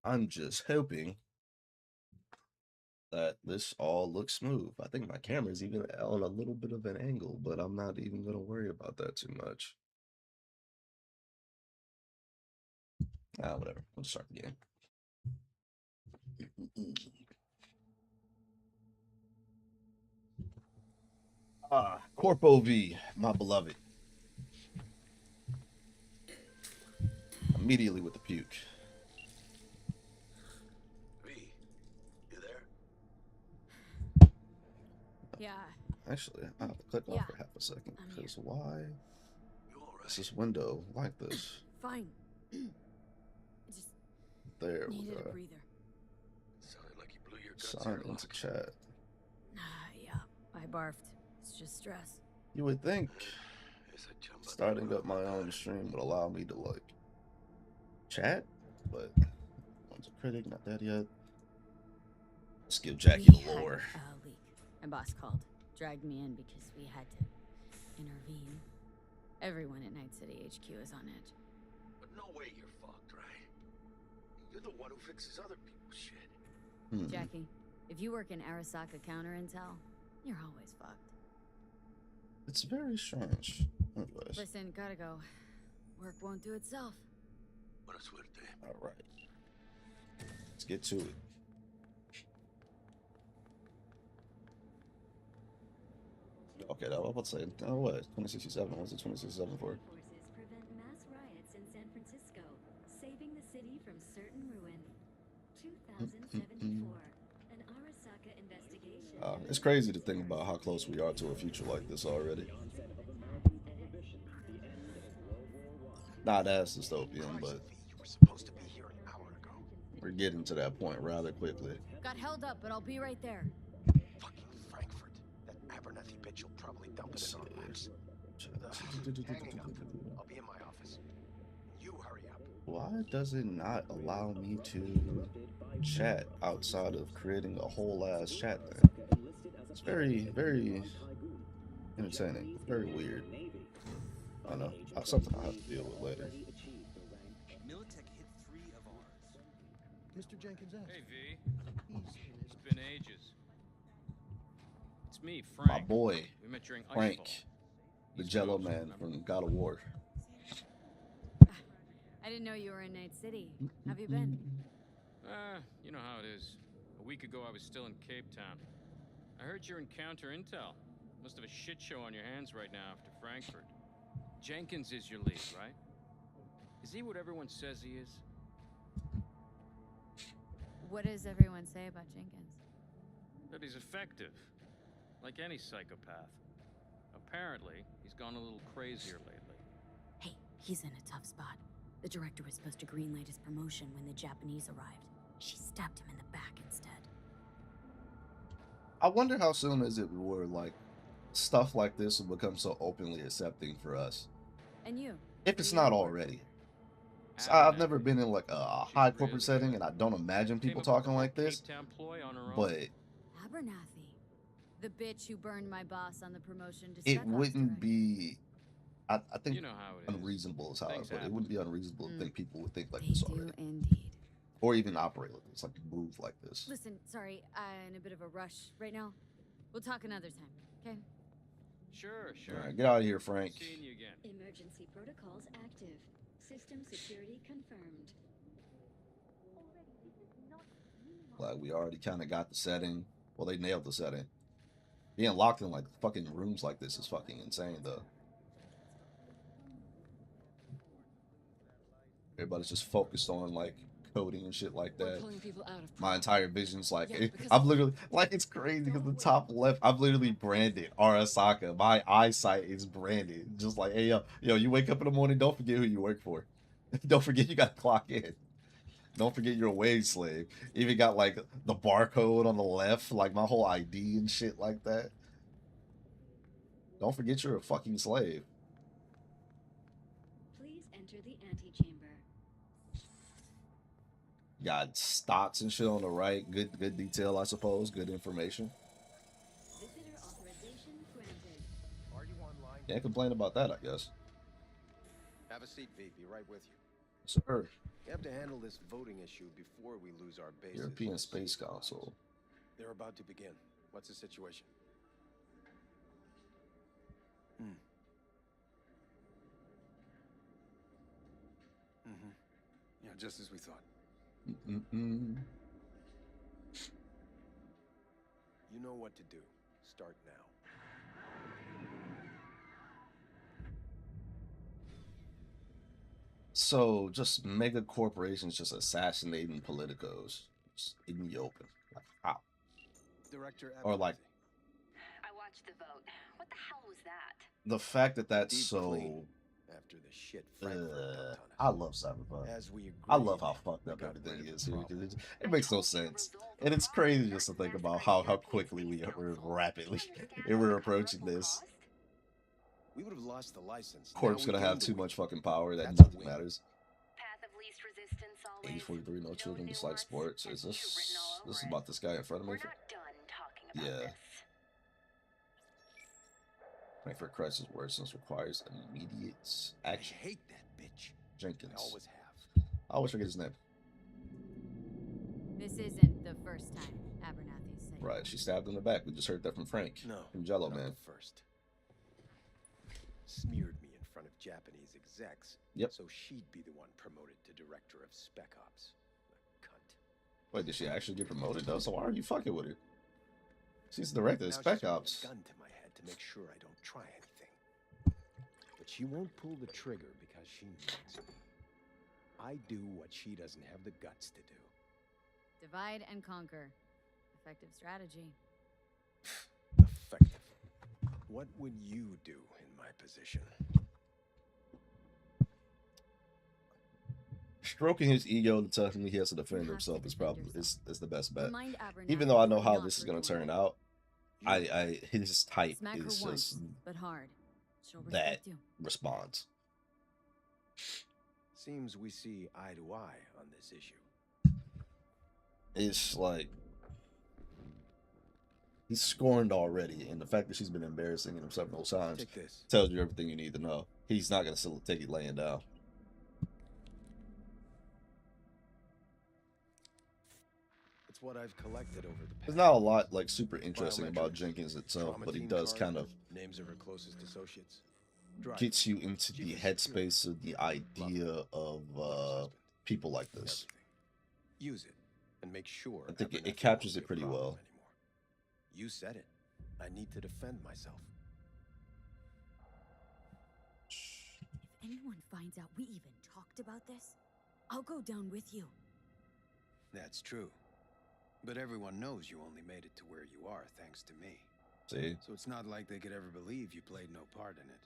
I'm just hoping that this all looks smooth. I think my camera's even on a little bit of an angle, but I'm not even gonna worry about that too much. Whatever. We'll start the game. Corpo V, my beloved. Immediately with the puke. V, you there? Yeah. Actually, I have to click off for half a second because why You alright? is this window like this? Fine. Just There we needed a go. breather. Sounded like you blew your guts Sign here, into Locke. chat. Yeah, I barfed. It's just stress. You would think Esa chamba starting te up my va a own matar. stream would allow me to like chat, but one's a critic, not that yet. Let's give Jackie We the had lore. a leak. My boss called, dragged me in because we had to intervene. Everyone at Night City HQ is on edge. But no way you're fucked, right? You're the one who fixes other people's shit. Jackie, if you work in Arasaka counter intel, you're always fucked. It's very strange. Anyways. Listen, gotta go. Work won't do itself. Buena suerte. All right. Let's get to it. Okay, that was about to say. Oh, what? 2067. What's it 2067 for? Forces prevent mass riots in San Francisco, saving the city from certain ruin. 2074. An Arasaka investigation. It's crazy to think about how close we are to a future like this already. Not as dystopian, but You were supposed to be here an hour ago. we're getting to that point rather quickly. Got held up, but I'll be right there. Fucking Frankfurt. That Abernathy bitch will probably dump it in our laps. Hanging up. I'll be in my office. You hurry up. Why does it not allow me to chat outside of creating a whole ass chat thing? It's very, very entertaining. Very weird. I don't know. Something I'll have to deal with later. Militech hit 3 of ours. Mr. Jenkins asked. Hey, V. He's in his It's been ages. It's me, My Frank. boy, We met during Frank, Icefall. the East Jello Coast, Man remember? from God of War. I didn't know you were in Night City. Have you been? You know how it is. A week ago, I was still in Cape Town. I heard you're in counter intel. Must have a shit show on your hands right now after Frankfurt. Jenkins is your lead, right? Is he what everyone says he is? What does everyone say about Jenkins? That he's effective. Like any psychopath. Apparently, he's gone a little crazier lately. Hey, he's in a tough spot. The director was supposed to greenlight his promotion when the Japanese arrived. She stabbed him in the back instead. I wonder how soon is it where like stuff like this will become so openly accepting for us, And you? if it's not already. So I've never been in like a high corporate setting, and I don't imagine people talking like this. But Abernathy. The bitch who burned my boss on the promotion to it wouldn't be. I think You know how it is. unreasonable is how I Things put it. It happen. wouldn't be unreasonable to think people would think like They this do already, indeed. or even operate like this, like move like this. Listen, sorry, I'm in a bit of a rush right now. We'll talk another time, okay? Sure, sure. All right, get out of here, Frank. Seeing you again. Emergency protocols active. System security confirmed. Like we already kind of got the setting. Well, they nailed the setting. Being locked in like fucking rooms like this is fucking insane, though. Everybody's just focused on like coding and shit like that. My entire vision's like I'm literally like it's crazy because the top left I've literally branded Arasaka. My eyesight is branded. Just like, hey yo, you wake up in the morning, don't forget who you work for. Don't forget you gotta clock in. Don't forget you're a wage slave. Even got like the barcode on the left, like my whole ID and shit like that. Don't forget you're a fucking slave. Please enter the antechamber. Got stocks and shit on the right. Good detail, I suppose. Good information. Visitor authorization granted. Are you online? Can't complain about that, I guess. Have a seat, V. Be right with you. Sir, We have to handle this voting issue before we lose our bases. European and Space seize Council. lives. They're about to begin. What's the situation? Yeah, just as we thought. Mm-mm-mm. You know what to do. Start now. So, just mega corporations just assassinating politicos just in the open. Like, how? Director Or like I watched the vote. What the hell was that? the fact that that's Deep so. clean after the shit Frankfurt dumped on us. I love Cyberpunk. As we agreed, I love how fucked we up got everything rid of is the here problem. because it makes no sense, and it's crazy just to think about how quickly we're rapidly we're approaching this. We would have lost the license. Corp's Now we gonna have gained the too win. much fucking power that That's a nothing win. matters. Path of least resistance always. Age 43, no children, dislike sports. Is this This is about this guy in front of me? We're not done talking about Yeah. this. Frankfurt crisis worsens requires immediate I action. hate that bitch. I Jenkins. always have. I always forget his name. This isn't the first time Abernathy's said. Right, she stabbed in the back. We just heard that from Frank. No, From Jello not Man. the first. Smeared me in front of Japanese execs. Yep. So she'd be the one promoted to director of Spec Ops. The cunt. Wait, did she actually get promoted though? So why are you fucking with her? She's the director of Now Spec she's holding Ops. a gun to my head to make sure I don't try anything. But she won't pull the trigger because she needs me. I do what she doesn't have the guts to do. Divide and conquer. Effective strategy. Effective. What would you do in my position? Stroking his ego to tell him he has to defend You have to himself is defend probably yourself. is the best bet. Remind Abernathy Even though I that know we're how not this is gonna recoiling. turn out, I his type Smack her is once, just but hard. She'll that respect you. response. Seems we see eye to eye on this issue. It's like he's scorned already, and the fact that she's been embarrassing him several times Take this. tells you everything you need to know. He's not gonna still take it laying down. It's what I've collected over the past. There's not a lot like super interesting about Biometrics, Jenkins itself, trauma but he team does card, kind of names of her closest associates. Driver, gets you into the chief of headspace of the idea of husband, people like this. everything. Use it and make sure. I think it Abernathy captures won't it be a pretty problem well. anymore. You said it. I need to defend myself. If anyone finds out we even talked about this, I'll go down with you. That's true. But everyone knows you only made it to where you are thanks to me. See, So it's not like they could ever believe you played no part in it.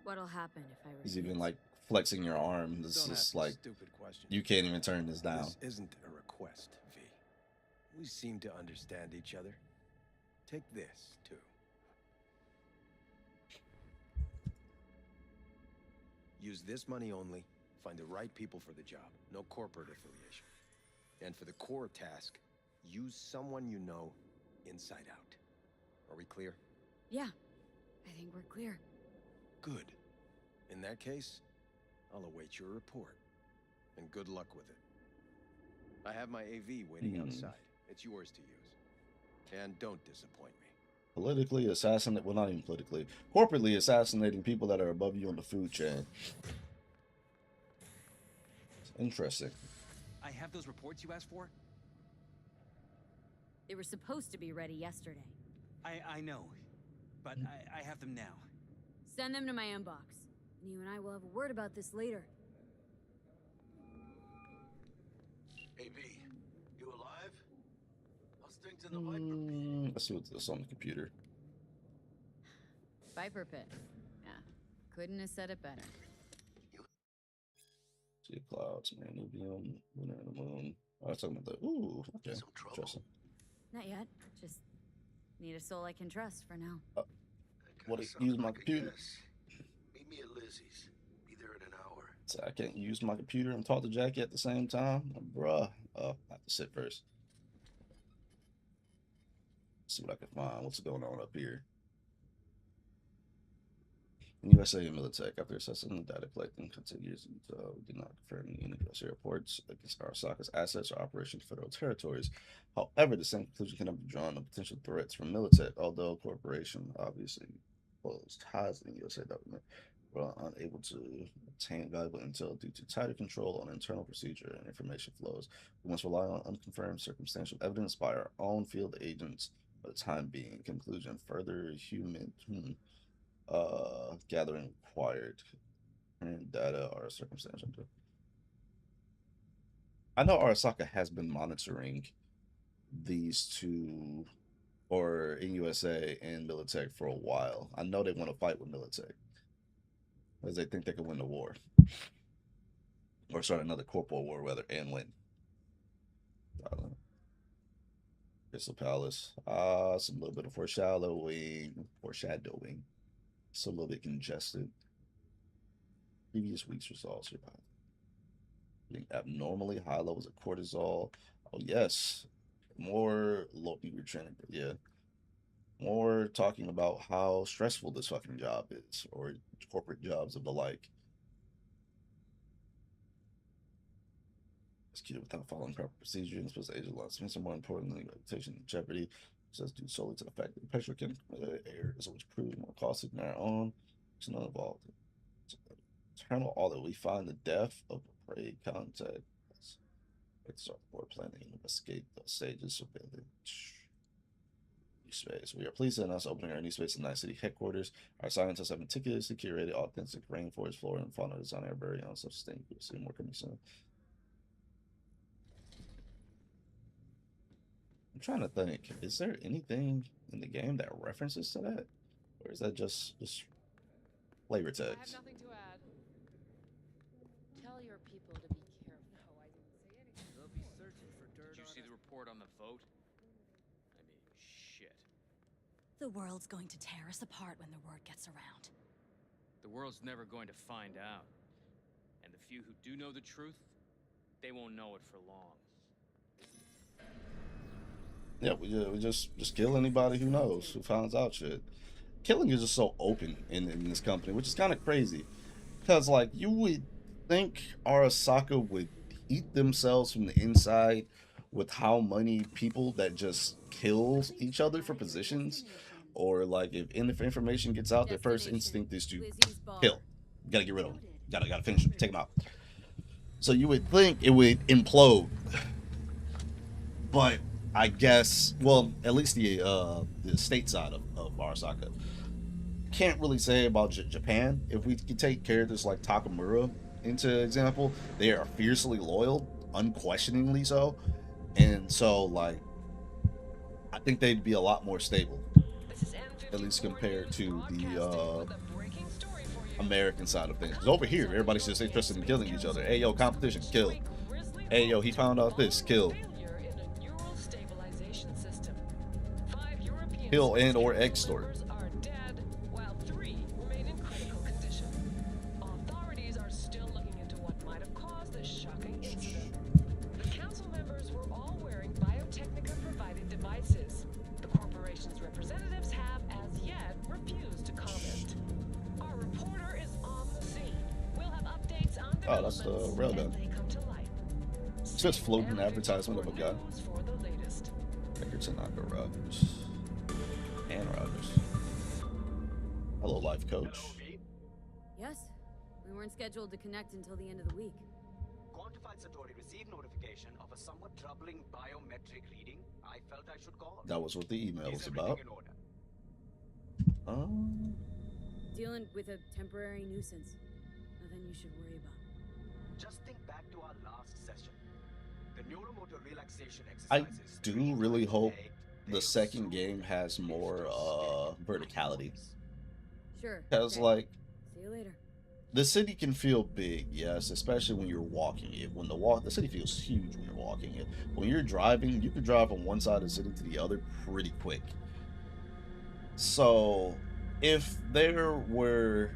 What'll happen if I refuse? he's even like flexing your arm. This Don't is ask a like stupid question. you can't even turn this down. This isn't a request, V. We seem to understand each other. Take this, too. Use this money only. Find the right people for the job. No corporate affiliation. And for the core task, use someone you know inside out. Are we clear? Yeah, I think we're clear. Good. In that case, I'll await your report. And good luck with it. I have my AV waiting outside. It's yours to use. And don't disappoint me. Politically assassinate, well, not even politically, corporately assassinating people that are above you on the food chain. It's interesting. I have those reports you asked for. They were supposed to be ready yesterday. I know, but I have them now. Send them to my inbox. And you and I will have a word about this later. AV, you alive? How's things in the Viper? Let's see what's this on the computer. Viper Pit. Yeah, couldn't have said it better. See clouds, man, Nubium, lunar and the moon. Oh, I'm talking about the. Ooh, okay, Some trouble? interesting. Not yet. Just need a soul I can trust for now. What? Use my computer. Meet me at Lizzie's. Be there in an hour. So I can't use my computer and talk to Jackie at the same time, bruh. Oh, I have to sit first. See what I can find. What's going on up here? USA and Militech, after assessing the data collected in contiguous, did not confirm any USA reports against Arasaka's assets or operations in federal territories. However, the same conclusion cannot be drawn on potential threats from Militech, although corporation obviously closed ties in the USA government were unable to obtain valuable intel due to tighter control on internal procedure and information flows. We must rely on unconfirmed circumstantial evidence by our own field agents for the time being. Conclusion: further human gathering required and data are circumstantial. I know Arasaka has been monitoring these two, or in USA and Militech, for a while. I know they want to fight with Militech because they think they can win the war or start another corporal war, rather, and win. Crystal Palace. Some little bit of foreshadowing. It's a little bit congested. Previous week's results here. Being abnormally high levels of cortisol. Oh yes, more low people training. Yeah, more talking about how stressful this fucking job is, or corporate jobs of the like. Executed without following proper procedure and supposed to age a lot. Things are more important than reputation and jeopardy. Says due solely to the fact that petrochemical air is always proved more costly than our own. It's not involved. Eternal all that we find the death of a prey contact. Let's start board planning and escape the stages of building. New space. We are pleased to announce opening our new space in Night City headquarters. Our scientists have meticulously curated authentic rainforest flora and fauna design our very own self-sustained. You'll see more coming soon. I'm trying to think. Is there anything in the game that references to that, or is that just flavor text? I have nothing to add. Tell your people to be careful. No, I didn't say anything. They'll be searching for dirt. Did you see the report on the vote? I mean, shit. The world's going to tear us apart when the word gets around. The world's never going to find out. And the few who do know the truth, they won't know it for long. Yeah, we just kill anybody who knows, who finds out shit. Killing is just so open in this company, which is kind of crazy. Because, like, you would think Arasaka would eat themselves from the inside with how many people that just kills each other for positions. Or, like, if information gets out, their first instinct is to kill. Gotta get rid of them. Gotta finish them. Take them out. So you would think it would implode. But I guess, well, at least the state side of Arasaka. Can't really say about Japan. If we could take characters like Takamura into example, they are fiercely loyal, unquestioningly so. And so, like, I think they'd be a lot more stable, at least compared to the American side of things. Because over here, everybody's just interested in killing each other. Hey, yo, competition, kill. Hey, yo, he found out this, kill. Kill and or extort. Are dead, while 3 remain in critical condition. Authorities are still looking into what might have caused this shocking incident. The council members were all wearing Biotechnica-provided devices. The corporation's representatives have, as yet, refused to comment. Our reporter is on the scene. We'll have updates on developments that's the railgun. as they come to light. It's just floating advertisement of a gun. For the latest. Edgar Tanaka Rogers. And Rogers. Hello, life coach. Yes, we weren't scheduled to connect until the end of the week. Quantified Satori received notification of a somewhat troubling biometric reading. I felt I should call. That was what the email was about. Dealing with a temporary nuisance. Nothing you should worry about. Just think back to our last session. The neuromotor relaxation I exercises. do really hope the second game has more verticality. Sure. Because, okay. like, See you later. the city can feel big, yes, especially when you're walking it. When the city feels huge when you're walking it. When you're driving, you can drive from one side of the city to the other pretty quick. So, if there were,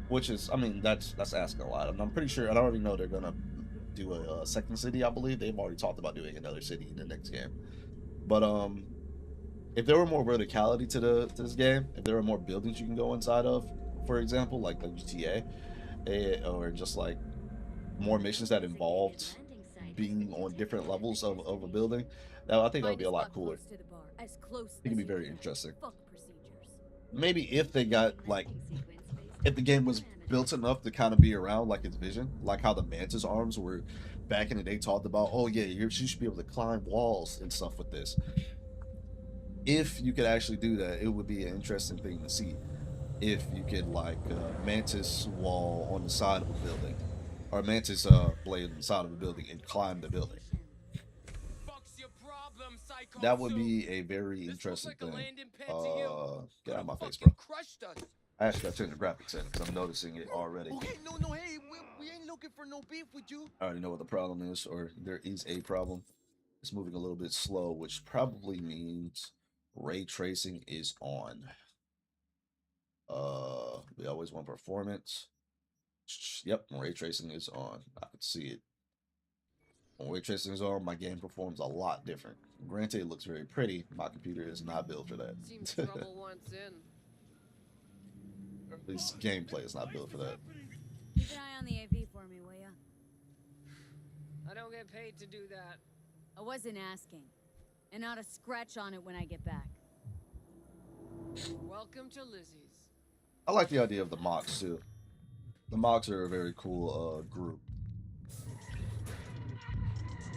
which is, I mean, that's asking a lot. And I'm pretty sure, I already know they're gonna do a second city. I believe they've already talked about doing another city in the next game. But if there were more verticality to this game, if there were more buildings you can go inside of, for example, like the GTA, or just like more missions that involved being on different levels of a building. Now, I think that would Find be a a lot spot cooler. close to the bar, as close It as could be you very can. interesting. Fuck procedures. Maybe if they got like, Landing sequence based if the on game was parameters. built enough to kind of be around like its vision, like how the Mantis arms were back in the day talked about. Oh yeah, you should be able to climb walls and stuff with this. If you could actually do that, it would be an interesting thing to see. If you could like Mantis wall on the side of a building, or Mantis blade on the side of a building and climb the building. Fuck's your problem, psycho That would suit? be a very This looks interesting like a thing. landing pad to you. Get out of my Could've face, fucking bro. crushed us. I actually got to turn the graphics in because I'm noticing it already. Okay, no, hey, we ain't looking for no beef with you. I already know what the problem is, or there is a problem. It's moving a little bit slow, which probably means ray tracing is on. We always want performance. Yep, ray tracing is on. I can see it. When ray tracing is on, my game performs a lot different. Granted, it looks very pretty. My computer is not built for that. Seems trouble once in. At least gameplay is not built for that. Keep an eye on the AV for me, will ya? I don't get paid to do that. I wasn't asking. And not a scratch on it when I get back. Welcome to Lizzie's. I like the idea of the mocks too. The mocks are a very cool group.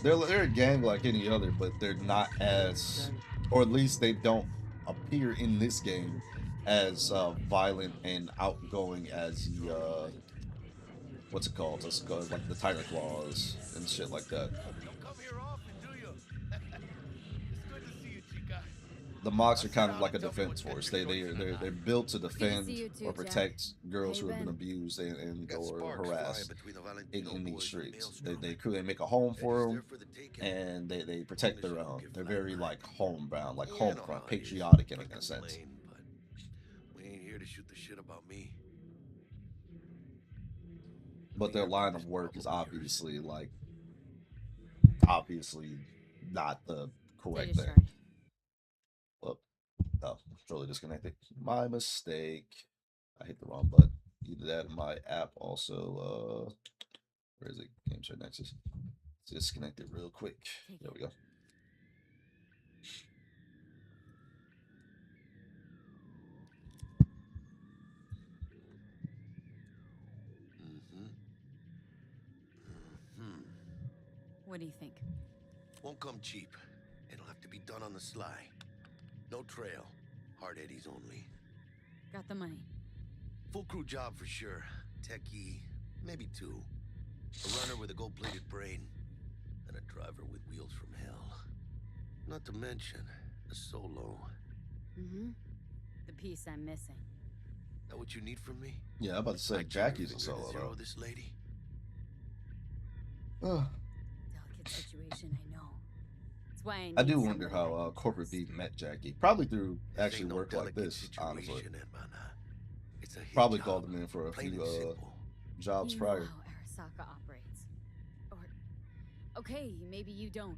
They're a gang like any other, but they're not as, or at least they don't appear in this game as violent and outgoing as the what's it called? It's called like the Tiger Claws and shit like that. Don't come here often, do you? It's good to see you, chica. The mocks are kind of like a defense force. They're built to defend you too, or Jack. protect girls who have been Ben. abused and Got or sparks flying harassed between the Valentino in these boys and streets. Maelstrom. They make a home for Eddie's them, there for the taking. and they protect their own. They're very like homebound, like You home know front, how it is. patriotic in Can't a sense. complain, but we ain't here to shoot the shit about me. But their line of work is obviously not the correct thing. Discharge. Well, oh, controller disconnected. My mistake. I hit the wrong button. Either that or my app also. Where is it? Game Share Nexus. Disconnect it real quick. There we go. What do you think? Won't come cheap. It'll have to be done on the sly. No trail. Hard eddies only. Got the money. Full crew job for sure. Techie, maybe two. A runner with a gold-plated brain. And a driver with wheels from hell. Not to mention, a solo. Mm-hmm. The piece I'm missing. That what you need from me? Yeah, I'm about to say I Jackie's a trigger solo zero though. this lady? Delicate situation, I know. That's why I need do wonder someone how I can Corporate trust. B met Jackie. Probably through This actually ain't no work like delicate this, honestly. situation, hermana. It's a hit Probably job, called him in for a plain few and simple. jobs You know prior. how Arasaka operates. Or, okay, maybe you don't.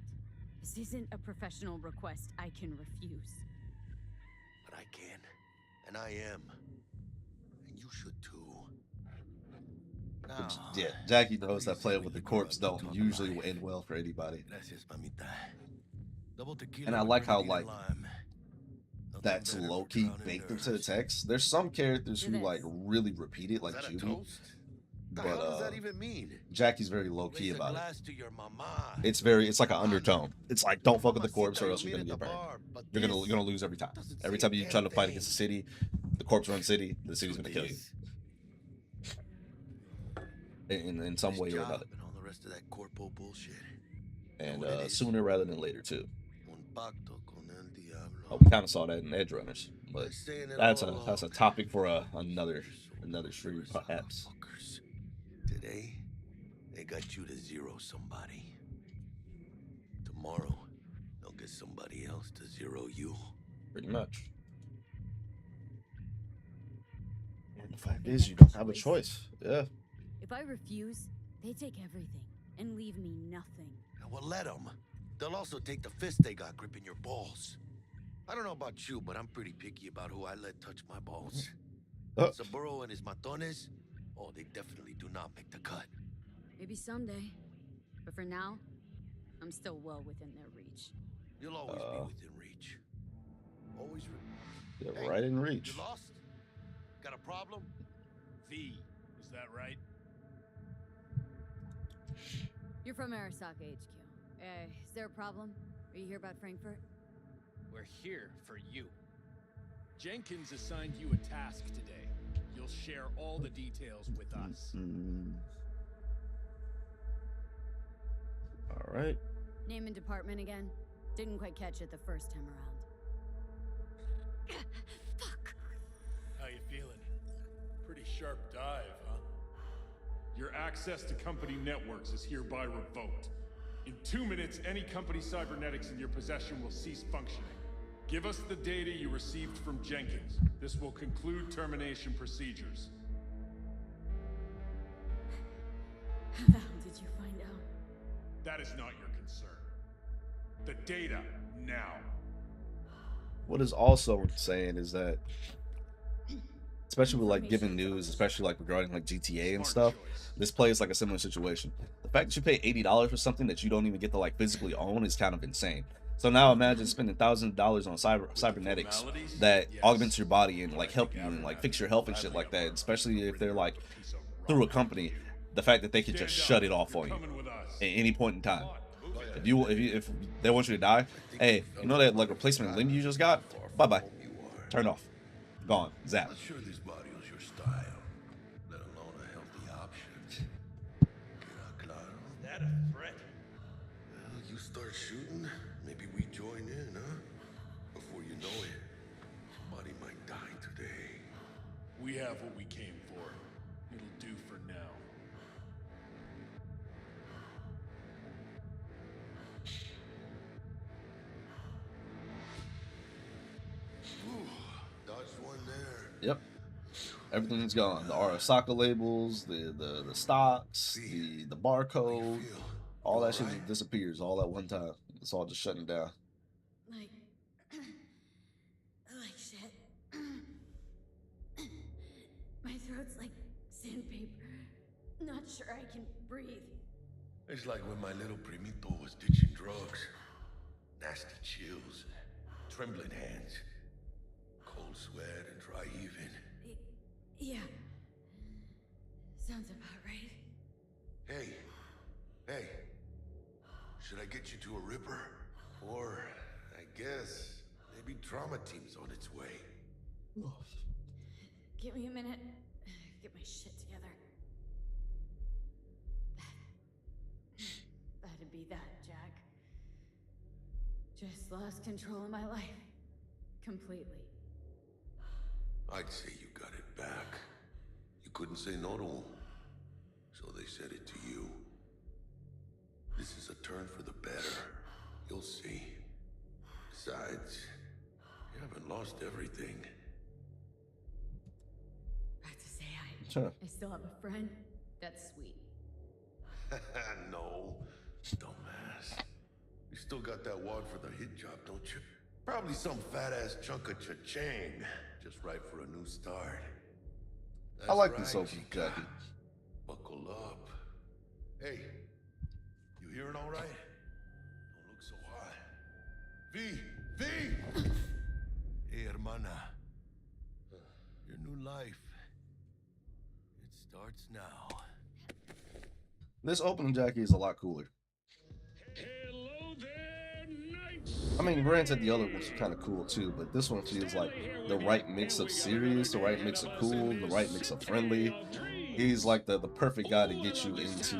This isn't a professional request I can refuse. But I can, and I am. And you should too. Now, Yeah, Jackie knows that please playing let with me the grow corpse up don't and talk usually alive. end well for anybody. Gracias, mamita. Double tequila And I with like how, grenadine and like, lime. Nothing That's better for low key drowning baked nerves. into the text. There's some characters who It like is. really repeat it, like Is that a Judy, toast? The but hell does that even mean? Jackie's very low key Raise a about it. glass to your mama. It's like an undertone. It's like don't fuck with the corpse or Mamacita, else you you're gonna meet get at the burned. bar, but You're this gonna lose every time. doesn't Every say time you a try to damn fight thing. against the city, the corpse runs city. The city's gonna kill you in some This way or job another, and all the rest of that corpo bullshit. and what it is? sooner rather than later too. Un pacto con el diablo. Oh, we kind of saw that in Edge Runners, but Been saying it that's all a along. topic for another You're so stream worse, perhaps. motherfuckers. Today, they got you to zero somebody. Tomorrow, they'll get somebody else to zero you. Pretty much. And the fact is, you don't have a choice. Yeah. If I refuse, they take everything and leave me nothing. And we'll let them. They'll also take the fist they got gripping your balls. I don't know about you, but I'm pretty picky about who I let touch my balls. Saburo and his matones, oh, they definitely do not make the cut. Maybe someday. But for now, I'm still well within their reach. You'll always be within reach. Always. Yeah, Hey, right in reach. You lost? Got a problem? V, is that right? You're from Arasaka HQ. Is there a problem? Are you here about Frankfurt? We're here for you. Jenkins assigned you a task today. You'll share all the details with us. All right. Name and department again? Didn't quite catch it the first time around. Fuck. How you feeling? Pretty sharp dive, huh? Your access to company networks is hereby revoked. In 2 minutes, any company cybernetics in your possession will cease functioning. Give us the data you received from Jenkins. This will conclude termination procedures. How the hell did you find out? That is not your concern. The data, now. What is also saying is that, especially with like giving news, especially like regarding like GTA and stuff, this plays like a similar situation. The fact that you pay $80 for something that you don't even get to like physically own is kind of insane. So now imagine spending thousands of dollars on cybernetics that augments your body and like help you and like fix your health and shit like that. Especially if they're like through a company, the fact that they could just shut it off on you at any point in time. If they want you to die, hey, you know that like replacement limb you just got? Bye bye. Turn off. Gone. Zap. Not sure this barrio's your style, let alone a healthy option. Claro. Is that a threat? Well, you start shooting, maybe we join in, huh? Before you know it, somebody might die today. We have what we came for. It'll do for now. Dodged one there. Yep. Everything's gone. The Arasaka labels, the stocks, the barcode, all that shit just disappears all at one time. It's all just shutting down. Like shit. My throat's like sandpaper. Not sure I can breathe. It's like when my little primito was ditching drugs. Nasty chills, trembling hands, cold sweat and dry heaving. Yeah. Sounds about right. Hey. Should I get you to a Ripper? Or, I guess, maybe trauma team's on its way. Give me a minute. Get my shit together. That'd be that, Jack. Just lost control of my life. Completely. I'd say you got it back. You couldn't say no to them. So they said it to you. This is a turn for the better. You'll see. Besides, you haven't lost everything. I have to say, Sure. I still have a friend. That's sweet. No, dumbass. You still got that wad for the hit job, don't you? Probably some fat-ass chunk of cha-ching. Just right for a new start. I like That's this right, opening Chica. jacket. Buckle up. Hey, you hearing all right? Don't look so hot. V! Hey, hermana. Your new life. It starts now. This opening jacket is a lot cooler. Hello there, knights. I mean, granted, the other ones are kind of cool too, but this one feels like the right mix of serious, the right mix of cool, the right mix of friendly. He's like the perfect guy to get you into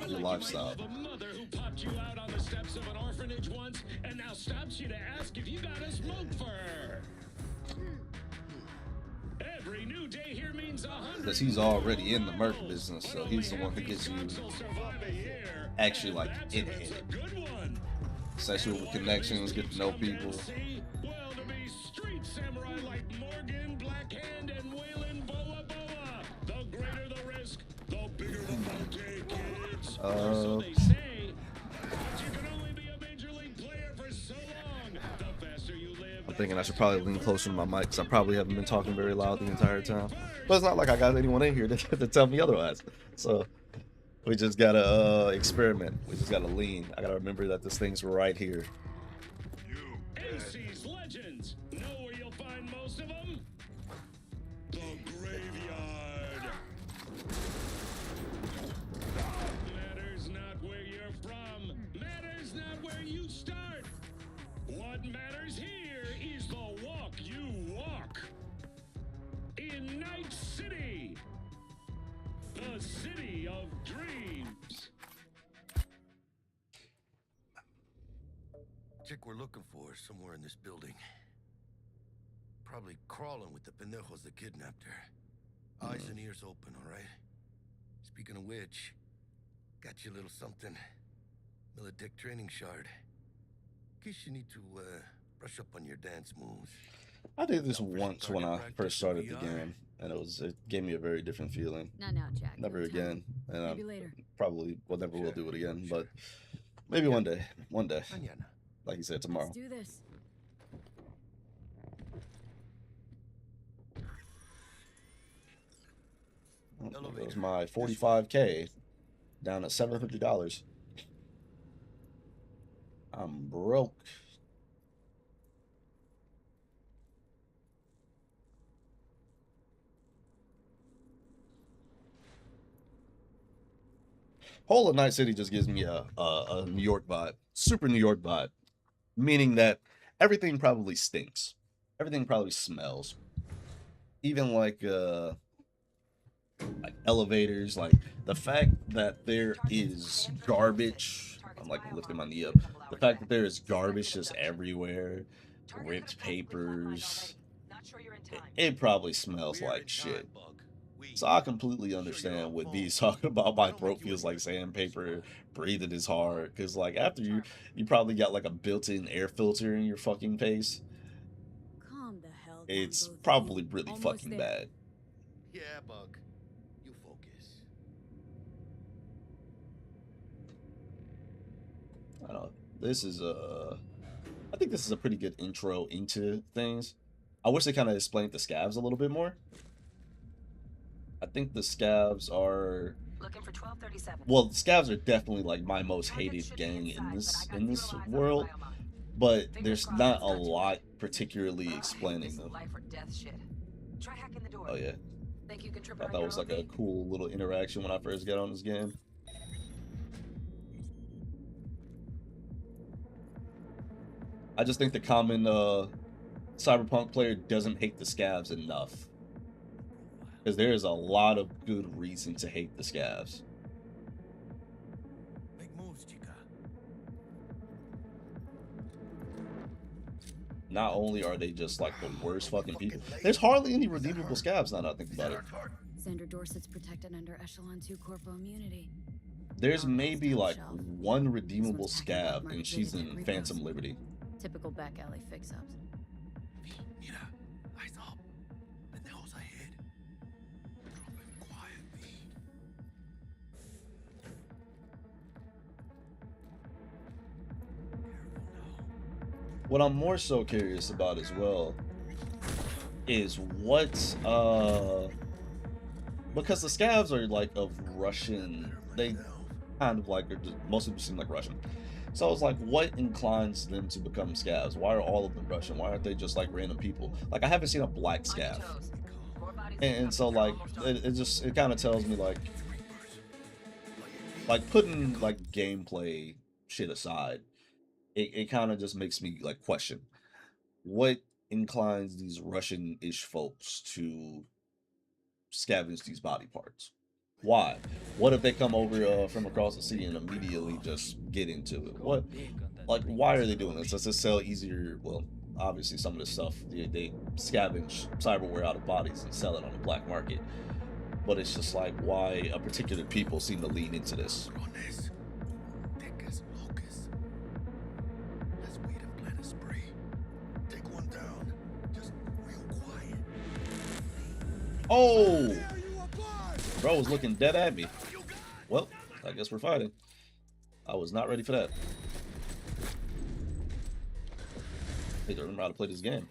the lifestyle. A mother who popped you out on the steps of an orphanage once and now stops you to ask if you got a smoke for her. Every new day here means 100. Because he's already in the merc business, so he's the one who gets you actually like in it. Sexual connections, get to know people. Well, to be street samurai like Morgan, Blackhand, and Waylon Boa Boa. The greater the risk, the bigger the bounty, kids. So they say. But you can only be a major league player for so long. The faster you live, the thinking I should probably lean closer to my mic because I probably haven't been talking very loud the entire time. But it's not like I got anyone in here to tell me otherwise. So we just gotta experiment. We just gotta lean. I gotta remember that this thing's right here. AC's legends. Know where you'll find most of them? The graveyard. Matters not where you're from. Matters not where you start. What matters here is the walk you walk. In Night City. The city of dreams. Chick we're looking for is somewhere in this building. Probably crawling with the pendejos that kidnapped her. Eyes and ears open, all right? Speaking of which, got you a little something. Militech training shard. In case you need to brush up on your dance moves. I did this once when I first started the game, and it gave me a very different feeling. Not now, Jack. Never again, and Maybe later. Probably will never will do it again, but maybe one day. One day, Mañana. like you said, tomorrow. Let's do this. That was my 45K down at $700. I'm broke. Whole of Night City just gives me a New York vibe, super New York vibe, meaning that everything probably stinks, everything probably smells, even like elevators, like the fact that there is garbage. I'm like lifting my knee up. The fact that there is garbage just everywhere, ripped papers. It probably smells like shit. So I completely understand what B's talking about. My throat feels like sandpaper, breathing is hard. Because, like, after you probably got, like, a built-in air filter in your fucking face. Calm the hell down, It's both probably of you. really Almost fucking there. bad. Yeah, Bug. You focus. I don't know. This is, I think this is a pretty good intro into things. I wish they kind of explained the scavs a little bit more. I think the scavs are... Looking for 1237. Well, the scavs are definitely like my most hated gang in this world, but there's not a lot particularly explaining them. Life or death shit. Try hacking the door. Oh yeah, Think you can trip I around thought it your was like a own cool little interaction when I first got on this game. I just think the common Cyberpunk player doesn't hate the scavs enough. Because there is a lot of good reason to hate the scavs. Make moves, chica. Not only are they just like the worst fucking people, there's hardly any redeemable scavs now that I think about it. Sandra Dorsett's protected under Echelon 2 corpo immunity. There's maybe like one redeemable scav, and she's in Phantom Liberty. Typical back alley fix-ups. Mira, eyes up. Pendejos ahead. Drop him quietly. What I'm more so curious about as well is what because the scavs are like of Russian, they kind of like are just, most of them seem like Russian. So it's like, what inclines them to become scavs? Why are all of them Russian? Why aren't they just like random people? Like, I haven't seen a black scav. And so like it kind of tells me like putting like gameplay shit aside, it kind of just makes me like question what inclines these Russian-ish folks to scavenge these body parts. Why? What if they come over from across the sea and immediately just get into it? What, like, why are they doing this? Does this sell easier? Well, obviously some of this stuff, they scavenge cyberware out of bodies and sell it on the black market. But it's just like, why a particular people seem to lean into this. Let's wait and plan a spree. Take one down. Just real quiet. Oh! Bro was looking dead at me. Well, I guess we're fighting. I was not ready for that. Hey, don't remember how to play this game.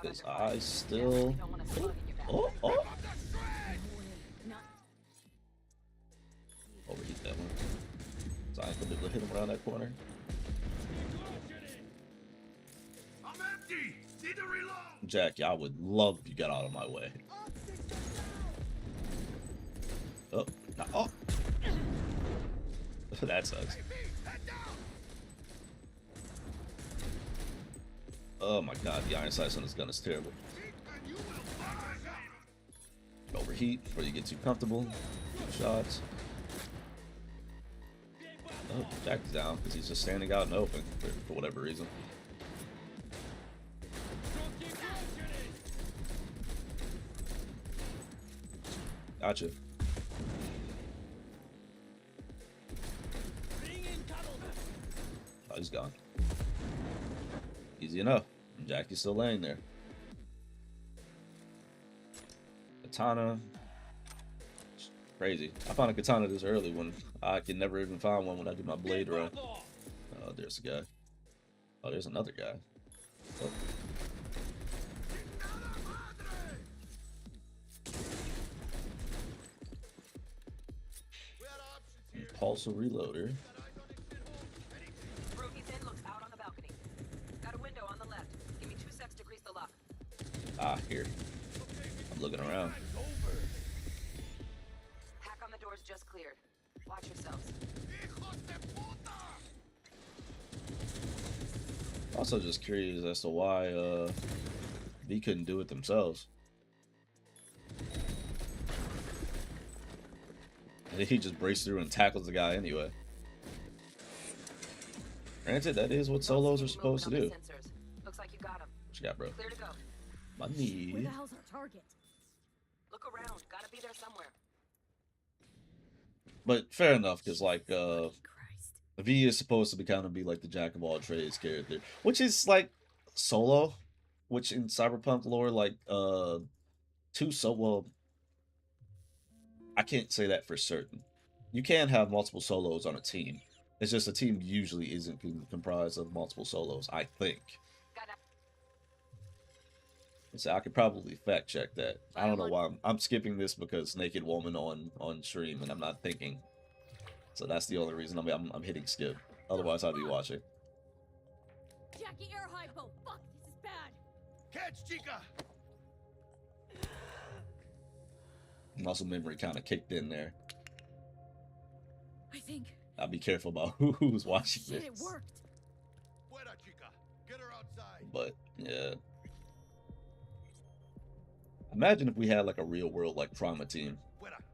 Because I still... Oh, oh! Overheat that one. So I ain't gonna be able to hit him around that corner. I'm empty. Need to reload. Jackie, I would love if you got out of my way. Oh, no, oh! That sucks. Oh my god, the iron sights on this gun is terrible. Overheat before you get too comfortable. Shots. Oh, Jack's down because he's just standing out in the open for whatever reason. Gotcha. Oh, he's gone. Easy enough. Jackie's still laying there. Katana. Crazy. I found a katana this early when I could never even find one when I do my blade run. Oh, there's a guy. Oh, there's another guy. Oh. Impulsor reloader. Ah, here. I'm looking around. Hack on the doors just cleared. Watch yourselves. Also just curious as to why they couldn't do it themselves. And he just breaks through and tackles the guy anyway. Granted, that is what solos are supposed to do. Looks like you got him. What you got, bro? Clear to go. Money. Where the hell's our target? Look around. Gotta be there somewhere. But fair enough, because like V is supposed to be kind of be like the jack of all trades character, which is like solo, which in Cyberpunk lore, like well, I can't say that for certain. You can have multiple solos on a team. It's just a team usually isn't comprised of multiple solos, I think. So I could probably fact check that. I don't know why I'm skipping this because naked woman on stream and I'm not thinking. So that's the only reason I'm hitting skip. Otherwise I'd be watching. Jackie, air hypo. Fuck, this is bad. Catch, Chica. Muscle memory kind of kicked in there. I think. I'll be careful about who's watching this. It worked. Fuera, Chica. Get her outside. But yeah. Imagine if we had like a real world like trauma team.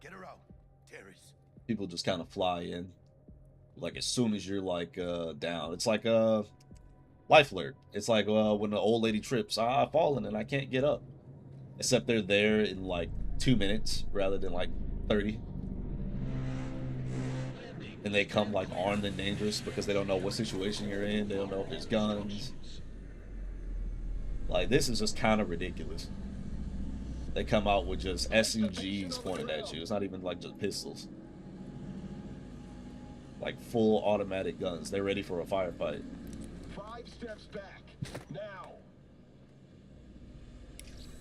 Get her out. Terrace. People just kind of fly in. Like as soon as you're like down. It's like life alert. It's like when the old lady trips, I've fallen and I can't get up. Except they're there in like 2 minutes rather than like 30. And they come like armed and dangerous because they don't know what situation you're in. They don't know if there's guns. Like this is just kind of ridiculous. They come out with just SMGs pointed at you. It's not even like just pistols. Like full automatic guns. They're ready for a firefight. 5 steps back. Now.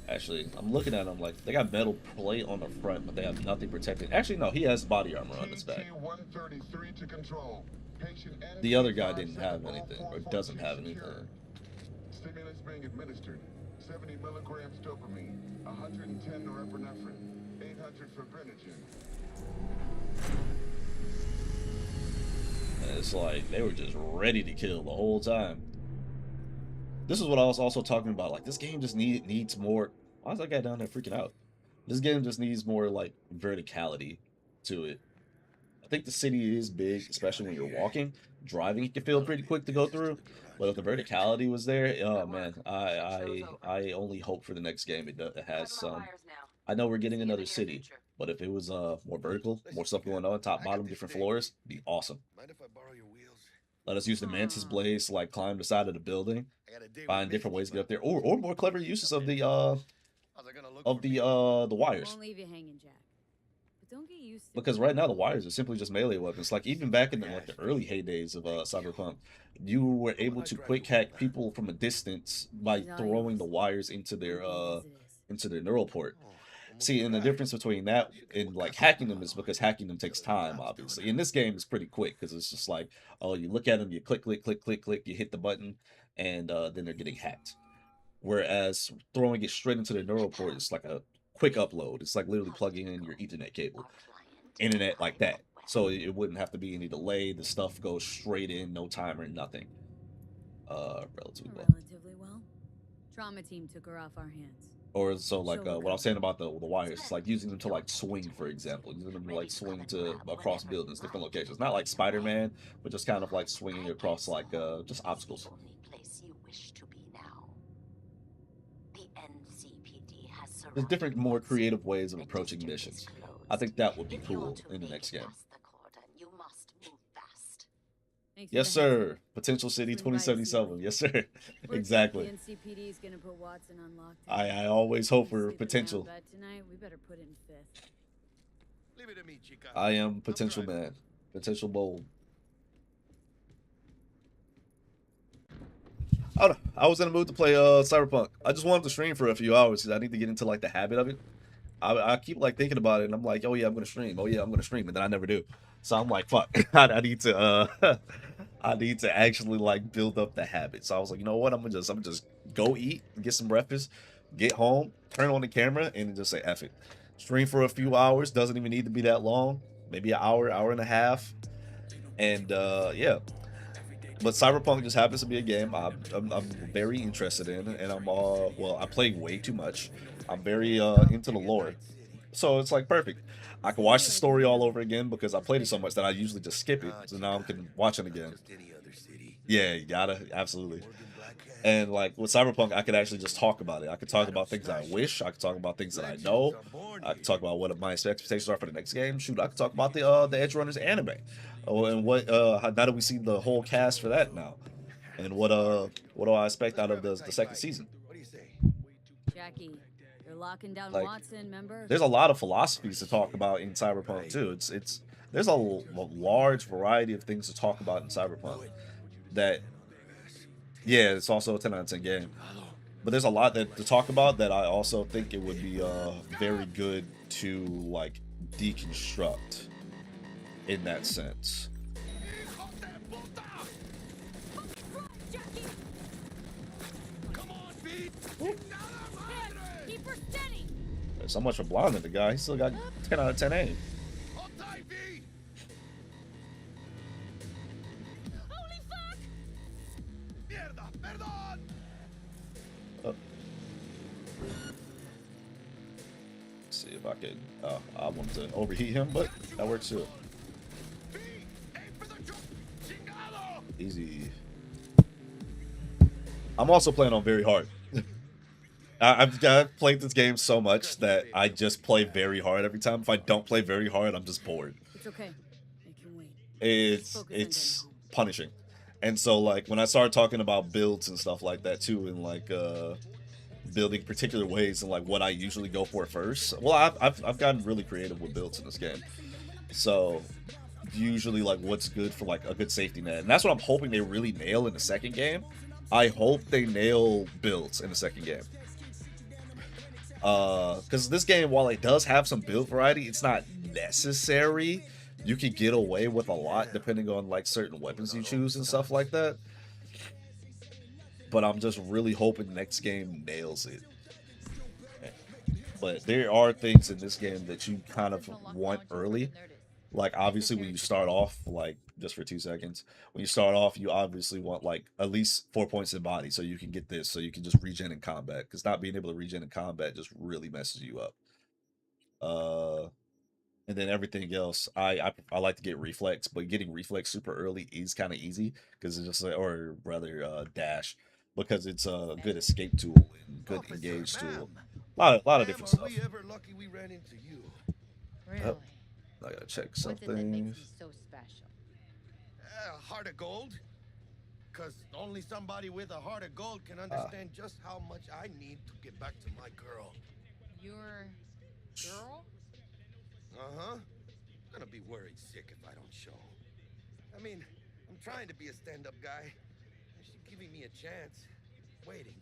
Actually, I'm looking at them like they got metal plate on the front, but they have nothing protecting. Actually, no, he has body armor on his back. To control. The other guy didn't have anything, or doesn't have anything. Stimulus being administered. 70 milligrams dopamine, 110 norepinephrine, 800 fibrinogen. And it's like they were just ready to kill the whole time. This is what I was also talking about. Like this game just needs more. Why is that guy down there freaking out? This game just needs more like verticality to it. I think the city is big, especially when you're walking. Driving, it can feel pretty quick to go through. But if the verticality was there, oh man, I only hope for the next game it has some. I know we're getting another city, but if it was more vertical, more stuff going on, top, bottom, different floors, it'd be awesome. Mind if I borrow your wheels? Let us use the mantis blades to like climb the side of the building, find different ways to get up there, or more clever uses of the wires. Won't leave you hanging, Jack. But don't get used to Because right now the wires are simply just melee weapons. Like even back in the, like the early heydays of Cyberpunk, you were able to quick hack people from a distance by throwing the wires into their neural port. See, and the difference between that and like hacking them is because hacking them takes time, obviously. In this game, it's pretty quick because it's just like, oh, you look at them, you click, click, click, click, click, you hit the button, and then they're getting hacked. Whereas throwing it straight into the neural port is like a quick upload. It's like literally plugging in your Ethernet cable, internet like that. So it wouldn't have to be any delay. The stuff goes straight in, no timer, nothing. Relatively well. Relatively well. Trauma team took her off our hands. Or so like what I'm saying about the wires, it's like using them to like swing, for example, using them to like swing to across buildings, different locations, not like Spider-Man, but just kind of like swinging across like just obstacles. There's different, more creative ways of approaching missions. I think that would be cool in the next game. Yes, sir. Potential City 2077. Yes, sir. Exactly. NCPD is gonna put Watson on lockdown. I always hope for potential. Tonight, we better put in fifth. Leave it to me, chica. I am potential man. Potential bold. I was in the mood to play Cyberpunk. I just wanted to stream for a few hours because I need to get into like the habit of it. I keep like thinking about it and I'm like, oh yeah, I'm gonna stream. Oh yeah, I'm gonna stream, and then I never do. So I'm like, fuck. I need to I need to actually like build up the habit. So I was like, you know what? I'm gonna just go eat, get some breakfast, get home, turn on the camera, and just say F it. Stream for a few hours. Doesn't even need to be that long. Maybe an hour, hour and a half. And yeah. But Cyberpunk just happens to be a game I'm very interested in, and I'm well, I play way too much. I'm very into the lore, so it's like perfect. I can watch the story all over again because I played it so much that I usually just skip it, so now I can watch it again. Yeah, you gotta, absolutely. And like with Cyberpunk, I could actually just talk about it. I could talk about things I wish. I could talk about things that I know. I could talk about what my expectations are for the next game. Shoot, I could talk about the Edge Runners anime. Oh, and what now that we see the whole cast for that now, and what do I expect out of the second season? Jackie, you're locking down Like, Watson, remember? there's a lot of philosophies to talk about in Cyberpunk too. It's there's a large variety of things to talk about in Cyberpunk. That, yeah, it's also a 10 out of 10 game. But there's a lot to talk about that I also think it would be very good to like deconstruct in that sense. There's so much for blinding the guy. He still got 10 out of 10 aim. See if I could. I want to overheat him, but that works too. Easy. I'm also playing on very hard. I've played this game so much that I just play very hard every time. If I don't play very hard, I'm just bored. It's okay. It can wait. It's punishing. And so like when I started talking about builds and stuff like that too, and like building particular ways and like what I usually go for first. Well, I've gotten really creative with builds in this game. So usually like what's good for like a good safety net, and that's what I'm hoping they really nail in the second game. I hope they nail builds in the second game. Because this game, while it does have some build variety, it's not necessary. You can get away with a lot depending on like certain weapons you choose and stuff like that. But I'm just really hoping the next game nails it. But there are things in this game that you kind of want early. Like obviously when you start off, like just for 2 seconds, when you start off, you obviously want like at least 4 points in body so you can get this, so you can just regen in combat, because not being able to regen in combat just really messes you up. And then everything else, I like to get reflex, but getting reflex super early is kind of easy because it's just like, or rather dash, because it's a good escape tool and good engage tool. A lot of different stuff. We ran into you. Really? I gotta check What is it that something. makes you so special? Heart of gold? Because only somebody with a heart of gold can understand just how much I need to get back to my girl. Your girl? Uh-huh. Gonna be worried sick if I don't show. I mean, I'm trying to be a stand-up guy. She's giving me a chance. Waiting.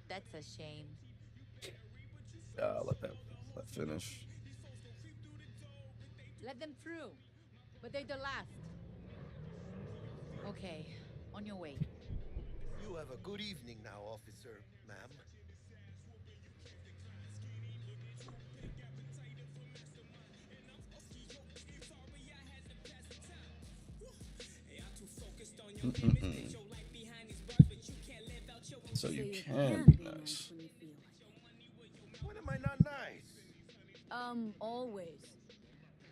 That's a shame. Yeah, I'll let finish. Let them through. But they're the last. Okay, on your way. You have a good evening now, officer, ma'am. Mm-mm-mm. So you can be be nice nice. when you feel like When am I not nice? it. Always.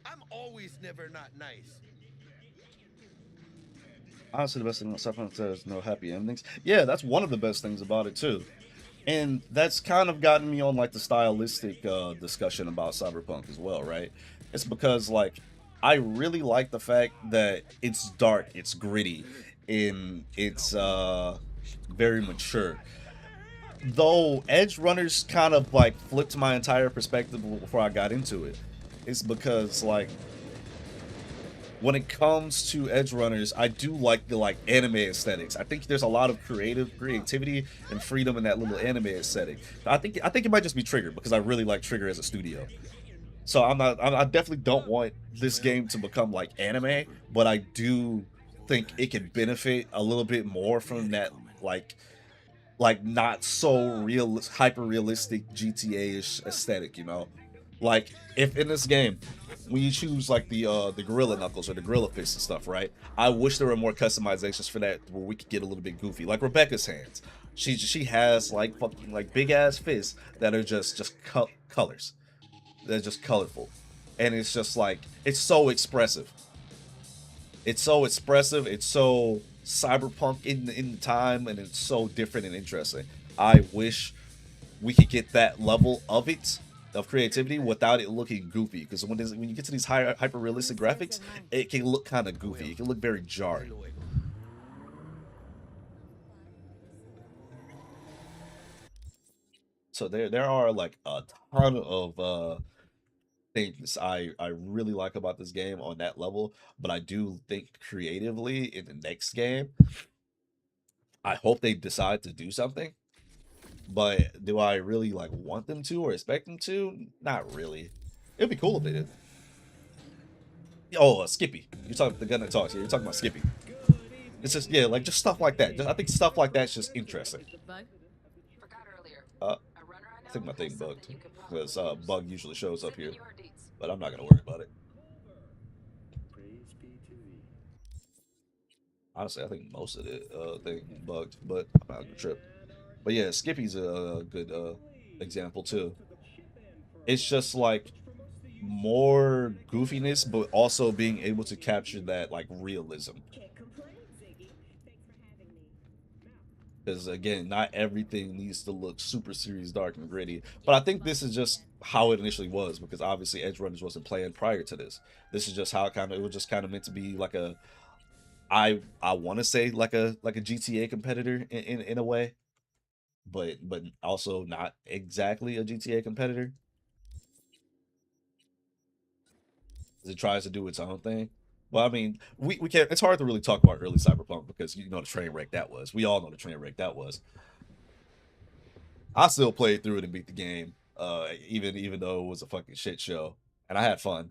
I'm always never not nice. Honestly, the best thing about Cyberpunk is there's no happy endings. Yeah, that's one of the best things about it too. And that's kind of gotten me on like the stylistic discussion about Cyberpunk as well, right? It's because like I really like the fact that it's dark, it's gritty, and it's very mature. Though Edge Runners kind of like flipped my entire perspective before I got into it. It's because like when it comes to Edge Runners, I do like the like anime aesthetics. I think there's a lot of creativity and freedom in that little anime aesthetic. I think it might just be Trigger because I really like Trigger as a studio. So I definitely don't want this game to become like anime, but I do think it could benefit a little bit more from that like not so real hyper realistic GTA-ish aesthetic, you know? Like if in this game when you choose like the gorilla knuckles or the gorilla fists and stuff, right? I wish there were more customizations for that where we could get a little bit goofy. Like Rebecca's hands. She has like fucking like big ass fists that are just colors. They're just colorful. And it's just like it's so expressive. It's so expressive. It's so cyberpunk in the time, and it's so different and interesting. I wish we could get that level of creativity without it looking goofy. Because when you get to these higher hyper realistic graphics, it can look kind of goofy. It can look very jarring. So there are like a ton of things I really like about this game on that level, but I do think creatively in the next game, I hope they decide to do something. But do I really like want them to or expect them to? Not really. It'd be cool if they did. Oh, Skippy. You're talking the gun that talks. Yeah, you're talking about Skippy. It's just yeah, like just stuff like that. I think stuff like that's just interesting. Forgot earlier. Uh, A runner I I know think my has thing something bugged you could because probably use. bug usually shows up Send me here, your deets. but I'm not gonna worry about it. Honestly, I think most of it thing bugged, but I'm not gonna trip. But yeah, Skippy's a good example too. It's just like more goofiness, but also being able to capture that like realism. Because again, not everything needs to look super serious, dark, and gritty. But I think this is just how it initially was, because obviously Edge Runners wasn't planned prior to this. This is just how it was just kind of meant to be like a I want to say like a GTA competitor in a way, but also not exactly a GTA competitor. It tries to do its own thing. Well, I mean, we can't. It's hard to really talk about early Cyberpunk because you know the train wreck that was. We all know the train wreck that was. I still played through it and beat the game, even though it was a fucking shit show, and I had fun.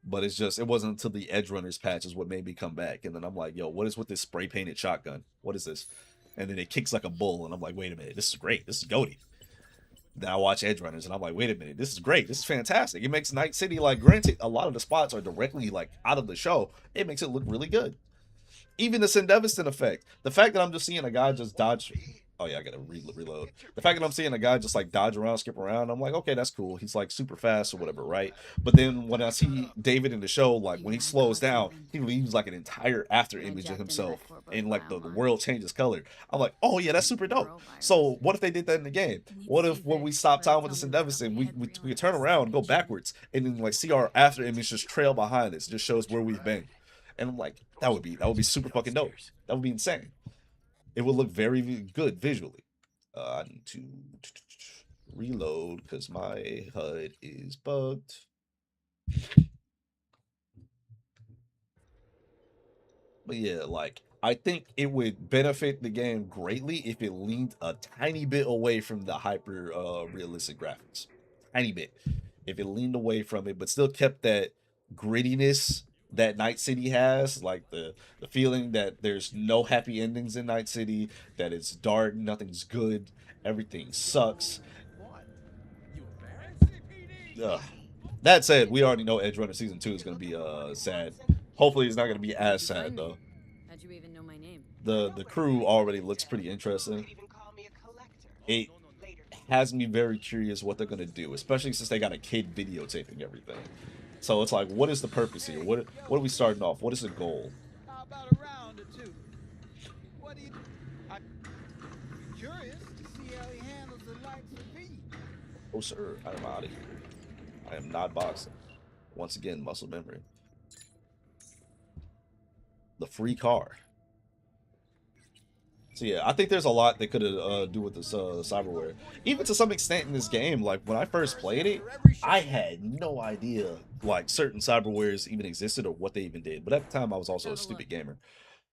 But it's just it wasn't until the Edge Runners patch is what made me come back, and then I'm like, yo, what is with this spray painted shotgun? What is this? And then it kicks like a bull, and I'm like, wait a minute, this is great. This is goaty. Then I watch Edge Runners, and I'm like, wait a minute, this is great. This is fantastic. It makes Night City like granted a lot of the spots are directly like out of the show. It makes it look really good. Even the Sindevison effect. The fact that I'm just seeing a guy just dodge. Oh yeah, I gotta reload. The fact that I'm seeing a guy just like dodge around, skip around, I'm like, okay, that's cool. He's like super fast or whatever, right? But then when I see David in the show, like when he slows down, he leaves like an entire after image of himself, and like the world changes color. I'm like, oh yeah, that's super dope. So what if they did that in the game? What if when we stop time with the Sindevison, we turn around, go backwards, and then like see our after image just trail behind us, just shows where we've been. And I'm like, that would be super fucking dope. That would be insane. It would look very good visually. I need to reload because my HUD is bugged. But yeah, like I think it would benefit the game greatly if it leaned a tiny bit away from the hyper realistic graphics. Tiny bit. If it leaned away from it, but still kept that grittiness that Night City has, like the feeling that there's no happy endings in Night City, that it's dark, nothing's good, everything sucks. What? You embarrassed? Ugh. That said, we already know Edge Runner season 2 is gonna be sad. Hopefully it's not gonna be as sad though. How'd you even know my name? The crew already looks pretty interesting. It has me very curious what they're gonna do, especially since they got a kid videotaping everything. So it's like, what is the purpose here? What are we starting off? What is the goal? How about a round or two? What do you? I'm curious to see how he handles the likes of me. Oh sir, I am out of here. I am not boxing. Once again, muscle memory. The free car. So yeah, I think there's a lot they could do with this cyberware. Even to some extent in this game, like when I first played it, I had no idea like certain cyberwares even existed or what they even did. But at the time, I was also a stupid gamer.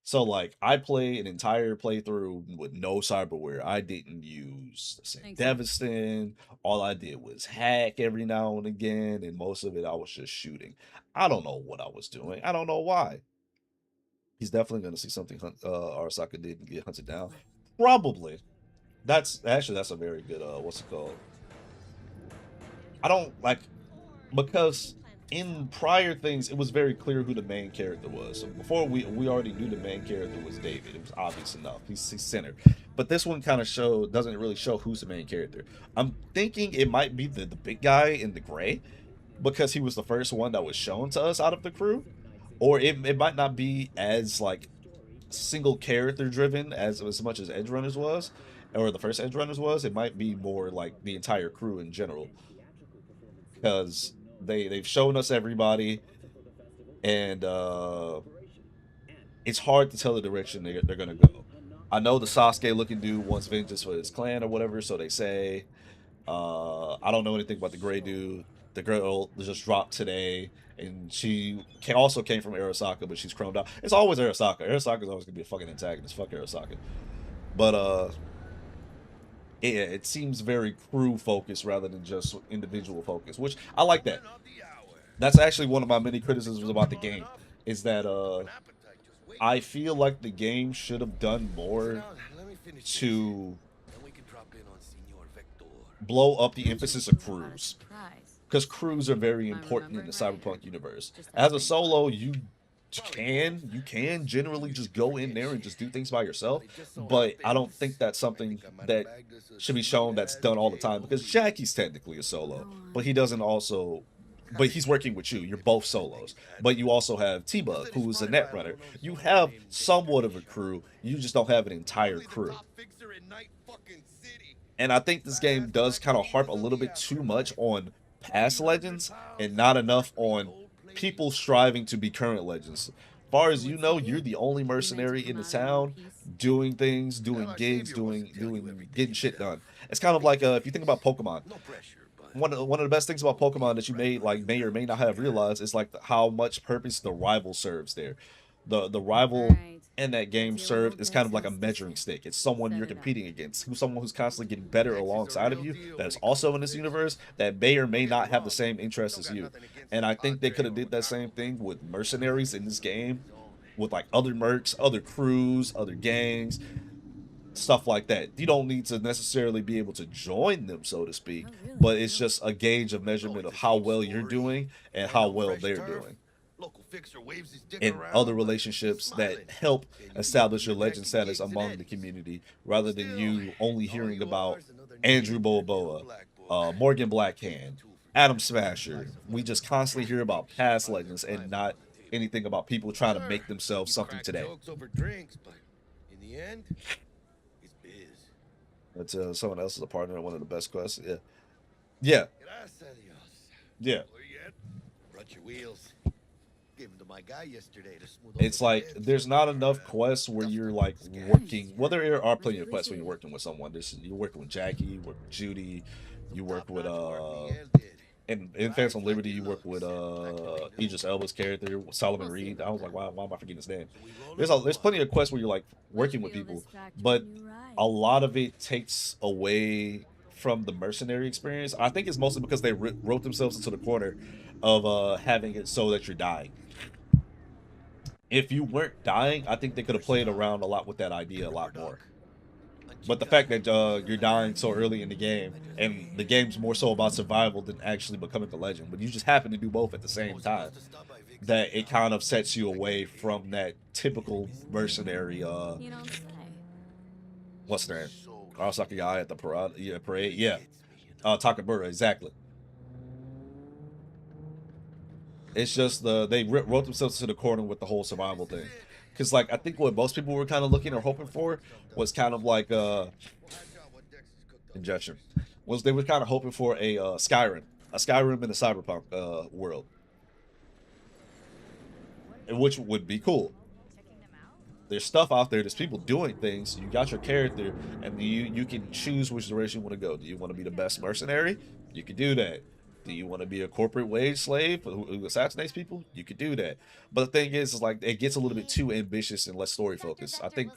So like I played an entire playthrough with no cyberware. I didn't use the same Devastin. All I did was hack every now and again, and most of it I was just shooting. I don't know what I was doing. I don't know why. He's definitely going to see something Arasaka did and get hunted down. Probably. That's a very good what's it called? I don't like because in prior things it was very clear who the main character was. So before we already knew the main character was David. It was obvious enough. He's center. But this one kind of doesn't really show who's the main character. I'm thinking it might be the big guy in the gray because he was the first one that was shown to us out of the crew. Or it might not be as like single character driven as much as Edge Runners was, or the first Edge Runners was. It might be more like the entire crew in general, because they've shown us everybody, and it's hard to tell the direction they're gonna go. I know the Sasuke looking dude wants vengeance for his clan or whatever, so they say. I don't know anything about the gray dude. The girl just dropped today, and she also came from Arasaka, but she's chromed out. It's always Arasaka. Arasaka's always gonna be a fucking antagonist. Fuck Arasaka. But yeah, it seems very crew focused rather than just individual focused, which I like that. That's actually one of my many criticisms about the game, is that I feel like the game should have done more to blow up the emphasis of crews, because crews are very important in the Cyberpunk universe. As a solo, you can generally just go in there and just do things by yourself, but I don't think that's something that should be shown that's done all the time, because Jackie's technically a solo, but he's working with you. You're both solos. But you also have T-Bug, who is a net runner. You have somewhat of a crew. You just don't have an entire crew. And I think this game does kind of harp a little bit too much on past legends and not enough on people striving to be current legends. As far as you know, you're the only mercenary in the town doing things, doing gigs, getting shit done. It's kind of like if you think about Pokemon. One of the best things about Pokemon that you may or may not have realized is like how much purpose the rival serves there. The rival in that game served is kind of like a measuring stick. It's someone you're competing against, someone who's constantly getting better alongside of you, that is also in this universe, that may or may not have the same interests as you. And I think they could have did that same thing with mercenaries in this game, with like other mercs, other crews, other gangs, stuff like that. You don't need to necessarily be able to join them, so to speak, but it's just a gauge of measurement of how well you're doing and how well they're doing. And other relationships that help establish your legend status among the community, rather than you only hearing about Andrew Boboa, Morgan Blackhand, Adam Smasher. We just constantly hear about past legends and not anything about people trying to make themselves something today. That's someone else is a partner in one of the best quests. Yeah. Yeah. It's like there's not enough quests where you're like working. Well, there are plenty of quests when you're working with someone. You're working with Jackie, you work with Judy, you work with in Phantom Liberty, you work with Idris Elba's character, Solomon Reed. I was like, why am I forgetting his name? There's plenty of quests where you're like working with people, but a lot of it takes away from the mercenary experience. I think it's mostly because they wrote themselves into the corner of having it so that you're dying. If you weren't dying, I think they could have played around a lot with that idea a lot more. But the fact that you're dying so early in the game, and the game's more so about survival than actually becoming a legend, but you just happen to do both at the same time, that it kind of sets you away from that typical mercenary. What's their name? Arasaka guy at the parade. Yeah, Takabura, exactly. It's just they wrote themselves to the corner with the whole survival thing. Because, like, I think what most people were kind of looking or hoping for was kind of like injection. Was they were kind of hoping for a Skyrim in the Cyberpunk world, which would be cool. There's stuff out there. There's people doing things. You got your character, and you can choose which direction you want to go. Do you want to be the best mercenary? You can do that. Do you want to be a corporate wage slave who assassinates people? You could do that. But the thing is like it gets a little bit too ambitious and less story focused. I think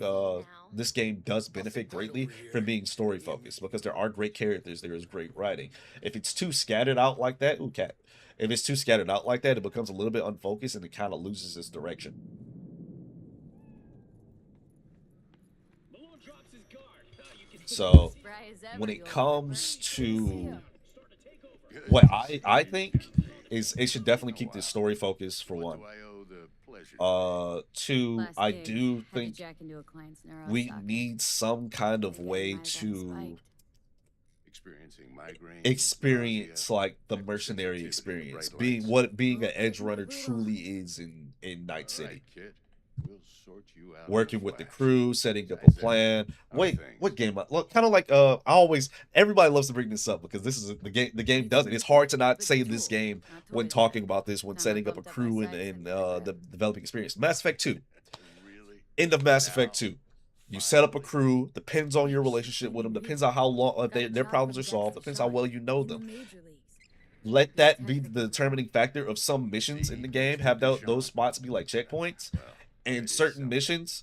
this game does benefit greatly from being story focused because there are great characters. There is great writing. If it's too scattered out like that, ooh cat. If it's too scattered out like that, it becomes a little bit unfocused and it kind of loses its direction. So when it comes to what I think is it should definitely keep this story focus for one. Two, I do think we need some kind of way to experience like the mercenary experience, being an edge runner truly is in Night City. Working with the crew, setting up a plan. Wait, what game? Look, kind of like everybody loves to bring this up because this is the game. The game does it. It's hard to not say this game when talking about this, when setting up a crew and the developing experience. Mass Effect 2. End of Mass Effect 2. You set up a crew. Depends on your relationship with them. Depends on how long their problems are solved. Depends how well you know them. Let that be the determining factor of some missions in the game. Have those spots be like checkpoints. And certain missions,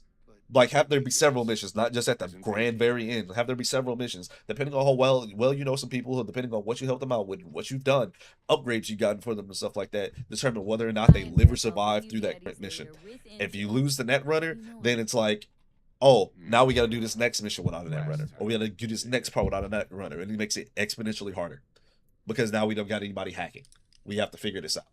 like have there be several missions, not just at the grand very end. Have there be several missions, depending on how well you know some people, depending on what you help them out with, what you've done, upgrades you gotten for them and stuff like that. Determine whether or not they live or survive through that mission. If you lose the net runner, then it's like, oh, now we got to do this next mission without a net runner, or we got to do this next part without a net runner, and it makes it exponentially harder because now we don't got anybody hacking. We have to figure this out.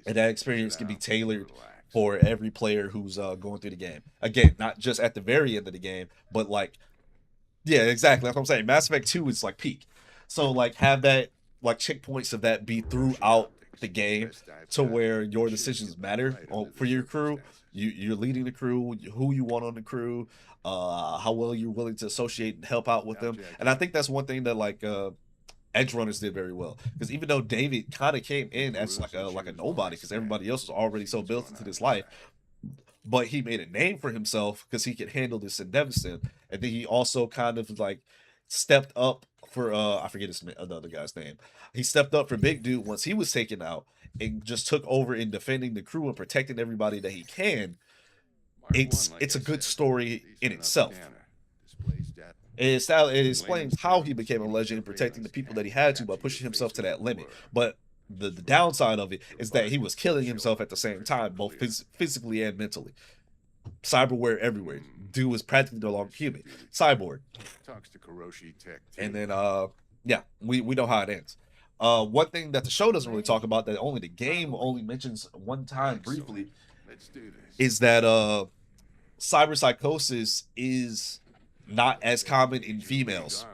And that experience can be tailored for every player who's going through the game. Again, not just at the very end of the game, but like, yeah, exactly. That's what I'm saying. Mass Effect 2 is like peak. So like have that like checkpoints of that be throughout the game to where your decisions matter for your crew. You're leading the crew, who you want on the crew, how well you're willing to associate and help out with them. And I think that's one thing that like Edge Runners did very well because even though David kind of came in as like a nobody because everybody else was already so built into this life, but he made a name for himself because he could handle this in Devastation, and then he also kind of like stepped up for I forget another guy's name. He stepped up for Big Dude once he was taken out and just took over in defending the crew and protecting everybody that he can. It's a good story in itself. It explains how he became a legend, protecting the people that he had to by pushing himself to that limit. But the downside of it is that he was killing himself at the same time, both physically and mentally. Cyberware everywhere. Dude was practically no longer human. Cyborg. And then yeah, we know how it ends. One thing that the show doesn't really talk about that only the game only mentions one time briefly is that cyberpsychosis is not as common in females,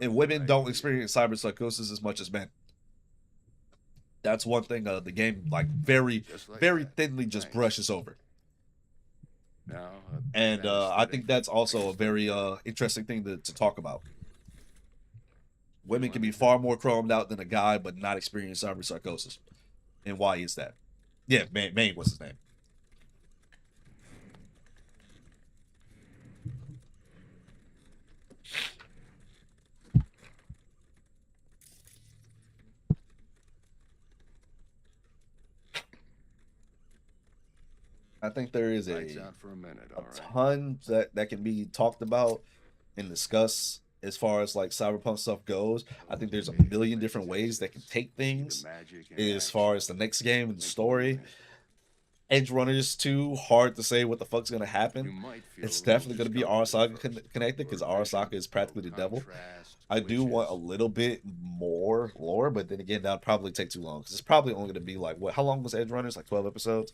and women don't experience cyberpsychosis as much as men. That's one thing the game like very thinly just brushes over. And I think that's also a very interesting thing to talk about. Women can be far more chromed out than a guy, but not experience cyberpsychosis. And why is that? Yeah, Maine was his name. I think there is Lights a out for a minute, all right? ton that can be talked about and discussed as far as like cyberpunk stuff goes. I think there's a million different ways that can take things as far as the next game and the story. Edge Runners 2, hard to say what the fuck's gonna happen. It's definitely gonna be Arasaka connected because Arasaka is practically the devil. I do want a little bit more lore, but then again, that'd probably take too long because it's probably only gonna be like what? How long was Edge Runners? Like 12 episodes?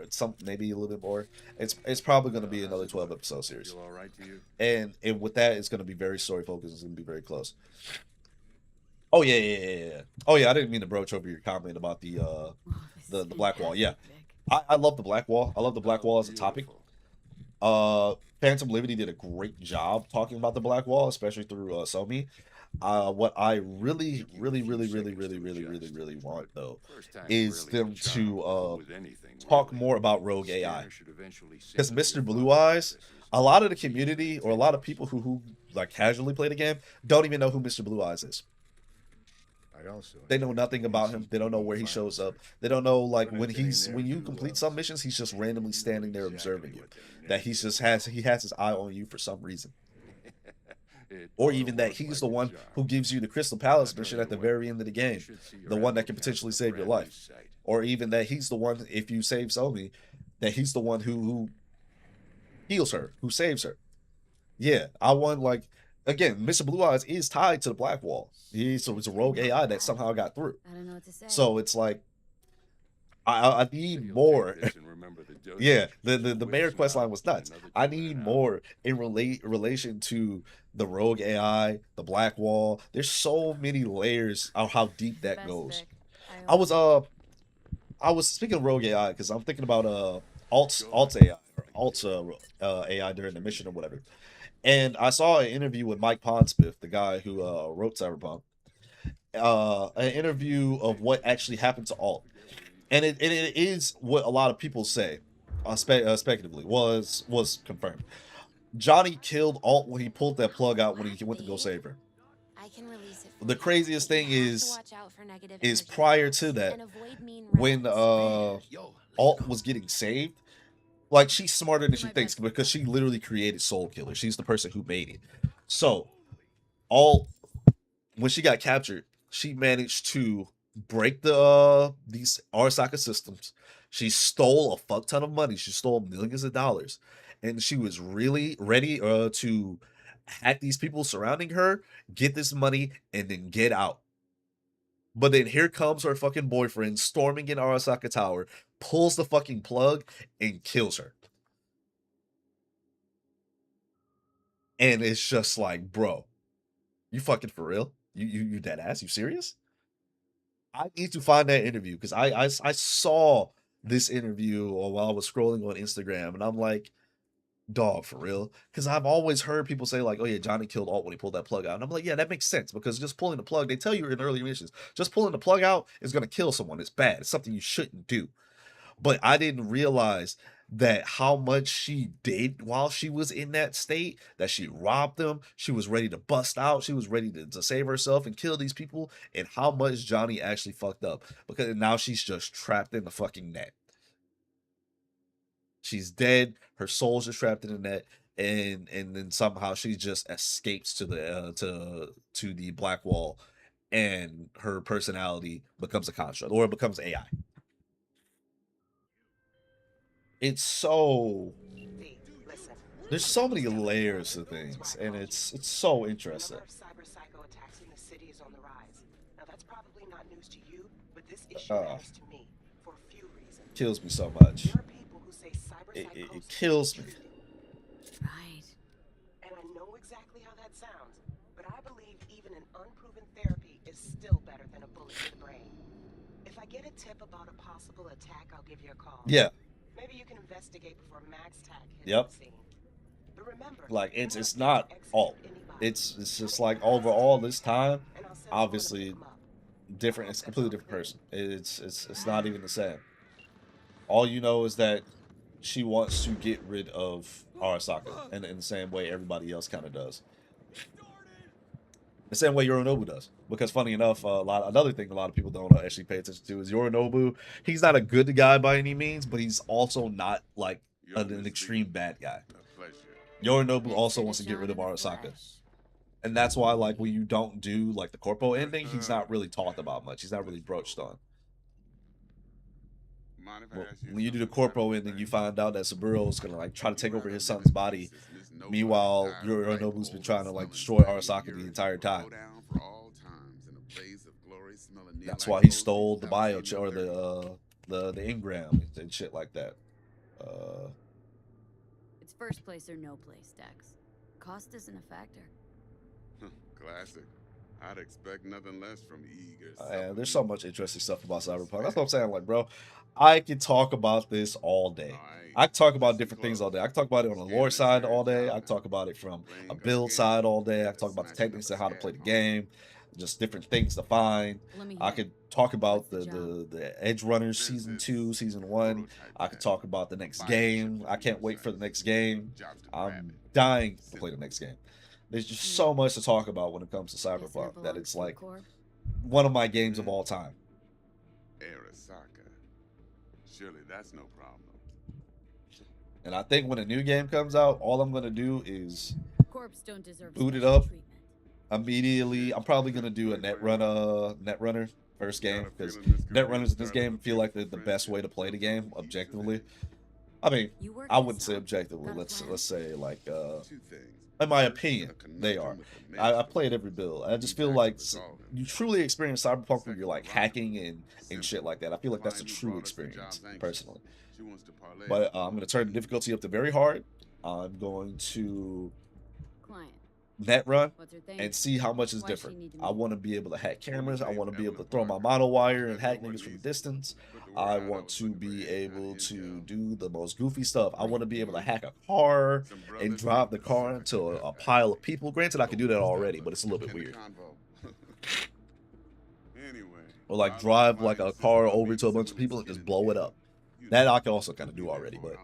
Some maybe a little bit more. It's probably gonna be another 12 episode series. And with that, it's gonna be very story focused. It's gonna be very close. Oh yeah. Oh yeah, I didn't mean to broach over your comment about the Black Wall. Yeah. I love the Black Wall. I love the Black Wall as a topic. Phantom Liberty did a great job talking about the Black Wall, especially through Somi. What I really want though is them to talk more about Rogue AI, because Mr. Blue Eyes, a lot of the community or a lot of people who like casually play the game don't even know who Mr. Blue Eyes is. They know nothing about him. They don't know where he shows up. They don't know like when you complete some missions, he's just randomly standing there observing you. That he has his eye on you for some reason. Or even that he's the one who gives you the Crystal Palace mission at the very end of the game, the one that can potentially save your life. Or even that he's the one, if you save Somi, that he's the one who heals her, who saves her. Yeah, I want like. Again, Mr. Blue Eyes is tied to the Black Wall. So it's a rogue AI that somehow got through. I don't know what to say. So it's like I need more. Yeah, the mayor quest line was nuts. I need more in relation to the rogue AI, the Black Wall. There's so many layers of how deep that goes. I was speaking of rogue AI because I'm thinking about alt AI or alt AI during the mission or whatever. And I saw an interview with Mike Pondsmith, the guy who wrote Cyberpunk, an interview of what actually happened to Alt. And it is what a lot of people say, speculatively, was confirmed. Johnny killed Alt when he pulled that plug out when he went to go save her. The craziest thing is prior to that, when Alt was getting saved, like, she's smarter than she thinks because she literally created Soul Killer. She's the person who made it. So, when she got captured, she managed to break these Arasaka systems. She stole a fuck ton of money. She stole millions of dollars. And she was really ready to hack these people surrounding her, get this money, and then get out. But then here comes her fucking boyfriend storming in Arasaka Tower, pulls the fucking plug, and kills her. And it's just like, bro, you fucking for real? You dead ass? You serious? I need to find that interview because I saw this interview while I was scrolling on Instagram, and I'm like, dog, for real? Because I've always heard people say like, oh yeah, Johnny killed Alt when he pulled that plug out, and I'm like, yeah, that makes sense because just pulling the plug, they tell you in early missions, just pulling the plug out is gonna kill someone. It's bad. It's something you shouldn't do. But I didn't realize that how much she did while she was in that state, that she robbed them, she was ready to bust out, she was ready to save herself and kill these people, and how much Johnny actually fucked up. Because now she's just trapped in the fucking net. She's dead, her soul's just trapped in the net, and then somehow she just escapes to the Black Wall, and her personality becomes a construct, or it becomes AI. It's so there's so many layers to things, and it's so interesting. Cyber psycho attacks in the city is on the rise. Now that's probably not news to you, but this issue matters to me for a few reasons. Kills me so much. There are people who say cyber It kills me. Right. And I know exactly how that sounds, but I believe even an unproven therapy is still better than a bullet to the brain. If I get a tip about a possible attack, I'll give you a call. Yeah. Maybe you can investigate before Max Tag hits Yep. the scene. But remember, Like it's not Alt. It's just like over all this time, obviously different. It's a completely different person. It's not even the same. All you know is that she wants to get rid of Arasaka, and in the same way everybody else kind of does. The same way Yorinobu does. Because funny enough, another thing a lot of people don't actually pay attention to is Yorinobu. He's not a good guy by any means, but he's also not like an extreme bad guy. Yorinobu also wants to get rid of Arasaka. And that's why, like, when you don't do like the corpo ending, he's not really talked about much. He's not really broached on. Well, when you do the corpo ending, you find out that Saburo is gonna like try to take over his son's body. Meanwhile, Yorinobu's been trying to like destroy Arasaka the entire time. That's why he stole the bio or the engram and shit like that. It's first place or no place, Dex. Cost isn't a factor. Classic. I'd expect nothing less from eager. There's so much interesting stuff about Cyberpunk. That's what I'm saying. Like, bro, I can talk about this all day. I can talk about different things all day. I can talk about it on the lore side all day. I can talk about it from a build side all day. I can talk about the techniques and how to play the game, just different things to find. I could talk about the Edge Runners Season 2, Season 1. I could talk about the next game. I can't wait for the next game. I'm dying to play the next game. There's just so much to talk about when it comes to Cyberpunk that it's like one of my games of all time. Arasaka. Surely that's no problem. And I think when a new game comes out, all I'm gonna do is boot it special up treatment. immediately. I'm probably gonna do a Netrunner first game because Netrunners in this game feel like the best way to play the game objectively. I mean, I wouldn't say objectively. Let's say like in my opinion, they are. I played every build. I just feel like you truly experience Cyberpunk when you're like hacking and shit like that. I feel like that's a true experience, personally. But I'm going to turn the difficulty up to very hard. I'm going to net run and see how much is different. I want to be able to hack cameras. I want to be able to throw my mono wire and hack niggas from a distance. I want to be able to do the most goofy stuff. I want to be able to hack a car and drive the car into a pile of people. Granted, I can do that already, but it's a little bit weird. Or like drive like a car over to a bunch of people and just blow it up. That I can also kind of do already, but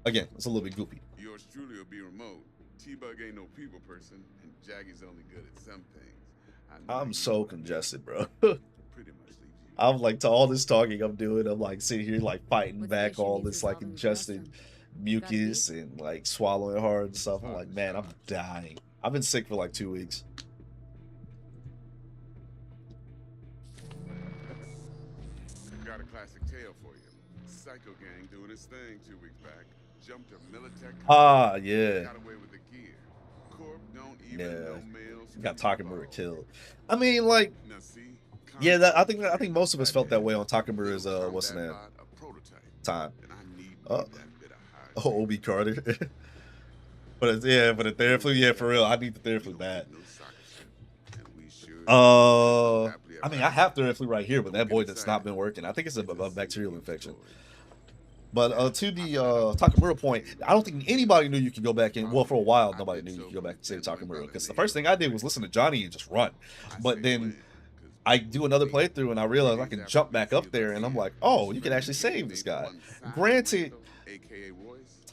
again, it's a little bit goofy. Yours truly will be remote. T-Bug ain't no people person, and Jaggy's only good at some things. I'm so congested, bro. I'm like, to all this talking I'm doing, I'm like sitting here like fighting back all this like ingested mucus and like swallowing hard and stuff. I'm like, man, I'm dying. I've been sick for like 2 weeks. Got a classic tale for you. Psycho gang doing his thing 2 weeks back. Jumped a Militech. Ah, yeah. Got away with the gear. Corp don't even know males. Got Takamura killed. I mean, like, yeah, I think most of us felt that way on Takamura's what's the name? Time. Obi Carter. But the Theraflu, yeah, for real, I need the Theraflu bad. I mean, I have Theraflu right here, but that boy that's not been working. I think it's a bacterial infection. But to the Takamura point, I don't think anybody knew you could go back in. Well, for a while, nobody knew you could go back and save Takamura. Because the first thing I did was listen to Johnny and just run. But then I do another playthrough and I realize I can jump back up there and I'm like, oh, you can actually save this guy. Granted,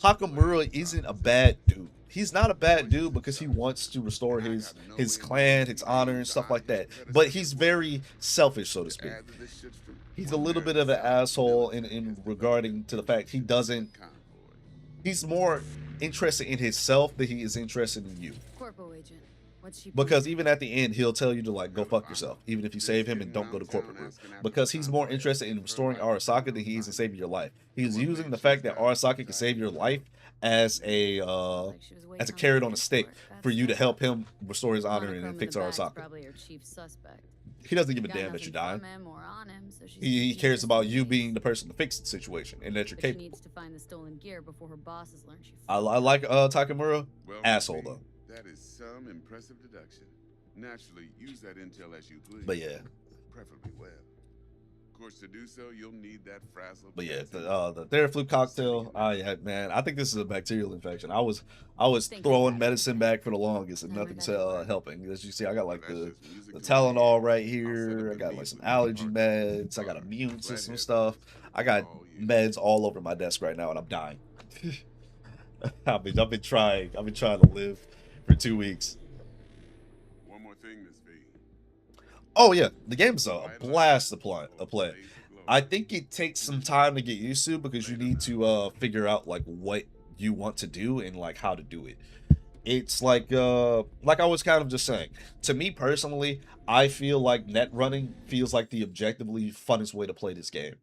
Takamura isn't a bad dude. He's not a bad dude because he wants to restore his clan, his honor, and stuff like that. But he's very selfish, so to speak. He's a little bit of an asshole in regarding to the fact he's more interested in himself than he is interested in you. Corpo agent. Because even at the end, he'll tell you to like go fuck yourself, even if you save him and don't go to corporate route. Because he's more interested in restoring Arasaka than he is in saving your life. He's using the fact that Arasaka can save your life as a carrot on a stick for you to help him restore his honor and fix Arasaka. He doesn't give a damn that you're dying. He cares about you being the person to fix the situation and that you're capable. I like Takamura. Asshole though. That is some impressive deduction. Naturally, use that intel as you please. But yeah. Preferably well. Of course, to do so, you'll need that frazzle. But yeah, the Theraflu cocktail. Yeah, man, I think this is a bacterial infection. I was throwing medicine back for the longest and nothing's helping. As you see, I got like the Tylenol right here. I got like some allergy meds. I got immune system stuff. I got meds all over my desk right now, and I'm dying. I've been trying to live for 2 weeks. thing, Miss V. Oh yeah, the game's a Quiet blast to lights play. or lazy glow. I think it takes some time to get used to because you need to figure out like what you want to do and like how to do it. It's like I was kind of just saying. To me personally, I feel like net running feels like the objectively funnest way to play this game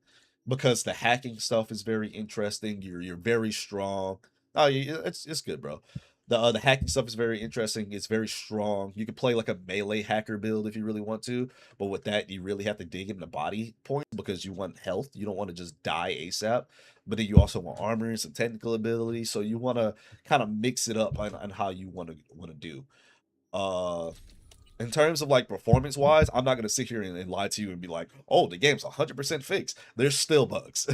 because the hacking stuff is very interesting. You're very strong. Oh, it's good, bro. The hacking stuff is very interesting. It's very strong. You can play like a melee hacker build if you really want to, but with that you really have to dig into body points because you want health. You don't want to just die ASAP. But then you also want armor and some technical ability, so you want to kind of mix it up on how you want to do. Uh, in terms of like performance wise, I'm not gonna sit here and lie to you and be like, oh, the game's 100% fixed. There's still bugs.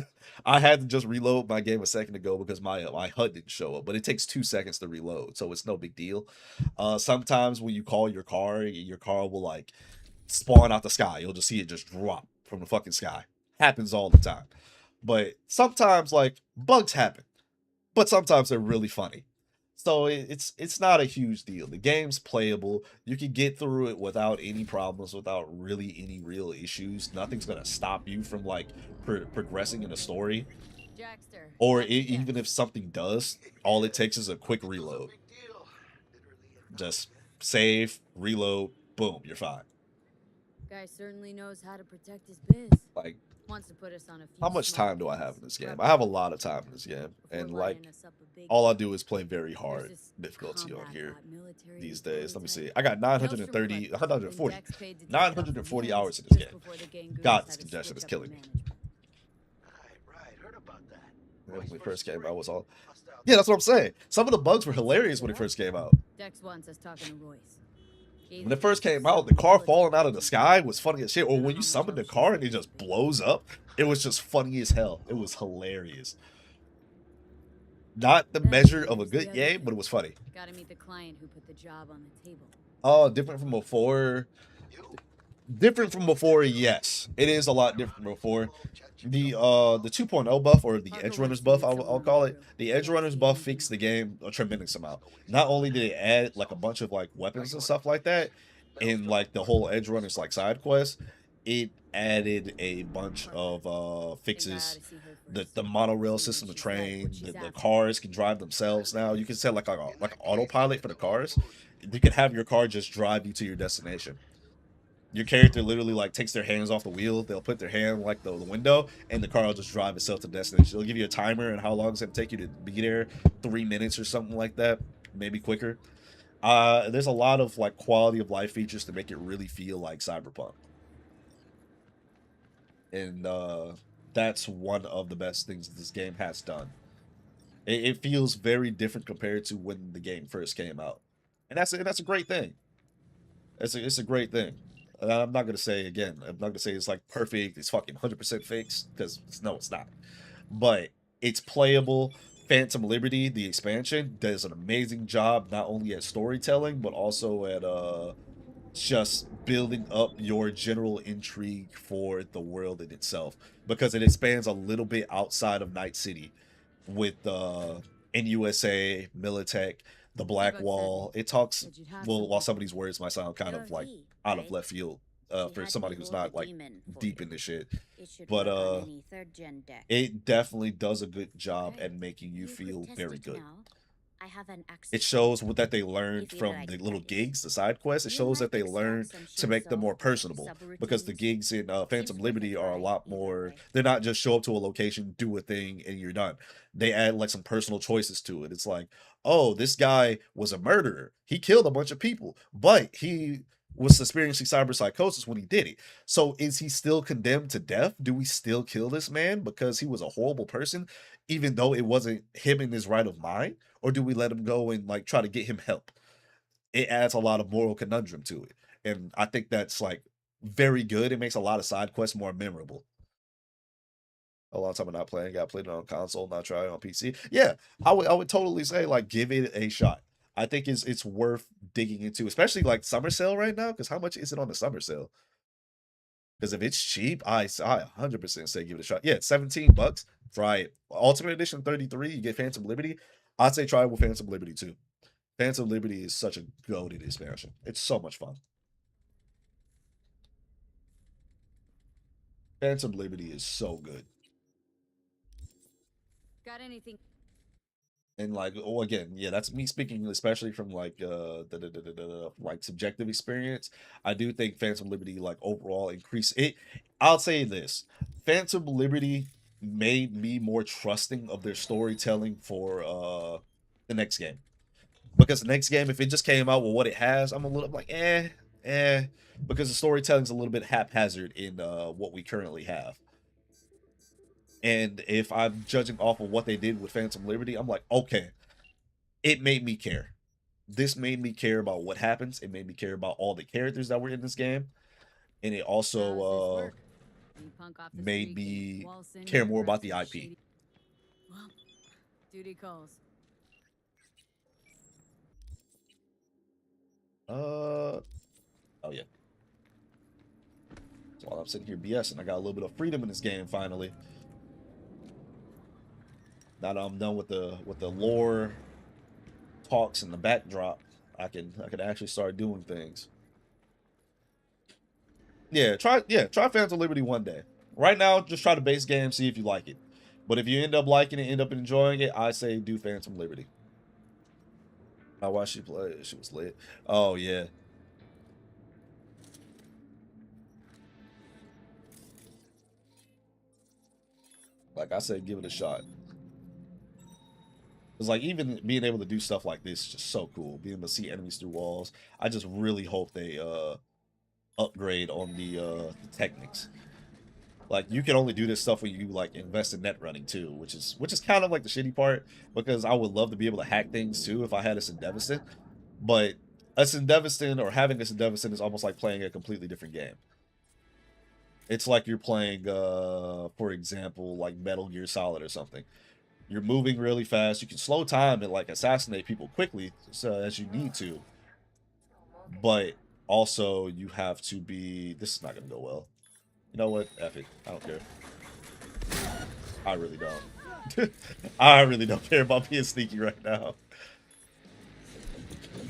I had to just reload my game a second ago because my HUD didn't show up, but it takes 2 seconds to reload, so it's no big deal. Sometimes when you call your car will like spawn out the sky. You'll just see it just drop from the fucking sky. Happens all the time. But sometimes like bugs happen, but sometimes they're really funny. So it's not a huge deal. The game's playable. You can get through it without any problems, without really any real issues. Nothing's gonna stop you from like progressing in the story. Jackster, Or that's Jax. even if something does, all it takes is a quick reload. Just save, reload, boom, you're fine. Guy certainly knows how to protect his biz. Like, Wants to put us on a few how much smart time do I hits. have in this game? I have a lot of time in this game, Before and like lining us up a big all I deal. do is play very There's hard this difficulty on combat here bot military these days. Let me see. prototype. I got Maelstrom 930, collected, 940, and Dex paid to take it off 940 their hours hands in this just game. before the gang goons God, had this to congestion switch is up killing the me. management. Right, heard about that. When it first came out, I was all, yeah, that's what I'm saying. Some of the bugs were hilarious when it first came out. Dex wants us talking to Royce. When it first came out, the car falling out of the sky was funny as shit. Or when you summon the car and it just blows up, it was just funny as hell. It was hilarious. Not the measure of a good game, but it was funny. Gotta meet the client who put the job on the table. Oh, different from before. Different from before, yes. It is a lot different from before. The 2.0 buff, or the Edge Runners buff, I'll call it. The Edge Runners buff fixed the game a tremendous amount. Not only did it add like a bunch of like weapons and stuff like that, in like the whole Edge Runners like side quest, it added a bunch of fixes. The monorail system, the train, the cars can drive themselves now. You can set like an autopilot for the cars. You can have your car just drive you to your destination. Your character literally like takes their hands off the wheel. They'll put their hand like the window, and the car will just drive itself to the destination. It'll give you a timer and how long it's gonna take you to be there, 3 minutes or something like that, maybe quicker. There's a lot of like quality of life features to make it really feel like Cyberpunk, and that's one of the best things this game has done. It feels very different compared to when the game first came out, and that's a great thing. It's a great thing. I'm not gonna say again. I'm not gonna say it's like perfect. It's fucking 100% fixed because no, it's not. But it's playable. Phantom Liberty, the expansion, does an amazing job not only at storytelling but also at just building up your general intrigue for the world in itself because it expands a little bit outside of Night City with NUSA, Militech, the Black Wall. It talks, well, while some of these words might sound kind of like out of left field for somebody who's not like deep in this shit, but it definitely does a good job at making you feel very good. I have an It shows that they learned from the little gigs, the side quests. It shows that they learned to make them more personable because the gigs in Phantom Liberty are a lot more. They're not just show up to a location, do a thing, and you're done. They add like some personal choices to it. It's like, oh, this guy was a murderer. He killed a bunch of people, but he was experiencing cyber psychosis when he did it. So is he still condemned to death? Do we still kill this man because he was a horrible person, even though it wasn't him in his right of mind? Or do we let him go and like try to get him help? It adds a lot of moral conundrum to it. And I think that's like very good. It makes a lot of side quests more memorable. A long time of not playing, got played it on console, not trying on PC. Yeah, I would totally say like give it a shot. I think it's worth digging into, especially like summer sale right now. Because how much is it on the summer sale? Because if it's cheap, I 100% say give it a shot. Yeah, it's $17. Try it. Ultimate Edition 33, you get Phantom Liberty. I'd say try it with Phantom Liberty too. Phantom Liberty is such a goated expansion. It's so much fun. Phantom Liberty is so good. Got anything? And like, oh, again, yeah, that's me speaking, especially from like like subjective experience. I do think Phantom Liberty like overall increase it. I'll say this: Phantom Liberty made me more trusting of their storytelling for the next game. Because the next game, if it just came out with what it has, I'm a little like because the storytelling's a little bit haphazard in what we currently have. And if I'm judging off of what they did with Phantom Liberty, I'm like, okay, it made me care. This made me care about what happens. It made me care about all the characters that were in this game. And it also made me care more about the IP. Well, duty calls. Oh yeah. So while I'm sitting here BSing, I got a little bit of freedom in this game finally. Now that I'm done with the lore talks and the backdrop, I can actually start doing things. Yeah, try Phantom Liberty one day. Right now, just try the base game, see if you like it. But if you end up liking it, end up enjoying it, I say do Phantom Liberty. I watched she play. She was lit. Oh yeah. Like I said, give it a shot. It's like even being able to do stuff like this is just so cool. Being able to see enemies through walls. I just really hope they upgrade on the techniques. Like you can only do this stuff when you like invest in net running too, which is kind of like the shitty part because I would love to be able to hack things too if I had a Syndevistant. But a Syndevistant or having a Syndevistant is almost like playing a completely different game. It's like you're playing for example, like Metal Gear Solid or something. You're moving really fast. You can slow time and like assassinate people quickly as you need to. But also you have to be. This is not gonna go well. You know what? F it. I don't care. I really don't. I really don't care about being sneaky right now.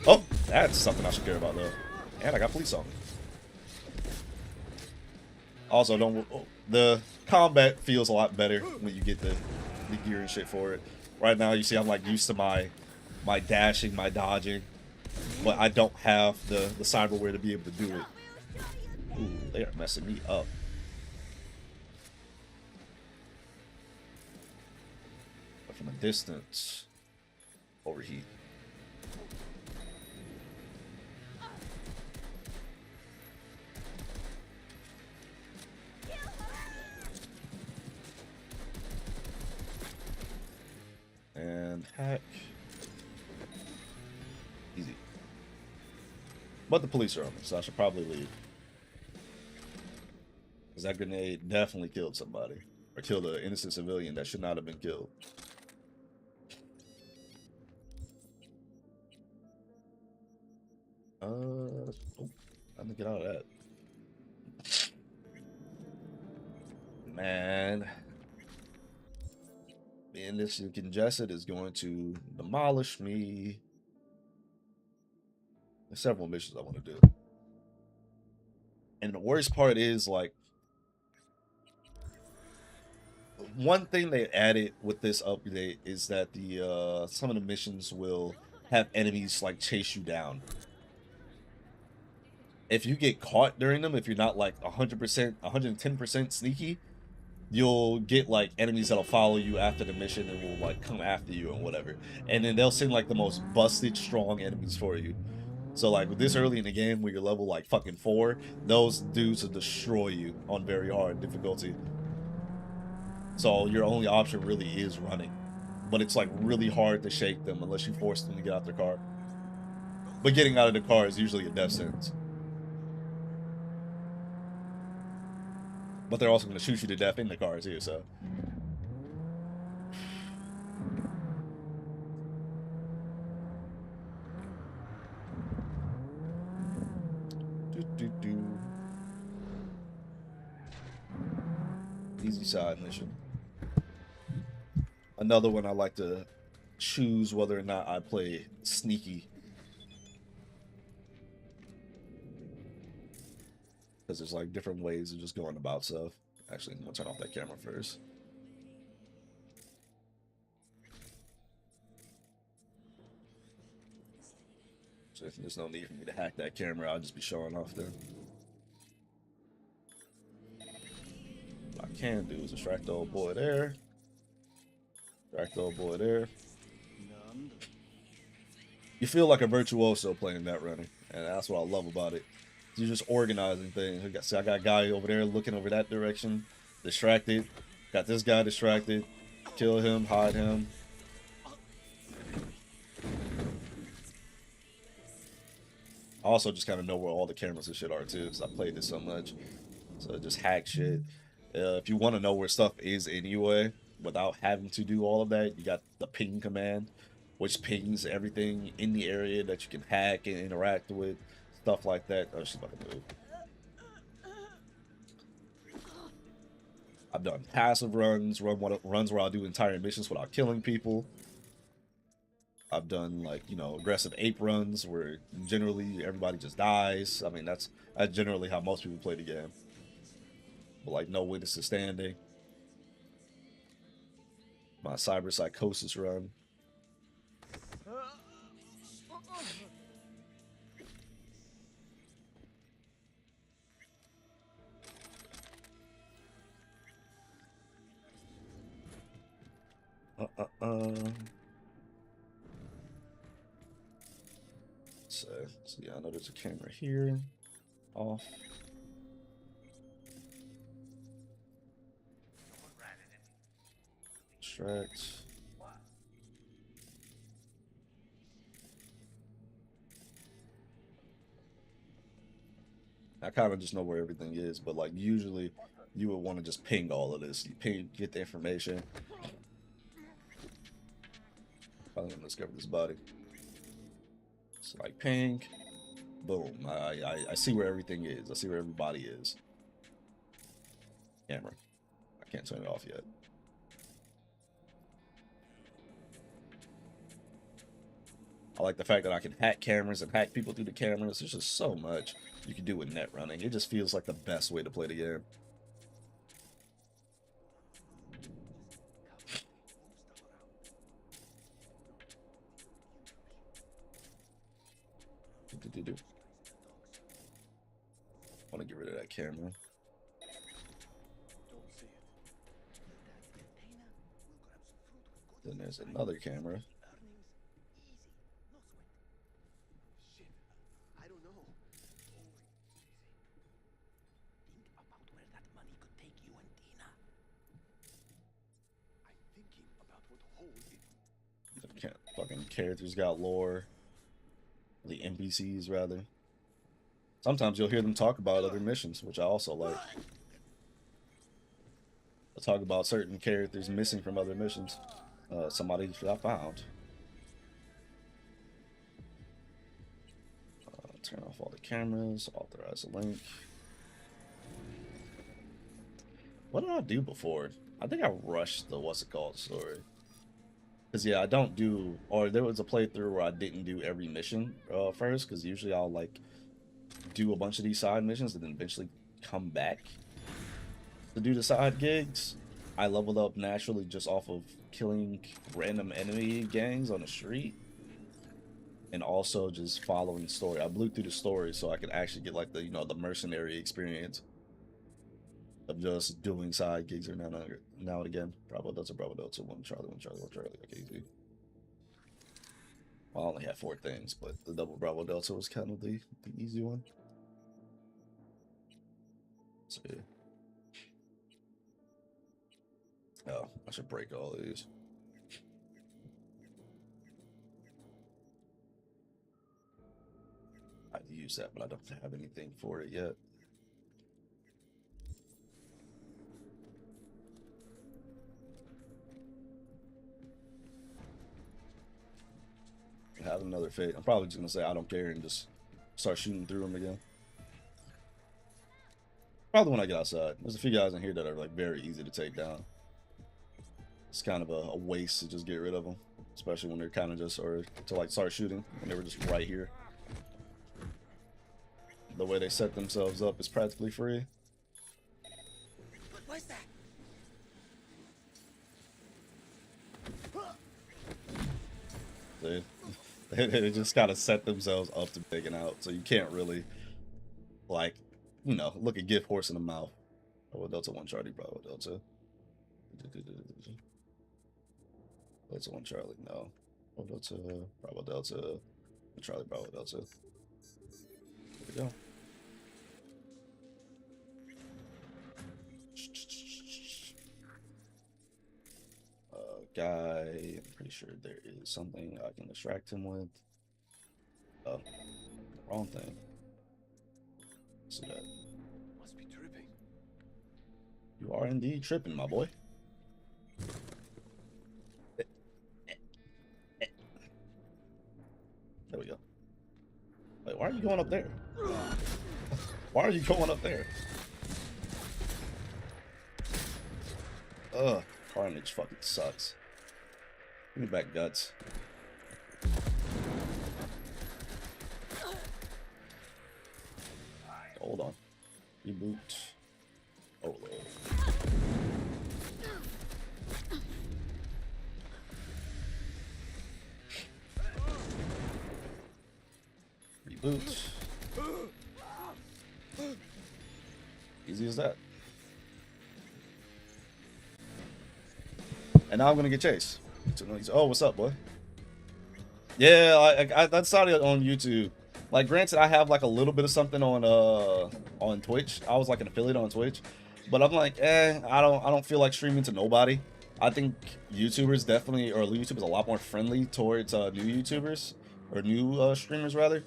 Oh, that's something I should care about though. And I got police on me. Also, the combat feels a lot better when you get the gear and shit for it. Right now, you see I'm like used to my dashing, my dodging, but I don't have the cyberware to be able to do it. Ooh, they are messing me up. But from a distance, overheat. And hack. Easy. But the police are on me, so I should probably leave. Because that grenade definitely killed somebody. Or killed an innocent civilian that should not have been killed. Oh, I'm gonna get out of that. Man. Being this congested is going to demolish me. There's several missions I want to do. And the worst part is, like, one thing they added with this update is that the some of the missions will have enemies, like, chase you down. If you get caught during them, if you're not, like, 100%, 110% sneaky, you'll get like enemies that'll follow you after the mission and will like come after you and whatever, and then they'll send like the most busted strong enemies for you. So like with this early in the game where you're level like fucking 4, those dudes will destroy you on very hard difficulty. So your only option really is running, but it's like really hard to shake them unless you force them to get out their car. But getting out of the car is usually a death sentence. But they're also going to shoot you to death in the car too, so. Easy side mission. Another one I like to choose whether or not I play sneaky. Because there's like different ways of just going about stuff. Actually, I'm gonna turn off that camera first. So if there's no need for me to hack that camera, I'll just be showing off there. What I can do is distract the old boy there. Distract the old boy there. You feel like a virtuoso playing that running, and that's what I love about it. You're just organizing things. See, I got a guy over there looking over that direction, distracted. Got this guy distracted. Kill him, hide him. I also just kind of know where all the cameras and shit are too, because I played this so much. So just hack shit. If you want to know where stuff is anyway, without having to do all of that, you got the ping command, which pings everything in the area that you can hack and interact with, stuff like that. Oh, she's about to move. I've done passive runs, runs where I'll do entire missions without killing people. I've done, like, you know, aggressive ape runs where generally everybody just dies. I mean, that's generally how most people play the game. But, like, no witnesses standing. My cyber psychosis run. So yeah, I know there's a camera here. Off. Distract. I kind of just know where everything is, but like usually you would want to just ping all of this. You ping, get the information. Probably gonna discover this body. It's like ping, boom. I see where everything is. I see where everybody is. Camera. I can't turn it off yet. I like the fact that I can hack cameras and hack people through the cameras. There's just so much you can do with net running. It just feels like the best way to play the game. I want to get rid of that camera. Then there's another camera. Fucking characters got lore. The NPCs, rather. Sometimes you'll hear them talk about other missions, which I also like. They'll talk about certain characters missing from other missions. Somebody I found. Turn off all the cameras. Authorize a link. What did I do before? I think I rushed the what's it called story. Because, yeah, I don't do, or there was a playthrough where I didn't do every mission first, because usually I'll, like, do a bunch of these side missions and then eventually come back to do the side gigs. I leveled up naturally just off of killing random enemy gangs on the street, and also just following the story. I blew through the story so I could actually get, like, the, you know, the mercenary experience of just doing side gigs or now and again. Bravo Delta, Bravo Delta, 1 Charlie, 1 Charlie, 1 Charlie. Okay, easy. Well, I only had 4 things, but the double Bravo Delta was kind of the easy one. So, yeah. Oh, I should break all these. I'd use that, but I don't have anything for it yet. Have another fate. I'm probably just gonna say I don't care and just start shooting through them again. Probably when I get outside. There's a few guys in here that are like very easy to take down. It's kind of a waste to just get rid of them, especially when they're kind of just, or to like start shooting when they were just right here. The way they set themselves up is practically free. What's that? They just gotta set themselves up to be taken out, so you can't really, like, you know, look a gift horse in the mouth. Bravo Delta 1 Charlie, Bravo Delta. Delta 1 Charlie, no. Bravo Delta, Bravo Delta, Charlie, Bravo Delta. There we go. Guy, I'm pretty sure there is something I can distract him with. Oh, wrong thing. See that? Must be tripping. You are indeed tripping, my boy. There we go. Wait, why are you going up there? Why are you going up there? Ugh, Carnage fucking sucks. Give me back guts. Hold on. Reboot. Oh, Lord. Reboot. Easy as that. And now I'm gonna get chased. Oh, what's up, boy? Yeah, I started on YouTube. Like, granted, I have like a little bit of something on Twitch. I was like an affiliate on Twitch, but I'm like, I don't feel like streaming to nobody. I think YouTubers definitely, or YouTube is a lot more friendly towards new YouTubers or new streamers rather.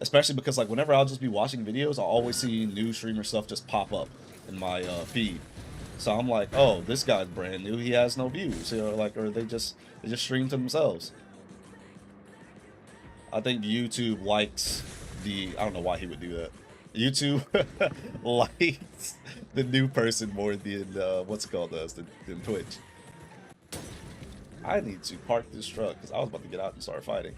Especially because like whenever I'll just be watching videos, I'll always see new streamer stuff just pop up in my feed. So I'm like, oh, this guy's brand new. He has no views, or they just stream to themselves. I think YouTube likes I don't know why he would do that. YouTube likes the new person more than what's it called than Twitch. I need to park this truck because I was about to get out and start fighting.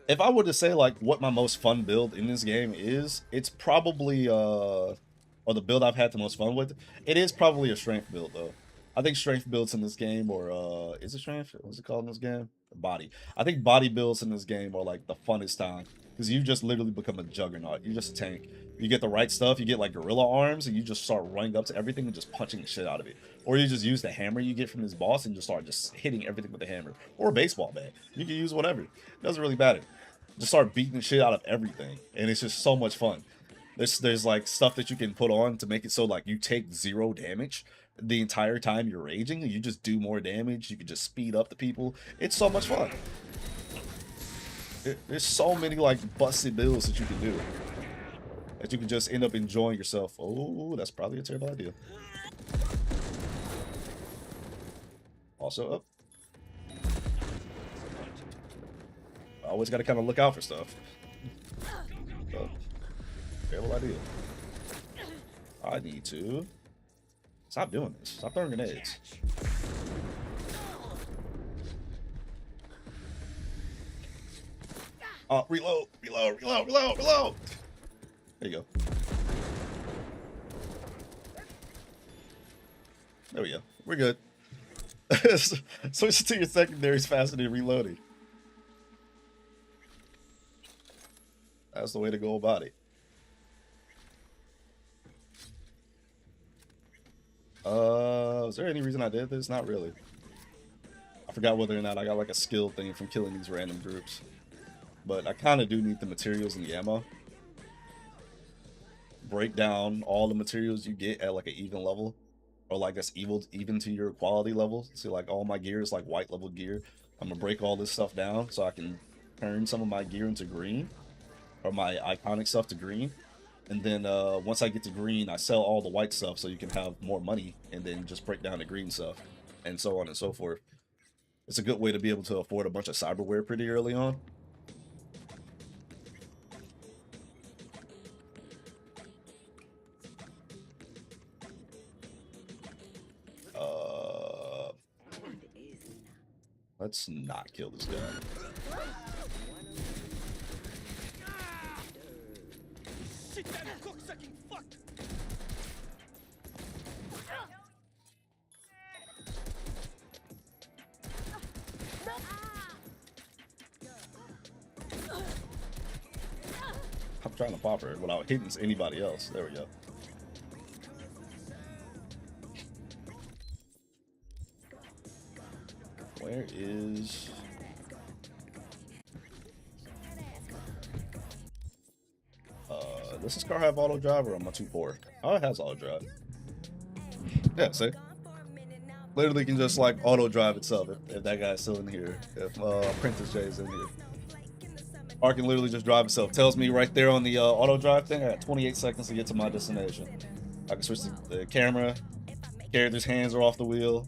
If I were to say like what my most fun build in this game is, it's probably or the build I've had the most fun with, it is probably a strength build though. I think strength builds in this game, or is it strength? What's it called in this game? Body. I think body builds in this game are like the funnest time because you just literally become a juggernaut. You're just a tank. You get the right stuff. You get like gorilla arms, and you just start running up to everything and just punching the shit out of it. Or you just use the hammer you get from this boss and just start just hitting everything with the hammer, or a baseball bat. You can use whatever. It doesn't really matter. Just start beating the shit out of everything, and it's just so much fun. There's like stuff that you can put on to make it so like you take 0 damage the entire time you're raging. You just do more damage. You can just speed up the people. It's so much fun. There's so many like busted builds that you can do that you can just end up enjoying yourself. Oh, that's probably a terrible idea. Also up. I always got to kind of look out for stuff. So, terrible idea. I need to stop doing this. Stop throwing grenades. Reload, reload, reload, reload, reload. There you go. There we go. We're good. Switch to your secondaries faster than reloading. That's the way to go about it. Was there any reason I did this? Not really. I forgot whether or not I got like a skill thing from killing these random groups. But I kind of do need the materials and the ammo. Break down all the materials you get at like an even level. Or like that's even to your quality level. See, like all my gear is like white level gear. I'm gonna break all this stuff down so I can turn some of my gear into green. Or my iconic stuff to green. And then once I get to green, I sell all the white stuff so you can have more money, and then just break down the green stuff, and so on and so forth. It's a good way to be able to afford a bunch of cyberware pretty early on. Let's not kill this guy. Shit, that cocksucking fuck! I'm trying to pop her without hitting anybody else. There we go. Where is... does this car have auto drive or am I too poor? Oh, it has auto drive. Yeah, see? Literally can just like auto drive itself if that guy's still in here. If Princess J is in here. Car can literally just drive itself. Tells me right there on the auto drive thing, I got 28 seconds to get to my destination. I can switch the camera, character's hands are off the wheel,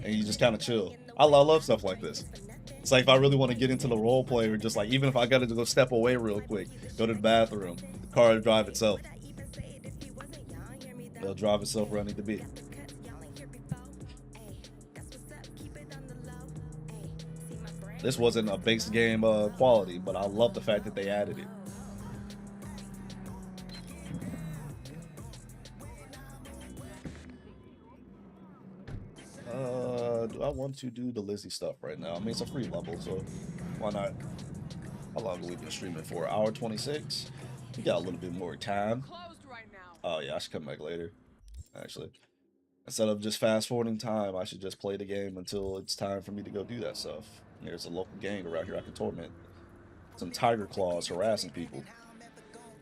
and you just kind of chill. I love stuff like this. It's like if I really want to get into the role play, or just like even if I got to go step away real quick, go to the bathroom, the car will drive itself. It'll drive itself where I need to be. This wasn't a base game quality, but I love the fact that they added it. Do I want to do the Lizzie stuff right now? I mean, it's a free level, so why not? How long have we been streaming for? Hour 26? We got a little bit more time. Oh yeah, I should come back later, actually. Instead of just fast forwarding time, I should just play the game until it's time for me to go do that stuff. There's a local gang around here I can torment. Some tiger claws harassing people.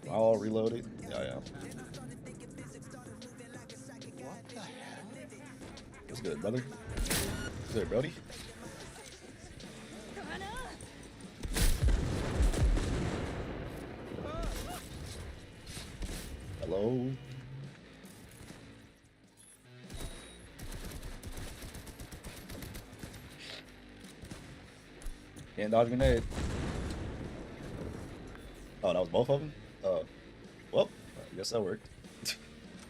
Am I all reloaded? Yeah, I am. What's good, brother? What's good, brody? Hello? Can't dodge a grenade. Oh, that was both of them? Well, I guess that worked.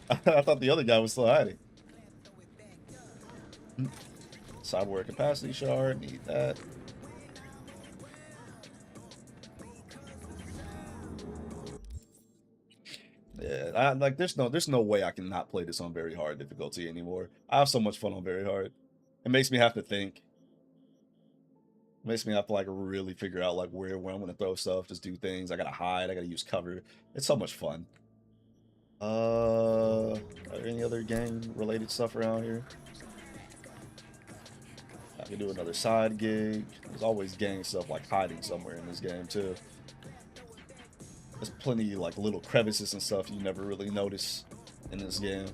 I thought the other guy was still hiding. Cyberware capacity shard, need that. Yeah, like there's no way I can not play this on very hard difficulty anymore. I have so much fun on very hard. It makes me have to think. It makes me have to like really figure out like where I'm gonna throw stuff, just do things. I gotta hide, I gotta use cover. It's so much fun. Are there any other gang related stuff around here? I can do another side gig. There's always gang stuff like hiding somewhere in this game too. There's plenty like little crevices and stuff you never really notice in this game.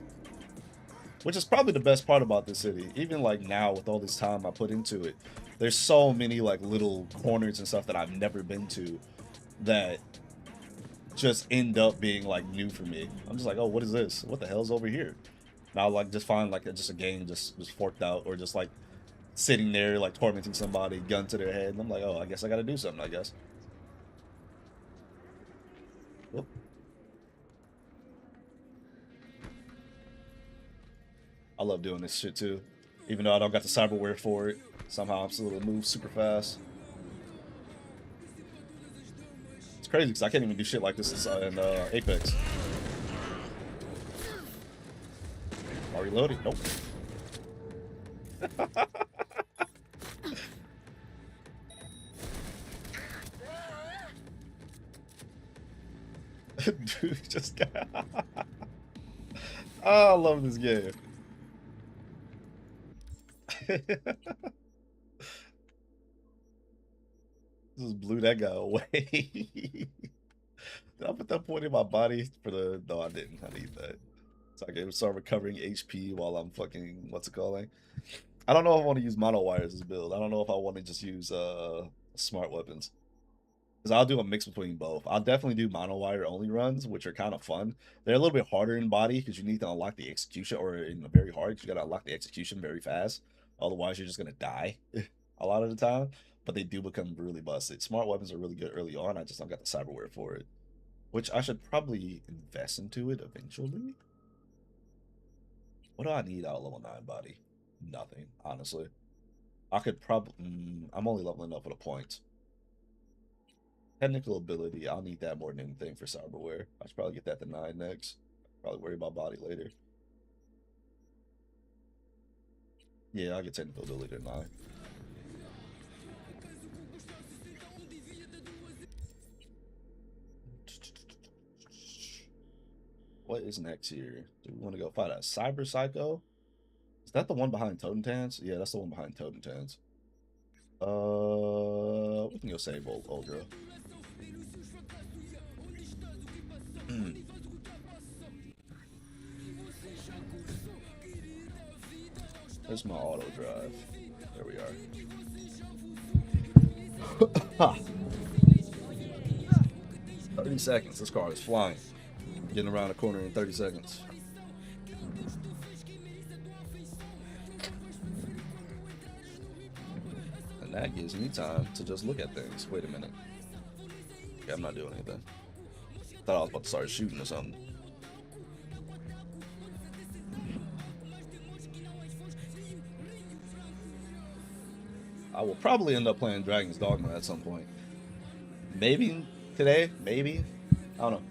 Which is probably the best part about this city. Even like now with all this time I put into it, there's so many like little corners and stuff that I've never been to that just end up being like new for me. I'm just like, oh, what is this? What the hell's over here? And I'll like just find like just a gang just forked out or just like sitting there like tormenting somebody, gun to their head, and I'm like, oh, I guess I gotta do something, I guess. Whoop. I love doing this shit too. Even though I don't got the cyberware for it, somehow I'm still able to move super fast. It's crazy because I can't even do shit like this in Apex. Are we loaded? Nope. Dude just got... Oh, I love this game. Just blew that guy away. Did I put that point in my body for the... No, I didn't. I need that. So I can start recovering HP while I'm fucking... What's it calling? I don't know if I want to use mono wires as build. I don't know if I want to just use smart weapons. Because I'll do a mix between both. I'll definitely do mono wire only runs, which are kind of fun. They're a little bit harder in body because you need to unlock the execution, or in very hard because you got to unlock the execution very fast. Otherwise, you're just going to die a lot of the time. But they do become really busted. Smart weapons are really good early on. I just don't got the cyberware for it. Which I should probably invest into it eventually. What do I need out of level 9 body? Nothing, honestly. I could probably. I'm only leveling up with a point. Technical ability, I'll need that more than anything for cyberware. I should probably get that to 9 next. Probably worry about body later. Yeah, I'll get technical ability to 9. What is next here? Do we want to go fight a Cyber Psycho? Is that the one behind Totem Tans? Yeah, that's the one behind Totem Tans. We can go save old girl. There's my auto drive. There we are. 30 seconds. This car is flying. Getting around the corner in 30 seconds. And that gives me time to just look at things. Wait a minute. Okay, I'm not doing anything. Thought I was about to start shooting or something. I will probably end up playing Dragon's Dogma at some point. Maybe today, maybe. I don't know.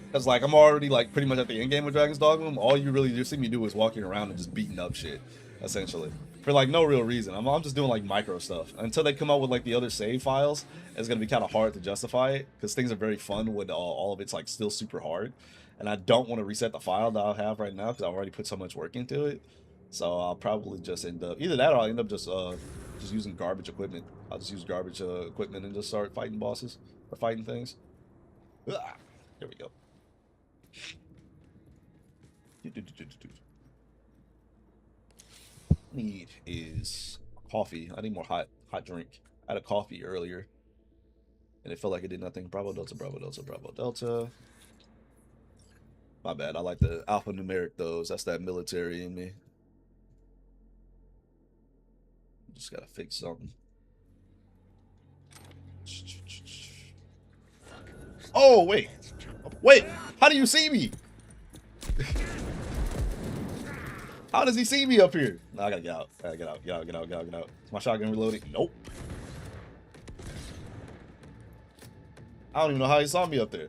Because, like, I'm already, like, pretty much at the end game with Dragon's Dogma. All you really just see me do is walking around and just beating up shit, essentially. For, like, no real reason. I'm just doing, like, micro stuff. Until they come out with, like, the other save files, it's going to be kind of hard to justify it. Because things are very fun when all of it's, like, still super hard. And I don't want to reset the file that I have right now because I already put so much work into it. So I'll probably just end up... Either that or I'll end up just using garbage equipment. I'll just use garbage equipment and just start fighting bosses. Or fighting things. There we go. Need is coffee. I need more hot drink. I had a coffee earlier and it felt like it did nothing. Bravo Delta, Bravo Delta, Bravo Delta. My bad. I like the alphanumeric those. That's that military in me. Just gotta fix something. Oh wait, how do you see me? How does he see me up here? No, I gotta get out. I gotta get out. Is my shotgun reloading? Nope. I don't even know how he saw me up there.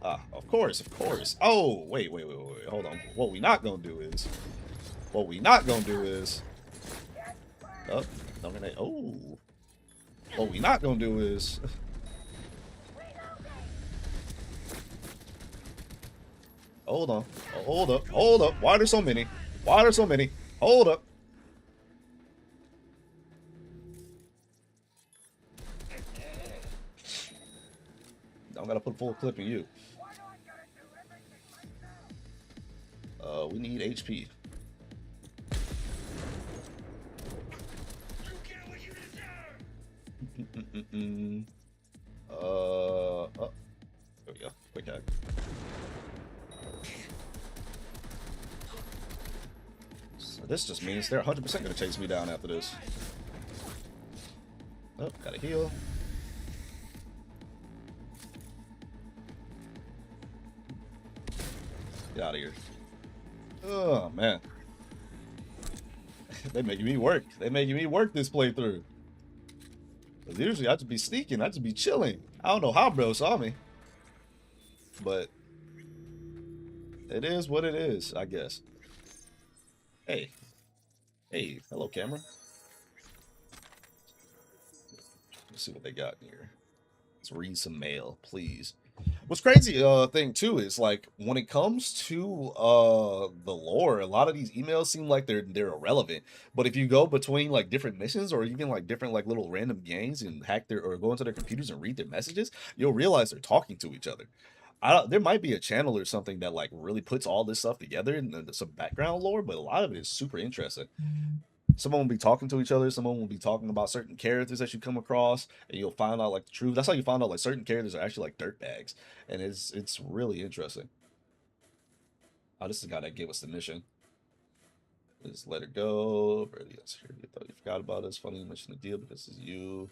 Of course. Oh, wait. Hold on. What we not gonna do is. Oh, don't grenade. Oh. What we not gonna do is. Hold on. Hold up. Why are there so many? Hold up. I'm gonna put full clip in you. We need HP. There we go. Quick hack. So this just means they're 100% gonna chase me down after this. Oh, gotta heal. Get out of here. Oh, man. They making me work. This playthrough. Because usually I just be sneaking. I just be chilling. I don't know how bro saw me. But it is what it is, I guess. Hey. Hello, camera. Let's see what they got in here. Let's read some mail, please. What's crazy thing too is like when it comes to the lore, a lot of these emails seem like they're irrelevant. But if you go between like different missions or even like different like little random gangs and hack their or go into their computers and read their messages, you'll realize they're talking to each other. There might be a channel or something that like really puts all this stuff together and some background lore, but a lot of it is super interesting. Someone will be talking to each other. Someone will be talking about certain characters that you come across, and you'll find out like the truth. That's how you find out like certain characters are actually like dirtbags, and it's really interesting. Oh, this is the guy that gave us the mission. Just let it go. Barely security. I thought you forgot about us. Funny you mentioned the deal because it's you.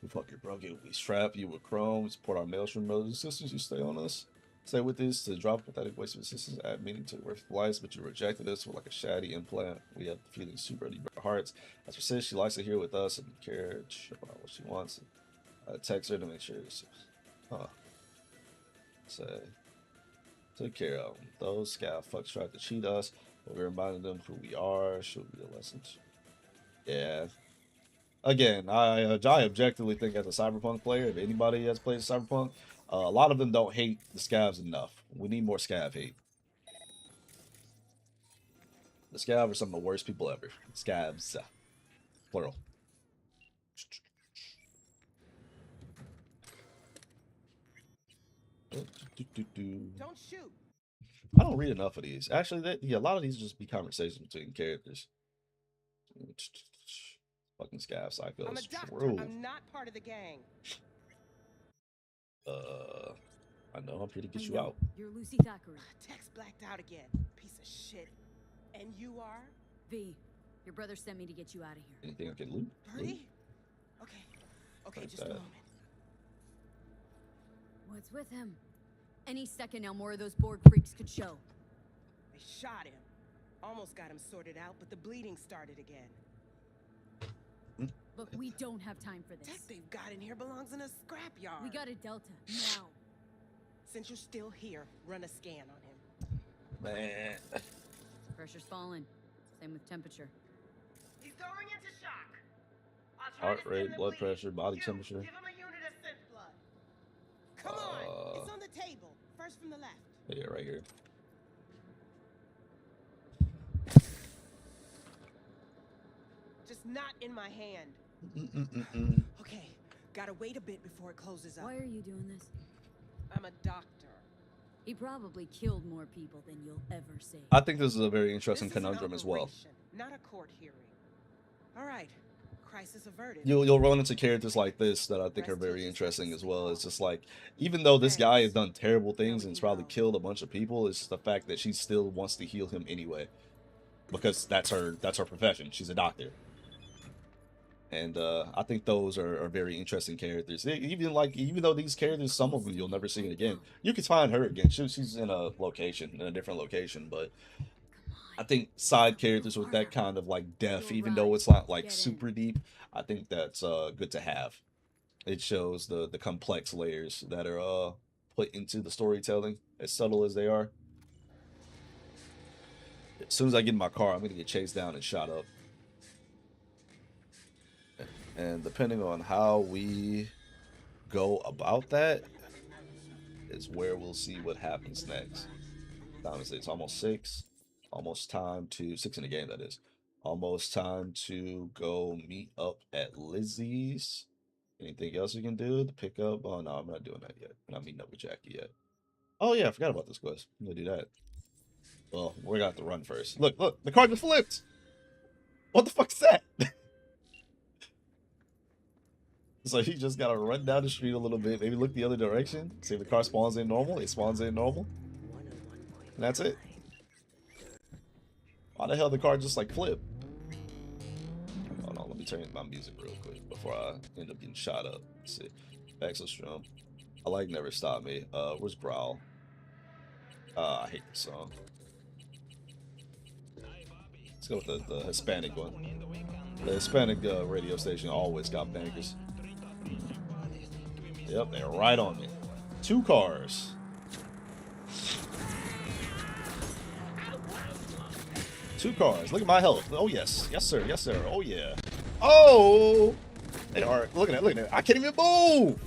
We fuck your bro. We strap you with chrome. We support our maelstrom brothers and sisters. You stay on us. Say with this to drop pathetic waste of assistance, add meaning to worth lives, but you rejected us with like a shady implant. We have feelings super deep in our hearts. As she says, she likes to hear with us and care about what she wants. Text her to make sure. Say, take care of them. Those scout fucks tried to cheat us, but we reminded them who we are. Should be a lesson. Yeah. Again, I objectively think as a Cyberpunk player, if anybody has played Cyberpunk, a lot of them don't hate the scavs enough. We need more scav hate. The scav are some of the worst people ever. Scavs, plural. Don't shoot. I don't read enough of these. Actually, a lot of these just be conversations between characters. Fucking scav psychos. I'm a doctor. True. I'm not part of the gang. I know. I'm here to get you out. You're Lucy Thackeray. Text blacked out again. Piece of shit. And you are? V. Your brother sent me to get you out of here. Anything I can loot? Birdie? Okay, Like just a moment. What's with him? Any second now, more of those Borg freaks could show. They shot him. Almost got him sorted out, but the bleeding started again. Look, we don't have time for this. Tech they've got in here belongs in a scrapyard. We got a Delta now. Since you're still here, run a scan on him. Man. Pressure's falling. Same with temperature. He's going into shock. Heart rate, blood pressure, body temperature. Give him a unit of synth blood. Come on, it's on the table. First from the left. Yeah, right here. Just not in my hand. Okay, gotta wait a bit before it closes up. Why are you doing this? I'm a doctor. He probably killed more people than you'll ever see. I think this is a very interesting conundrum as well. Not a court hearing. All right, crisis averted. You'll run into characters like this that I think are very interesting as well. It's just like, even though this guy has done terrible things and has probably killed a bunch of people, it's the fact that she still wants to heal him anyway, because that's her profession. She's a doctor. And I think those are very interesting characters. Even though these characters, some of them you'll never see again. You can find her again. She's in a different location. But I think side characters with that kind of like depth, even though it's not like super deep, I think that's good to have. It shows the complex layers that are put into the storytelling, as subtle as they are. As soon as I get in my car, I'm gonna get chased down and shot up. And depending on how we go about that is where we'll see what happens next. Honestly, it's almost 6. Almost time to 6 in the game, that is. Almost time to go meet up at Lizzie's. Anything else we can do to pick up? Oh no, I'm not doing that yet. I'm not meeting up with Jackie yet. Oh yeah, I forgot about this quest. I'm gonna do that. Well, we're gonna have to run first. Look, the car just flipped. What the fuck is that? So you just gotta run down the street a little bit, maybe look the other direction, see if the car spawns in normal. It spawns in normal. And that's it. Why the hell the car just like flip? Hold on, let me turn my music real quick before I end up getting shot up. Let's see. Exostrom. I like Never Stop Me. Where's Growl? I hate this song. Let's go with the Hispanic one. The Hispanic radio station always got bangers. Yep, they're right on me. 2 cars. Two cars. Look at my health. Oh yes, yes sir, yes sir. Oh yeah. Oh, they are. Look at that. I can't even move.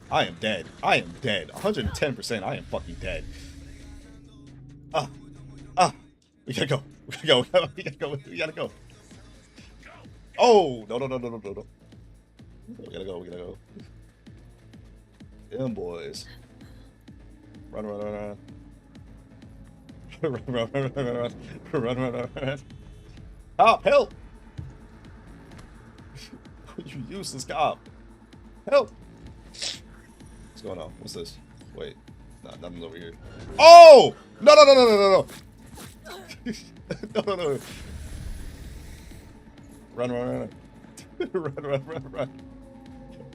I am dead. I am dead. 110%. I am fucking dead. We gotta go. We gotta go. We gotta go. Oh no. We gotta go. Them boys. Run. Run. Cop, help! You useless cop. Help! What's going on? What's this? Wait. Nah, nothing's over here. Oh! No. No. Run. Run.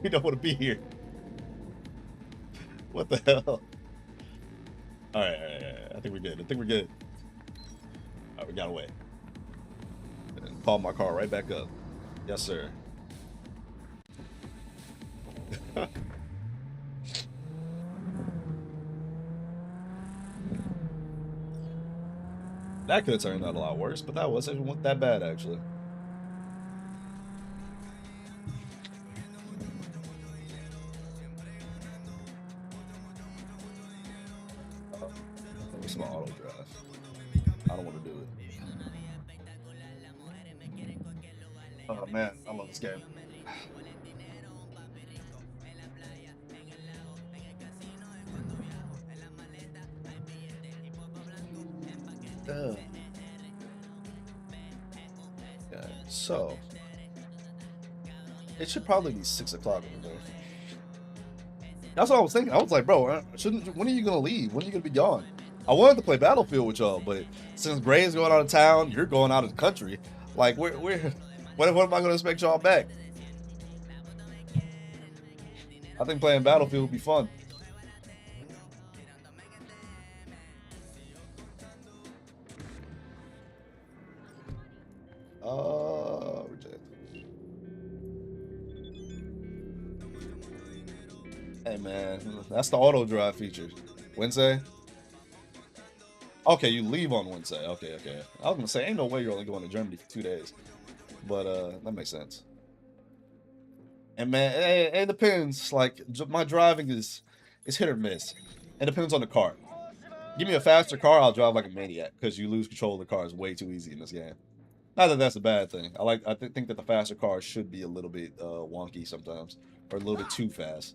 We don't want to be here. What the hell? All right. I think we're good. All right, we got away. And call my car right back up. Yes, sir. That could have turned out a lot worse, but that wasn't that bad, actually. What's my auto drive? I don't want to do it. Oh man, I love this game. Okay, so it should probably be 6 o'clock over there. That's what I was thinking. I was like, bro, when are you gonna leave? When are you gonna be gone? I wanted to play Battlefield with y'all, but since Gray's going out of town, you're going out of the country. Like, what am I gonna expect y'all back? I think playing Battlefield would be fun. Reject. Hey man, that's the auto drive feature. Wednesday? Okay, you leave on Wednesday. Okay. I was gonna say, ain't no way you're only going to Germany for 2 days. But that makes sense. And man, it depends. Like, my driving is hit or miss. It depends on the car. Give me a faster car, I'll drive like a maniac because you lose control of the car is way too easy in this game. Not that that's a bad thing. I think that the faster cars should be a little bit wonky sometimes, or a little bit too fast.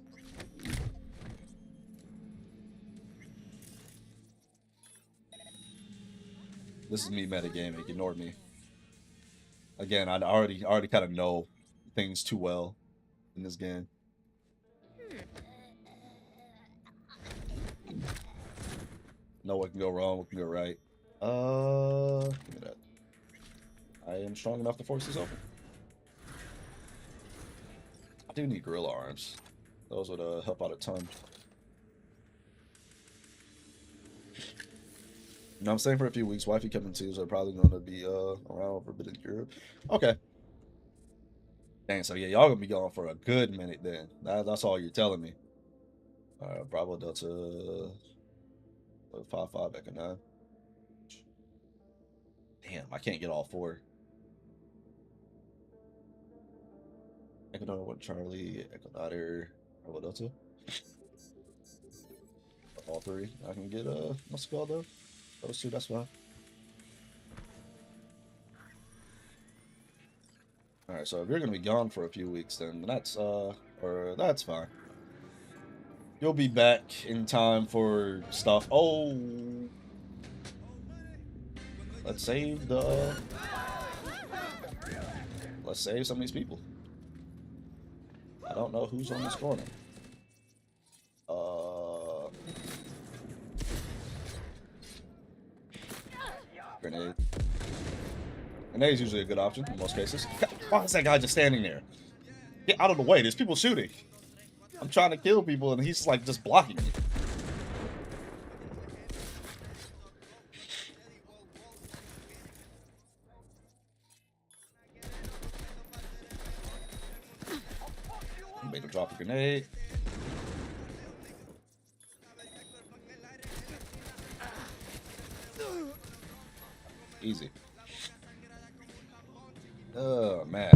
This is me metagaming. Ignore me. Again, I already kind of know things too well in this game. Know what can go wrong, what can go right. Give me that. I am strong enough to force this open. I do need gorilla arms. Those would help out a ton. You know, I'm staying for a few weeks. Wifey coming too, so I'm probably going to be around for a bit in Europe. Okay. Dang, so yeah, y'all gonna be gone for a good minute then. That's all you're telling me. Alright, Bravo Delta 5-5 Echo 9. Damn, I can't get all 4. Echo Delta 1 Charlie, Echo Niner, Bravo Delta. All 3. I can get what's it called though? Those 2, that's fine. Alright, so if you're gonna be gone for a few weeks, then that's that's fine. You'll be back in time for stuff. Oh, let's save some of these people. I don't know who's on this corner. Grenade. Grenade's usually a good option in most cases. Why is that guy just standing there? Get out of the way. There's people shooting. I'm trying to kill people and he's like just blocking me. Make him drop a grenade. Easy. Oh man.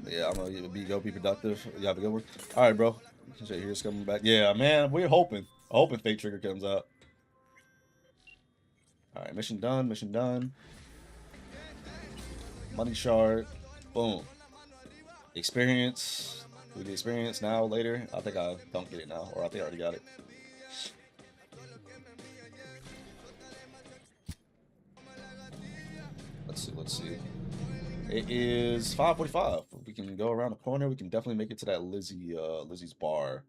Yeah, I'm gonna be productive. You have a good one. All right, bro. Here's coming back. Yeah, man. We're hoping. Fake trigger comes out. All right, mission done. Mission done. Money shard. Boom. Experience. Do the experience now, later. I think I don't get it now, or I think I already got it. Let's see. It is 5:45. We can go around the corner. We can definitely make it to that Lizzie's bar.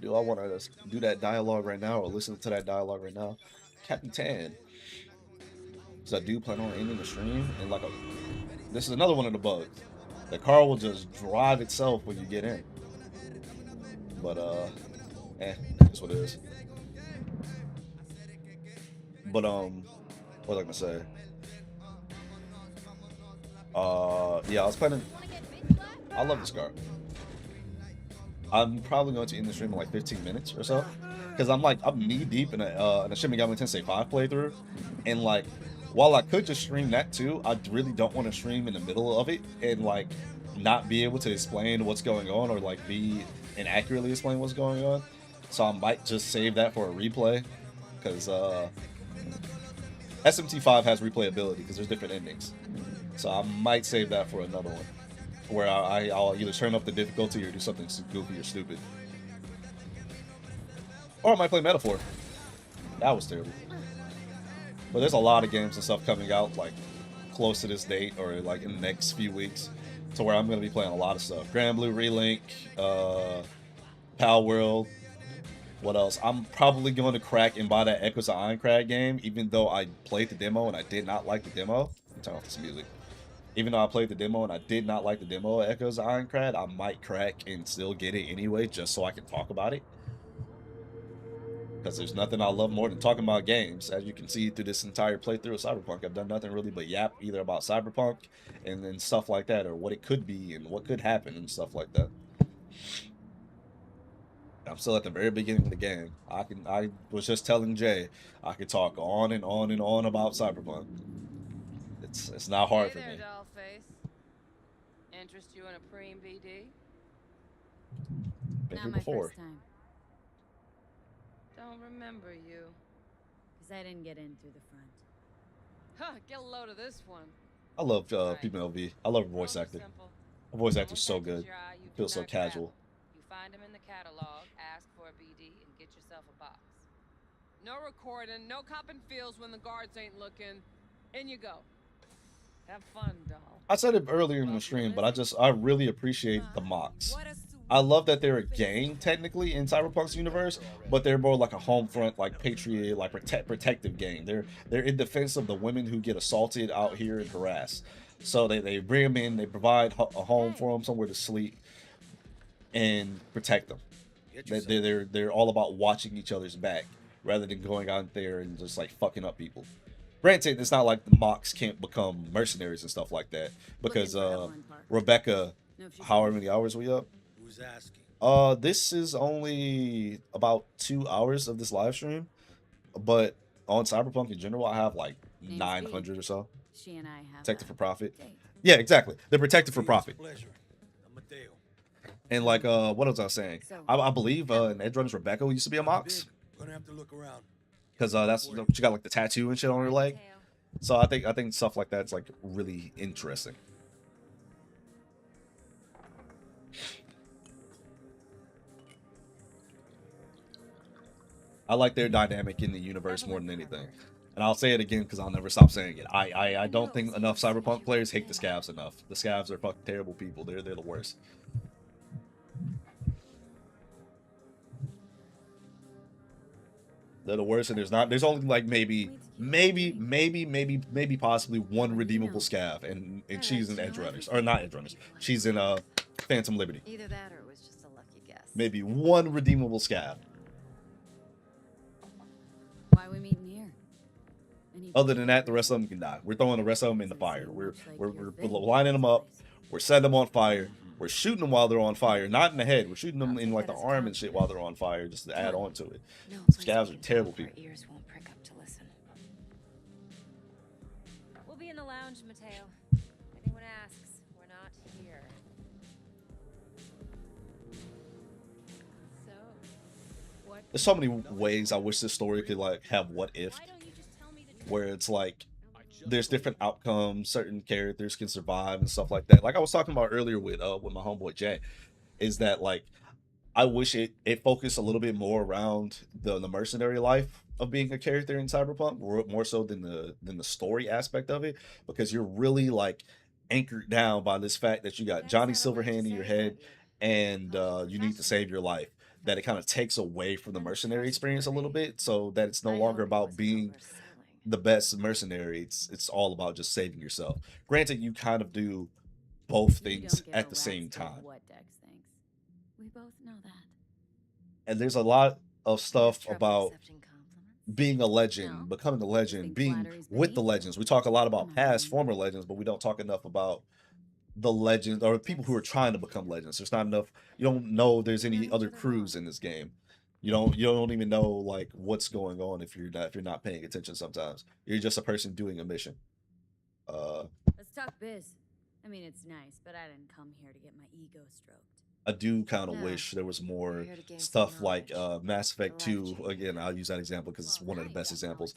Do I want to do that dialogue right now or listen to that dialogue right now? Captain Tan. Because I do plan on ending the stream and this is another one of the bugs. The car will just drive itself when you get in. But that's what it is. But what was I gonna say? Yeah, I was planning. I love this car. I'm probably going to end the stream in like 15 minutes or so, because I'm knee deep in a Shin Megami Tensei 5 playthrough, and like while I could just stream that too, I really don't want to stream in the middle of it and like not be able to explain what's going on or like be inaccurately explain what's going on. So I might just save that for a replay, because SMT5 has replayability because there's different endings. So I might save that for another one, where I'll either turn up the difficulty or do something goofy or stupid. Or I might play Metaphor. That was terrible. But there's a lot of games and stuff coming out like close to this date or like in the next few weeks, to where I'm going to be playing a lot of stuff. Grand Blue Relink, Pal World. What else? I'm probably going to crack and buy that Echoes of Ironcrad game, even though I played the demo and I did not like the demo. Turn off this music. Even though I played the demo and I did not like the demo of Echoes of Ironcrad, I might crack and still get it anyway, just so I can talk about it. Because there's nothing I love more than talking about games. As you can see through this entire playthrough of Cyberpunk, I've done nothing really but yap either about Cyberpunk and then stuff like that, or what it could be and what could happen and stuff like that. I'm still at the very beginning of the game. I was just telling Jay, I could talk on and on and on about Cyberpunk. It's not hard for me. Dollface. Interest you in a preem BD? Been Not here my before. first time. Don't remember you. Because I didn't get in through the front. Huh, get a load of this one. I love PMLV. I love voice acting. The voice actor's so good. Feels so casual. You find him in the catalog, ask for a BD, and get yourself a box. No recording, no copping feels when the guards ain't looking. In you go. Have fun, doll. I said it earlier in the stream, but I really appreciate the mocks. I love that they're a gang technically in Cyberpunk's universe, but they're more like a home front, like patriot, like protective gang. They're in defense of the women who get assaulted out here and harassed. So they bring them in, they provide a home for them, somewhere to sleep, and protect them. They're all about watching each other's back rather than going out there and just like fucking up people. Granted, it's not like the mocks can't become mercenaries and stuff like that, because Rebecca, however many hours we up? Who's asking? This is only about 2 hours of this live stream, but on Cyberpunk in general, I have like 900 or so. She and I have Protected for profit. Yeah, exactly. They're protected for profit. And like, what was I saying? I believe in Edgerunners Rebecca used to be a Mox. Gonna have to look around. Because that's she got like the tattoo and shit on her leg. So I think stuff like that's like really interesting. I like their dynamic in the universe more than anything. And I'll say it again because I'll never stop saying it. I don't think enough Cyberpunk players hate the Scavs enough. The Scavs are fucking terrible people. They're the worst. They're the worst, and there's only like maybe possibly one redeemable Scav, and she's in Edgerunners, or not Edgerunners. She's in Phantom Liberty. Either that or it was just a lucky guess. Maybe one redeemable Scav. Why we meeting here? Other than that, the rest of them can die. We're throwing the rest of them in the fire. We're lining them up. We're setting them on fire. We're shooting them while they're on fire. Not in the head. We're shooting them in like the arm and shit while they're on fire, just to add on to it. Scavs are terrible people. Ears won't prick up to listen. We'll be in the lounge, Mateo. If anyone asks, we're not here. So, what? There's so many ways I wish this story could like have what if, where it's like there's different outcomes, certain characters can survive and stuff like that. Like I was talking about earlier with my homeboy Jay, is that like I wish it focused a little bit more around the mercenary life of being a character in Cyberpunk, more so than the story aspect of it, because you're really like anchored down by this fact that you got Johnny Silverhand in your head and you need to save your life. That it kind of takes away from the mercenary experience a little bit, so that it's no longer about being the best mercenary. It's all about just saving yourself. Granted, you kind of do both You things don't give at a the rat's same tail time. what Dex thinks. We both know that. And there's a lot of stuff trouble about accepting compliments? being a legend, No? becoming a legend, think being flattery's with the beneath you? legends. We talk a lot about past, former legends, but we don't talk enough about the legends or people who are trying to become legends. There's not enough. You don't know there's any other crews in this game. You don't even know like what's going on if you're not paying attention sometimes. You're just a person doing a mission. Let's talk biz. I mean, it's nice, but I didn't come here to get my ego stroked. I do kind of No. wish there was more here to gain some stuff like Mass Effect 2. Again, I'll use that example because it's one of the best examples.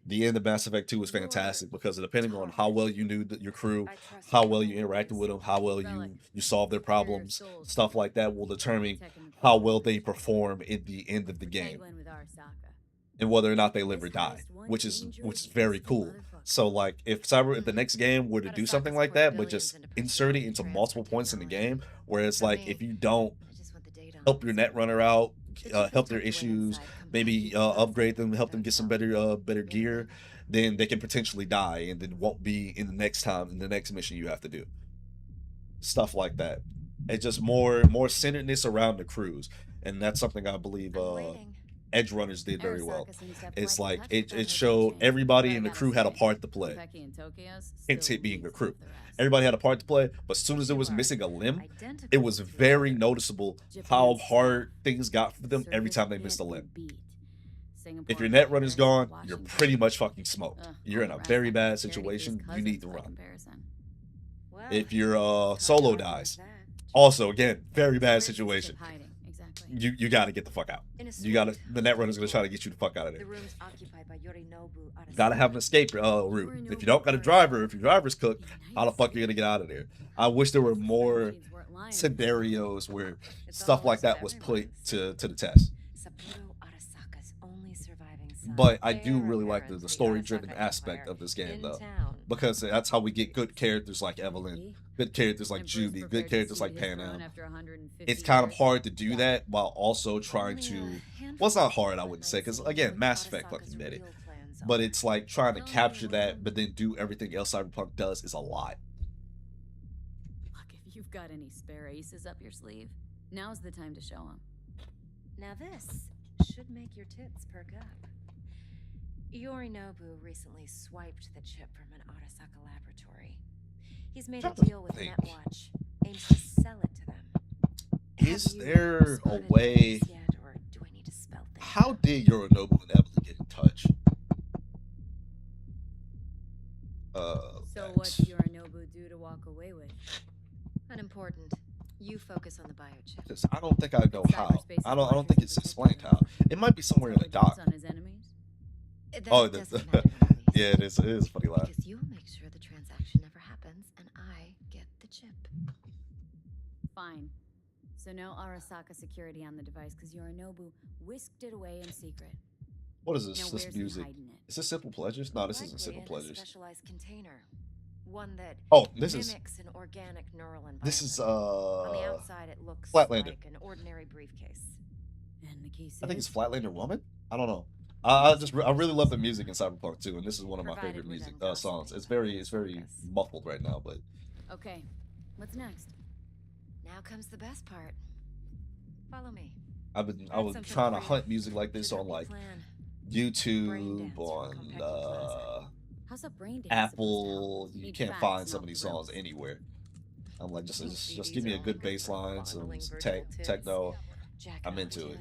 The end of Mass Effect 2 was fantastic because depending on how well you knew your crew, how well you interacted with them, how well you solved their problems, stuff like that will determine how well they perform in the end of the game With Arasaka. and whether or not they live or die, which is very cool. So like if the next game were to do something like that, but just insert it into multiple points in the game, where it's like if you don't help your netrunner out, help their issues, maybe upgrade them, help them get some better gear, then they can potentially die and then won't be in the next mission you have to do. Stuff like that. It's just more centeredness around the crews, and that's something I believe Edge Runners did very well. It's like it showed everybody in the crew had a part to play. Hence it being a crew. Everybody had a part to play, but as soon as it was missing a limb, it was very noticeable how hard things got for them every time they missed a limb. If your net runner's gone, you're pretty much fucking smoked. You're in a very bad situation. You need to run. If your solo dies, also again, very bad situation. You got to get the fuck out. The net runner's gonna try to get you the fuck out of there. Gotta have an escape route. If you don't got a driver, if your driver's cooked, how the fuck are you gonna get out of there? I wish there were more scenarios where stuff like that was put to the test. But I do really like the story-driven aspect of this game, though, because that's how we get good characters like Evelyn, good characters like Judy, good characters like Panam. It's kind of hard to do that while also trying to... Well, it's not hard, I wouldn't say, because, again, Mass Effect fucking did it. But it's like trying to capture that, but then do everything else Cyberpunk does is a lot. Look, if you've got any spare aces up your sleeve, now's the time to show them. Now this should make your tits perk up. Yorinobu recently swiped the chip from an Arasaka laboratory. He's made a deal with Netwatch, aims to sell it to them. Is there a way... How did Yorinobu and Evelyn get in touch? So what's Yorinobu do to walk away with? Unimportant. You focus on the biochip. Because I don't think I know how. I don't think it's explained how. It might be somewhere in the doc. On his enemies? Oh, yeah, it is. It is a funny line. Because you'll make sure the transaction never happens, and I get the chip. Fine. So no Arasaka security on the device, because Yorinobu whisked it away in secret. What is this? Now, This music? Is this Simple Pleasures? No, this isn't Simple Likely in a Pleasures. specialized container. One that this is mimics an organic neural environment. This is On the outside, it looks Flatlander. like an ordinary briefcase. And the case I think it's Flatlander Woman. I don't know. I really love the music in Cyberpunk too, and this is one of my favorite music songs. It's very muffled right now, but okay. What's next? Now comes the best part. Follow me. I was trying to hunt music like this on like YouTube, on Apple. You can't find some of these songs anywhere. I'm like, just give me a good bass line, some techno. I'm into it.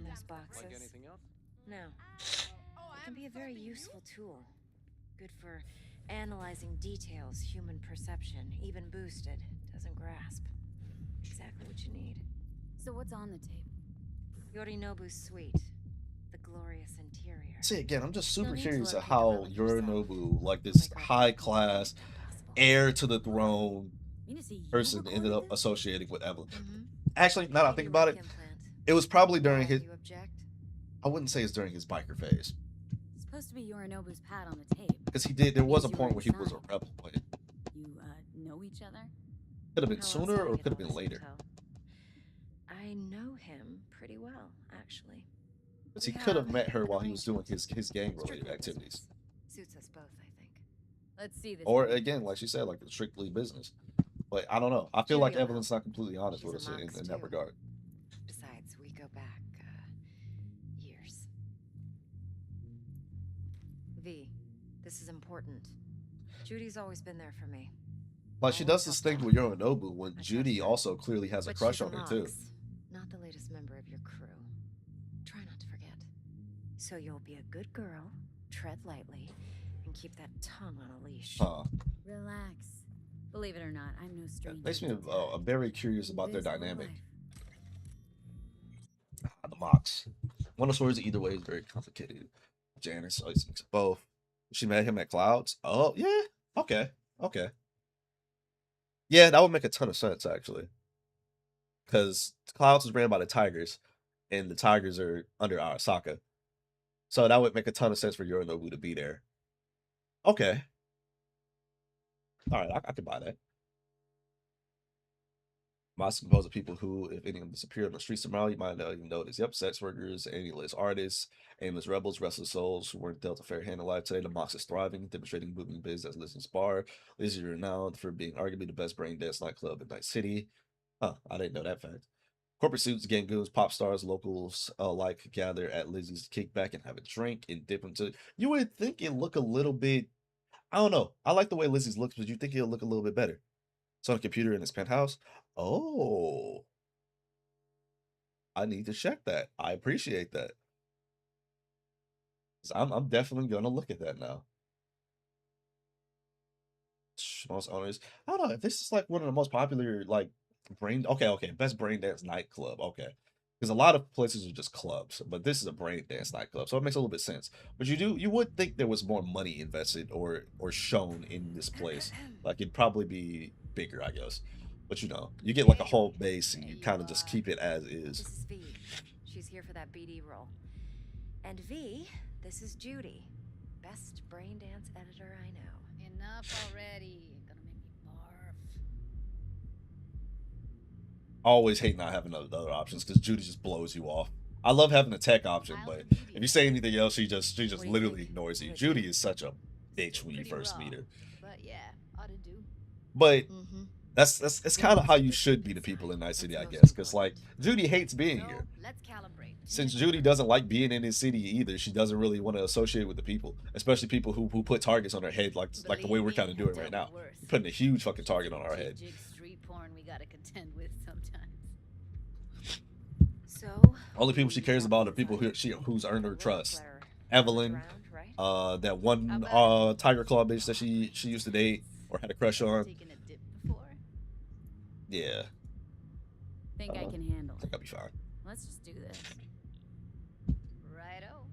No. It can be a very useful tool. Good for analyzing details human perception, even boosted, doesn't grasp. Exactly what you need. So what's on the tape? Yorinobu's suite. The glorious interior. See, again, I'm just super curious of how Yorinobu, like this high-class, heir to the throne person, ended up associating with Evelyn. Actually, now that I think about it, it was probably during his... I wouldn't say it's during his biker phase. It's supposed to be Yorinobu's pad on the tape. Because there was a point where he was a rebel, but... You, know each other? Could have been sooner or could have been later. I know him pretty well, actually. Because he could have met her while he was doing his gang-related activities. Suits us both, I think. Let's see this. Or, again, like she said, like strictly business. But I don't know. I feel Judy like will Evelyn's not completely honest She's with us a Mox, in that too. regard. Besides, we go back, years. V, this is important. Judy's always been there for me. Like, she does this thing with Yorinobu when Judy also clearly has a But crush she's a on her too. Mox, not the latest member of your crew. Try not to forget. So you'll be a good girl, tread lightly, and keep that tongue on a leash. Huh. Relax. Believe it or not, I'm no stranger. Makes me to I'm very curious about their This whole dynamic. life. The Mox. One of the stories either way is very complicated. Janice always thinks of both. She met him at Clouds. Oh, yeah. Okay. Okay. Yeah, that would make a ton of sense, actually. Because Clouds is ran by the Tigers, and the Tigers are under Arasaka. So that would make a ton of sense for Yorinobu to be there. Okay. All right, I could buy that. Moss is composed of people who, if any of them disappear on the streets tomorrow, you might not even notice. Yep, sex workers, aimless artists, aimless rebels, restless souls who weren't dealt a fair hand in life today. The Mox is thriving, demonstrating booming biz as Lizzie's bar. Lizzie is renowned for being arguably the best brain dance nightclub in Night City. Huh, I didn't know that fact. Corporate suits, gang goons, pop stars, locals alike gather at Lizzie's kickback and have a drink and dip into. You would think it look a little bit. I don't know. I like the way Lizzie's looks, but you think it'll look a little bit better. It's on a computer in his penthouse. Oh, I need to check that. I appreciate that. 'Cause I'm definitely gonna look at that now. Most owners. I don't know if this is like one of the most popular like brain. Okay, best brain dance nightclub. Okay, because a lot of places are just clubs, but this is a brain dance nightclub, so it makes a little bit sense. But you would think there was more money invested or shown in this place. Like it'd probably be bigger, I guess. But you know, you get like a whole base and you kind of just keep it as is. This is V. She's here for that BD role. And V, this is Judy. Best brain dance editor I know. Enough already. Gonna make me barf. I always hate not having other options because Judy just blows you off. I love having a tech option, but if you say anything else, she just literally ignores you. Judy is such a bitch when you first meet her. But yeah, ought to do. But that's kind of how you should be to people in Night City, I guess. Because like Judy hates being here. Let's calibrate. Since Judy doesn't like being in this city either, she doesn't really want to associate with the people, especially people who put targets on her head, like the way we're kind of doing right now. We're putting a huge fucking target on our head. Street porn we gotta contend with sometimes. So only people she cares about are people who's earned her trust. Evelyn, that one Tiger Claw bitch that she used to date or had a crush on. Yeah. Think I can handle I think I'll be fine. Let's just do this. Righto.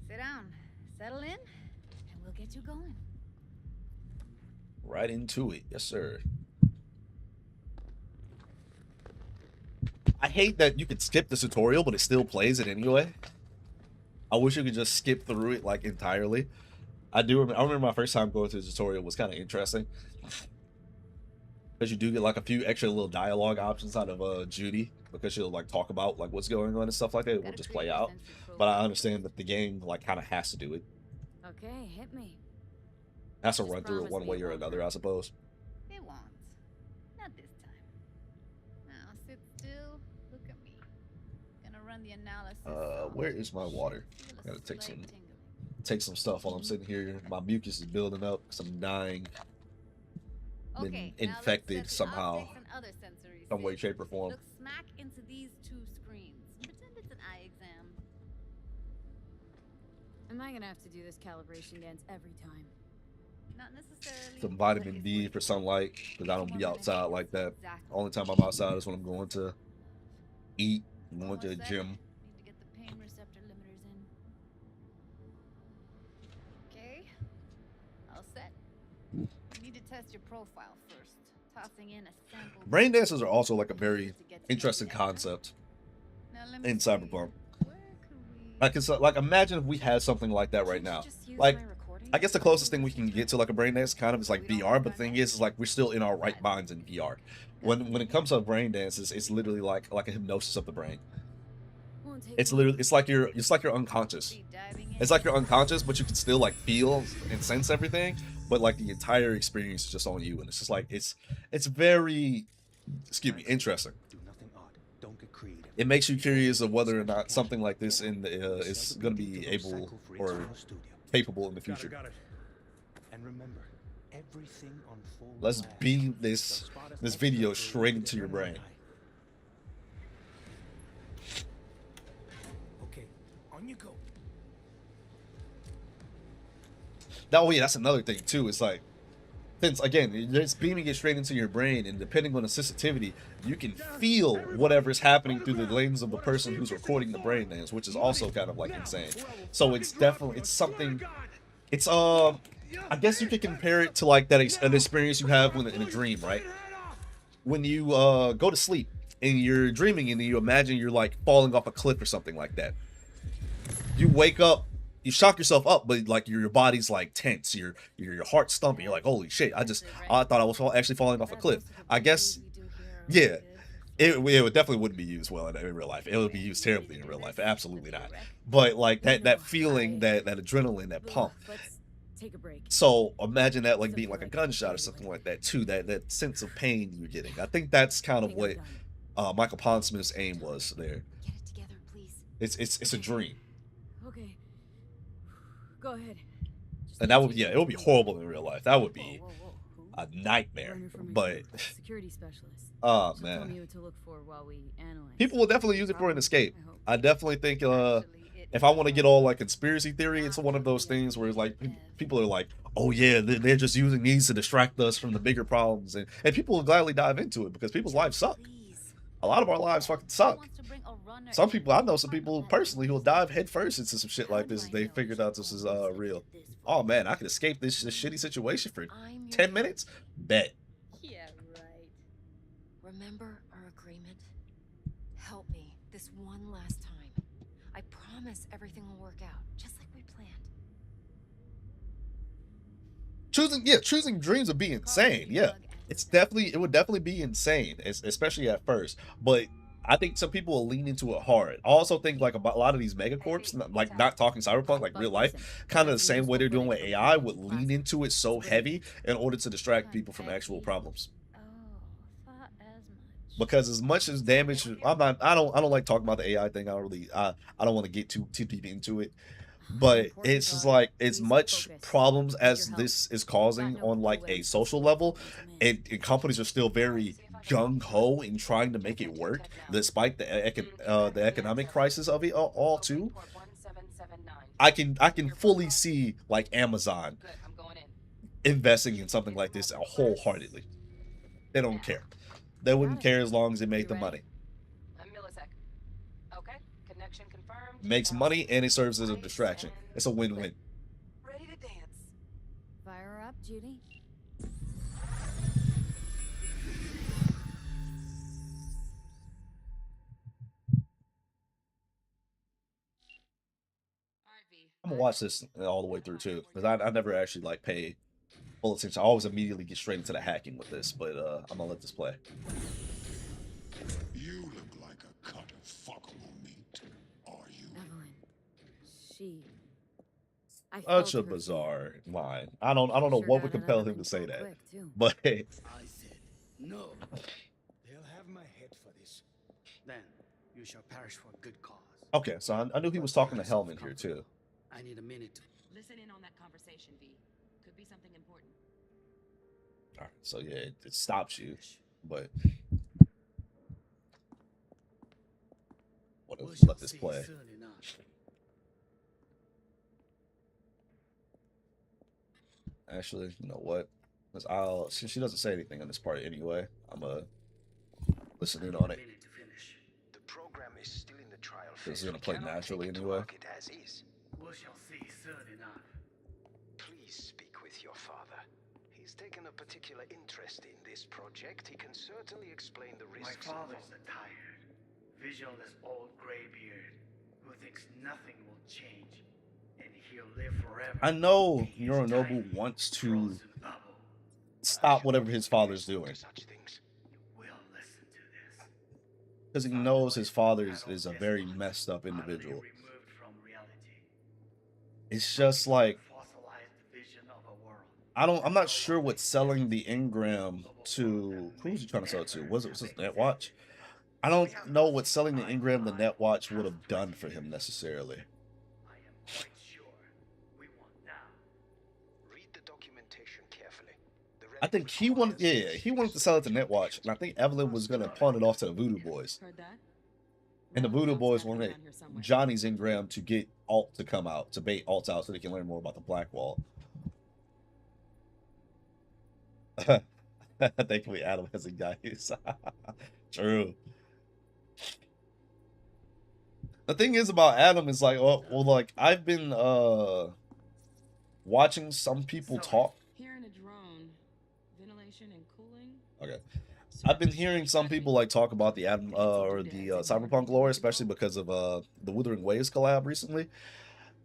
Sit down, settle in, and we'll get you going. Right into it, yes sir. I hate that you could skip the tutorial, but it still plays it anyway. I wish you could just skip through it like entirely. I remember my first time going through the tutorial was kind of interesting. Because you do get like a few extra little dialogue options out of Judy, because she'll like talk about like what's going on and stuff like that. It will just play out. But I understand that the game like kind of has to do it. Okay, hit me. Has to run through it one way or another, I suppose. It won't. Not this time. Now sit still. Look at me. Gonna run the analysis. Where is my water? I gotta take some stuff while I'm sitting here. My mucus is building up because I'm dying. Been infected somehow, some way, shape, or form. Look smack into these two screens. Pretend it's an eye exam. Am I gonna have to do this calibration dance every time? Not necessarily. Some vitamin D for sunlight, because I don't be outside like that. Only time I'm outside is when I'm going to eat, going to the gym. Need to get the pain receptor limiters in. Okay, all set. You need to test your profile first. Tossing in a sample. Brain dances are also like a very interesting concept in Cyberpunk. Like imagine if we had something like that right now. Like, I guess the closest thing we can get to like a brain dance kind of is like VR, but the thing is like we're still in our right minds in VR. When it comes to brain dances, it's literally like a hypnosis of the brain. It's like you're unconscious. It's like you're unconscious, but you can still like feel and sense everything. but like the entire experience is just on you, and it's just like it's very, excuse me, interesting. Do nothing odd. Don't get creative. It makes you curious of whether or not something like this in the is going to be able or capable in the future. Got it. And remember, everything on full Let's blast. beam this video straight into your brain. Okay, on you go. Now, yeah, that's another thing too. It's like, since again, it's beaming it straight into your brain, and depending on the sensitivity, you can feel whatever is happening through the lens of the person who's recording the brain dance, which is also kind of like insane. So it's definitely, it's something. It's I guess you could compare it to like an experience you have when in a dream, right? When you go to sleep and you're dreaming and you imagine you're like falling off a cliff or something like that. You wake up, you shock yourself up, but like your body's like tense, your heart's thumping. You're like, holy shit! I thought I was actually falling off a cliff. I guess, yeah. It definitely wouldn't be used well in real life. It would be used terribly in real life. Absolutely not. But like that feeling, that adrenaline, that pump. Take a break. So imagine that like being like a gunshot or something like that too. That sense of pain you're getting. I think that's kind of what Michael Pondsmith's aim was there. Get it together, please. It's a dream. Okay. Go ahead. And that would, yeah, it would be horrible in real life. That would be a nightmare. But security specialist. Oh Tell man, me what to look for while we analyze. people will definitely use it for an escape. I definitely think if I want to get all like conspiracy theory, it's one of those things where it's like people are like, oh yeah, they're just using these to distract us from the bigger problems, and people will gladly dive into it because people's lives suck. A lot of our lives fucking suck. Some people, I know some people personally who will dive headfirst into some shit like this if they figured out this is real. Oh man, I could escape this shitty situation for 10 minutes? Bet. Yeah, right. Remember our agreement? Help me this one last time. I promise everything will work out, just like we planned. Choosing dreams would be insane. Yeah, it would definitely be insane, especially at first. But I think some people will lean into it hard. I also think like about a lot of these megacorps, like not talking cyberpunk, like real life, kind of the same way they're doing with AI, would lean into it so heavy in order to distract people from actual problems. Because as much as damage, I don't like talking about the AI thing. I don't want to get too deep into it. But it's just like as much problems as this is causing on like a social level, and companies are still very gung-ho in trying to make it work despite the economic crisis of it all too. I can fully see like Amazon investing in something like this wholeheartedly. They don't care. They wouldn't care as long as it made the money. Makes money and it serves as a distraction. It's a win-win. Ready to dance. Fire her up, Judy. I'm gonna watch this all the way through too, because I never actually like pay full attention. I always immediately get straight into the hacking with this, but I'm gonna let this play. You look like a cut of fuckable meat, are you? Evelyn. She. Such a bizarre line. I don't know what would compel him to say that, but I said no. They'll have my head for this. Then you shall perish for a good cause. okay. So I knew he was talking to Hellman here too. I need a minute. Listen in on that conversation, V. Could be something important. All right. So yeah, it stops you, but what if let this play? Actually, you know what? Since she doesn't say anything on this part anyway, I'm gonna listen in on it. The program is still in the trial phase. This is gonna play naturally anyway. As is. We shall see soon enough. Please speak with your father. He's taken a particular interest in this project. He can certainly explain the risks. My father's a tired, visionless old graybeard who thinks nothing will change, and he'll live forever. I know Yorinobu wants to stop whatever his father's doing, because he knows his father is a very messed up individual. It's just like I'm not sure what selling the engram to. Who was he trying to sell it to? Was it Netwatch? I don't know what selling the engram to Netwatch would have done for him necessarily. Read the documentation carefully. I think he wanted, yeah, he wanted to sell it to Netwatch, and I think Evelyn was gonna pawn it off to the Voodoo Boys. Heard that? And the Voodoo Boys wanted Johnny's engram to get Alt to come out, to bait Alt out so they can learn more about the Black Wall. Thankfully, Adam has a guys. True. The thing is about Adam is like, well, like I've been watching some people talk. Hearing a drone, ventilation and cooling. Okay. I've been hearing some people like talk about the Adam or the Cyberpunk lore, especially because of the Wuthering Waves collab recently.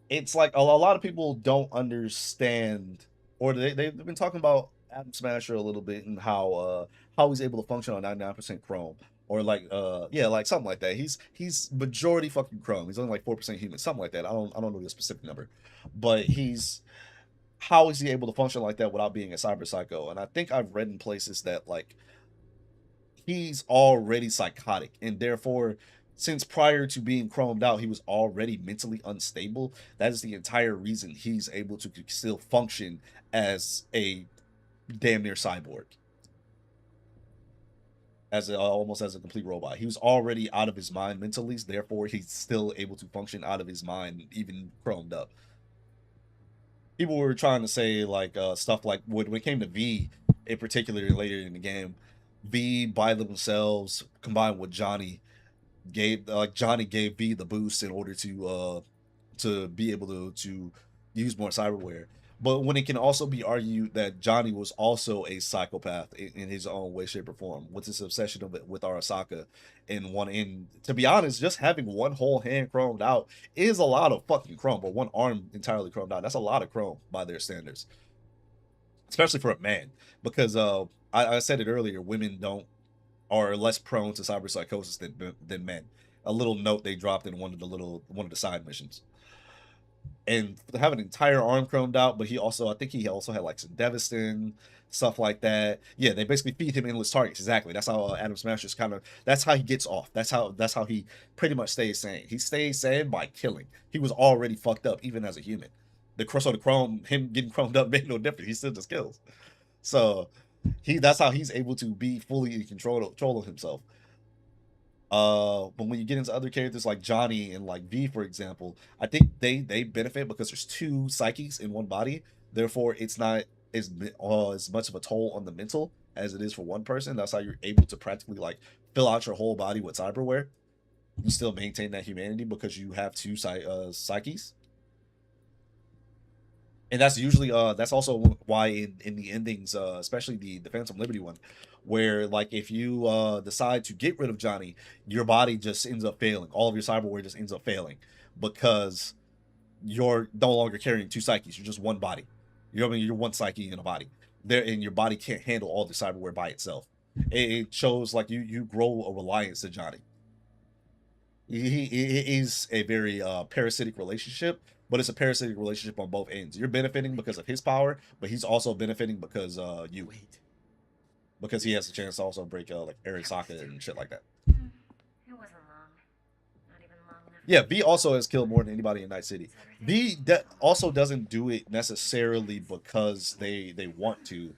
It's like a lot of people don't understand, or they've been talking about Adam Smasher a little bit and how he's able to function on 99% Chrome, or like yeah, like something like that. He's majority fucking Chrome. He's only like 4% human, something like that. I don't know the specific number, but how is he able to function like that without being a cyber psycho? And I think I've read in places that like he's already psychotic, and therefore, since prior to being chromed out, he was already mentally unstable. That is the entire reason he's able to still function as a damn near cyborg, almost as a complete robot. He was already out of his mind mentally, therefore he's still able to function out of his mind, even chromed up. People were trying to say like stuff like when it came to V, in particular later in the game, V by themselves combined with Johnny Johnny gave V the boost in order to be able to use more cyberware. But when it can also be argued that Johnny was also a psychopath in his own way, shape, or form, with his obsession of it with Arasaka, and to be honest, just having one whole hand chromed out is a lot of fucking chrome, or one arm entirely chromed out. That's a lot of chrome by their standards, especially for a man. Because I said it earlier, women are less prone to cyber psychosis than men. A little note they dropped in one of the side missions. And to have an entire arm chromed out, but I think he also had like some Devastin, stuff like that. Yeah, they basically feed him endless targets. Exactly. That's how Adam Smasher's that's how he gets off. That's how he pretty much stays sane. He stays sane by killing. He was already fucked up even as a human. The chrome, him getting chromed up made no difference. He still just kills. So that's how he's able to be fully in control of himself. But when you get into other characters like Johnny and like V, for example, I think they benefit because there's two psyches in one body. Therefore, it's not as much of a toll on the mental as it is for one person. That's how you're able to practically like fill out your whole body with cyberware. You still maintain that humanity because you have two psyches. And that's usually that's also why in the endings, especially the Phantom Liberty one, where like if you decide to get rid of Johnny, your body just ends up failing. All of your cyberware just ends up failing because you're no longer carrying two psyches. You're just one body. You're one psyche in a body. There, and your body can't handle all the cyberware by itself. It shows like you grow a reliance to Johnny. He is a very parasitic relationship, but it's a parasitic relationship on both ends. You're benefiting because of his power, but he's also benefiting because because he has a chance to also break like Arasaka and shit like that. It wasn't long. Not even long enough. Yeah, V also has killed more than anybody in Night City. V also doesn't do it necessarily because they want to.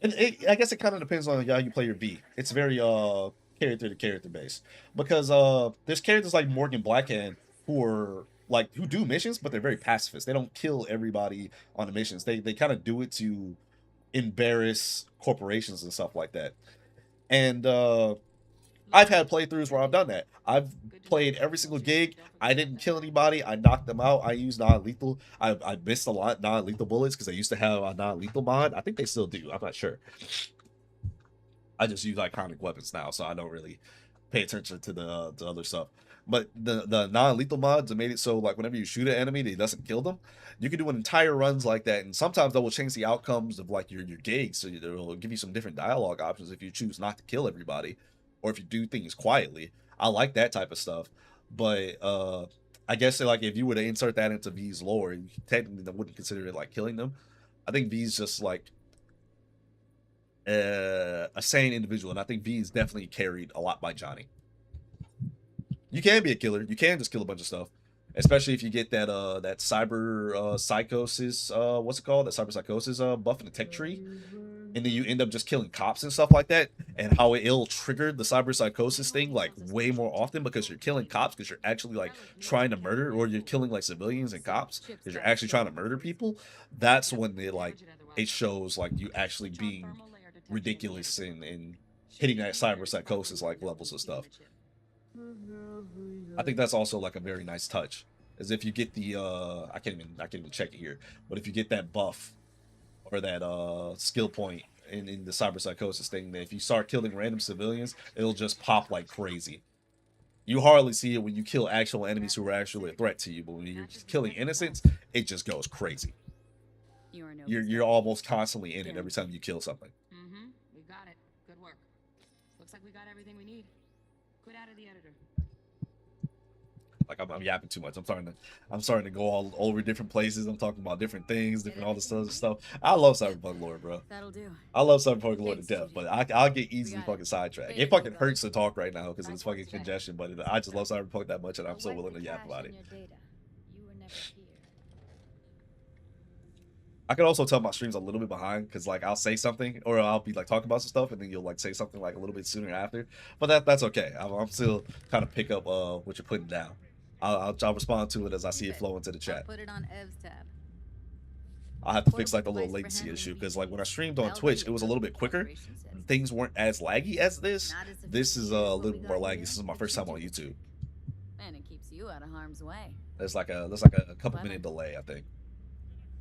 And I guess it kind of depends on how you play your V. It's very character to character based, because there's characters like Morgan Blackhand who do missions, but they're very pacifist. They don't kill everybody on the missions. They kind of do it to embarrass corporations and stuff like that. And I've had playthroughs where I've done that. I've played every single gig. I didn't kill anybody. I knocked them out. I used non-lethal. I missed a lot non-lethal bullets because they used to have a non-lethal mod. I think they still do. I'm not sure. I just use iconic weapons now, so I don't really pay attention to the other stuff. But the non-lethal mods have made it so like whenever you shoot an enemy that doesn't kill them, you can do an entire runs like that, and sometimes that will change the outcomes of like your gigs. So it'll give you some different dialogue options if you choose not to kill everybody, or if you do things quietly. I like that type of stuff, but I guess like if you were to insert that into V's lore, you technically wouldn't consider it like killing them. I think V's just like a sane individual, and I think V is definitely carried a lot by Johnny. You can be a killer. You can just kill a bunch of stuff, especially if you get that cyber psychosis. What's it called? That cyber psychosis buff in the tech tree, and then you end up just killing cops and stuff like that. And how it'll trigger the cyber psychosis thing like way more often because you're killing cops because you're actually like trying to murder, or you're killing like civilians and cops because you're actually trying to murder people. That's when it shows like you actually being ridiculous and hitting that cyber psychosis like levels of stuff. I think that's also like a very nice touch. As if you get the I can't even check it here, but if you get that buff or that skill point in the cyber psychosis thing, that if you start killing random civilians, it'll just pop like crazy. You hardly see it when you kill actual enemies who are actually a threat to you, but when you're killing innocents, it just goes crazy. You're almost constantly in it every time you kill something. Mm-hmm. We got it. Good work. Looks like we got everything we need. Quit out of the editor. Like I'm yapping too much. I'm starting to go all over different places. I'm talking about different things, different all this other stuff. I love Cyberpunk lore, bro. That'll do. I love Cyberpunk lore to death, but I'll get easily fucking sidetracked. It fucking hurts to talk right now because of this fucking congestion, but I just love Cyberpunk that much, and I'm so willing to yap about it. I could also tell my streams a little bit behind because like I'll say something or I'll be like talking about some stuff and then you'll like say something like a little bit sooner after, but that's okay. I'm still kind of pick up what you're putting down. I'll respond to it as I see it flow into the chat. Put it on Ev's tab. I'll have to fix like the little latency issue because like when I streamed on Twitch, it was a little bit quicker. Things weren't as laggy as this. This is a little more laggy. This is my first time on YouTube. And it keeps you out of harm's way. There's like a couple minute delay, I think.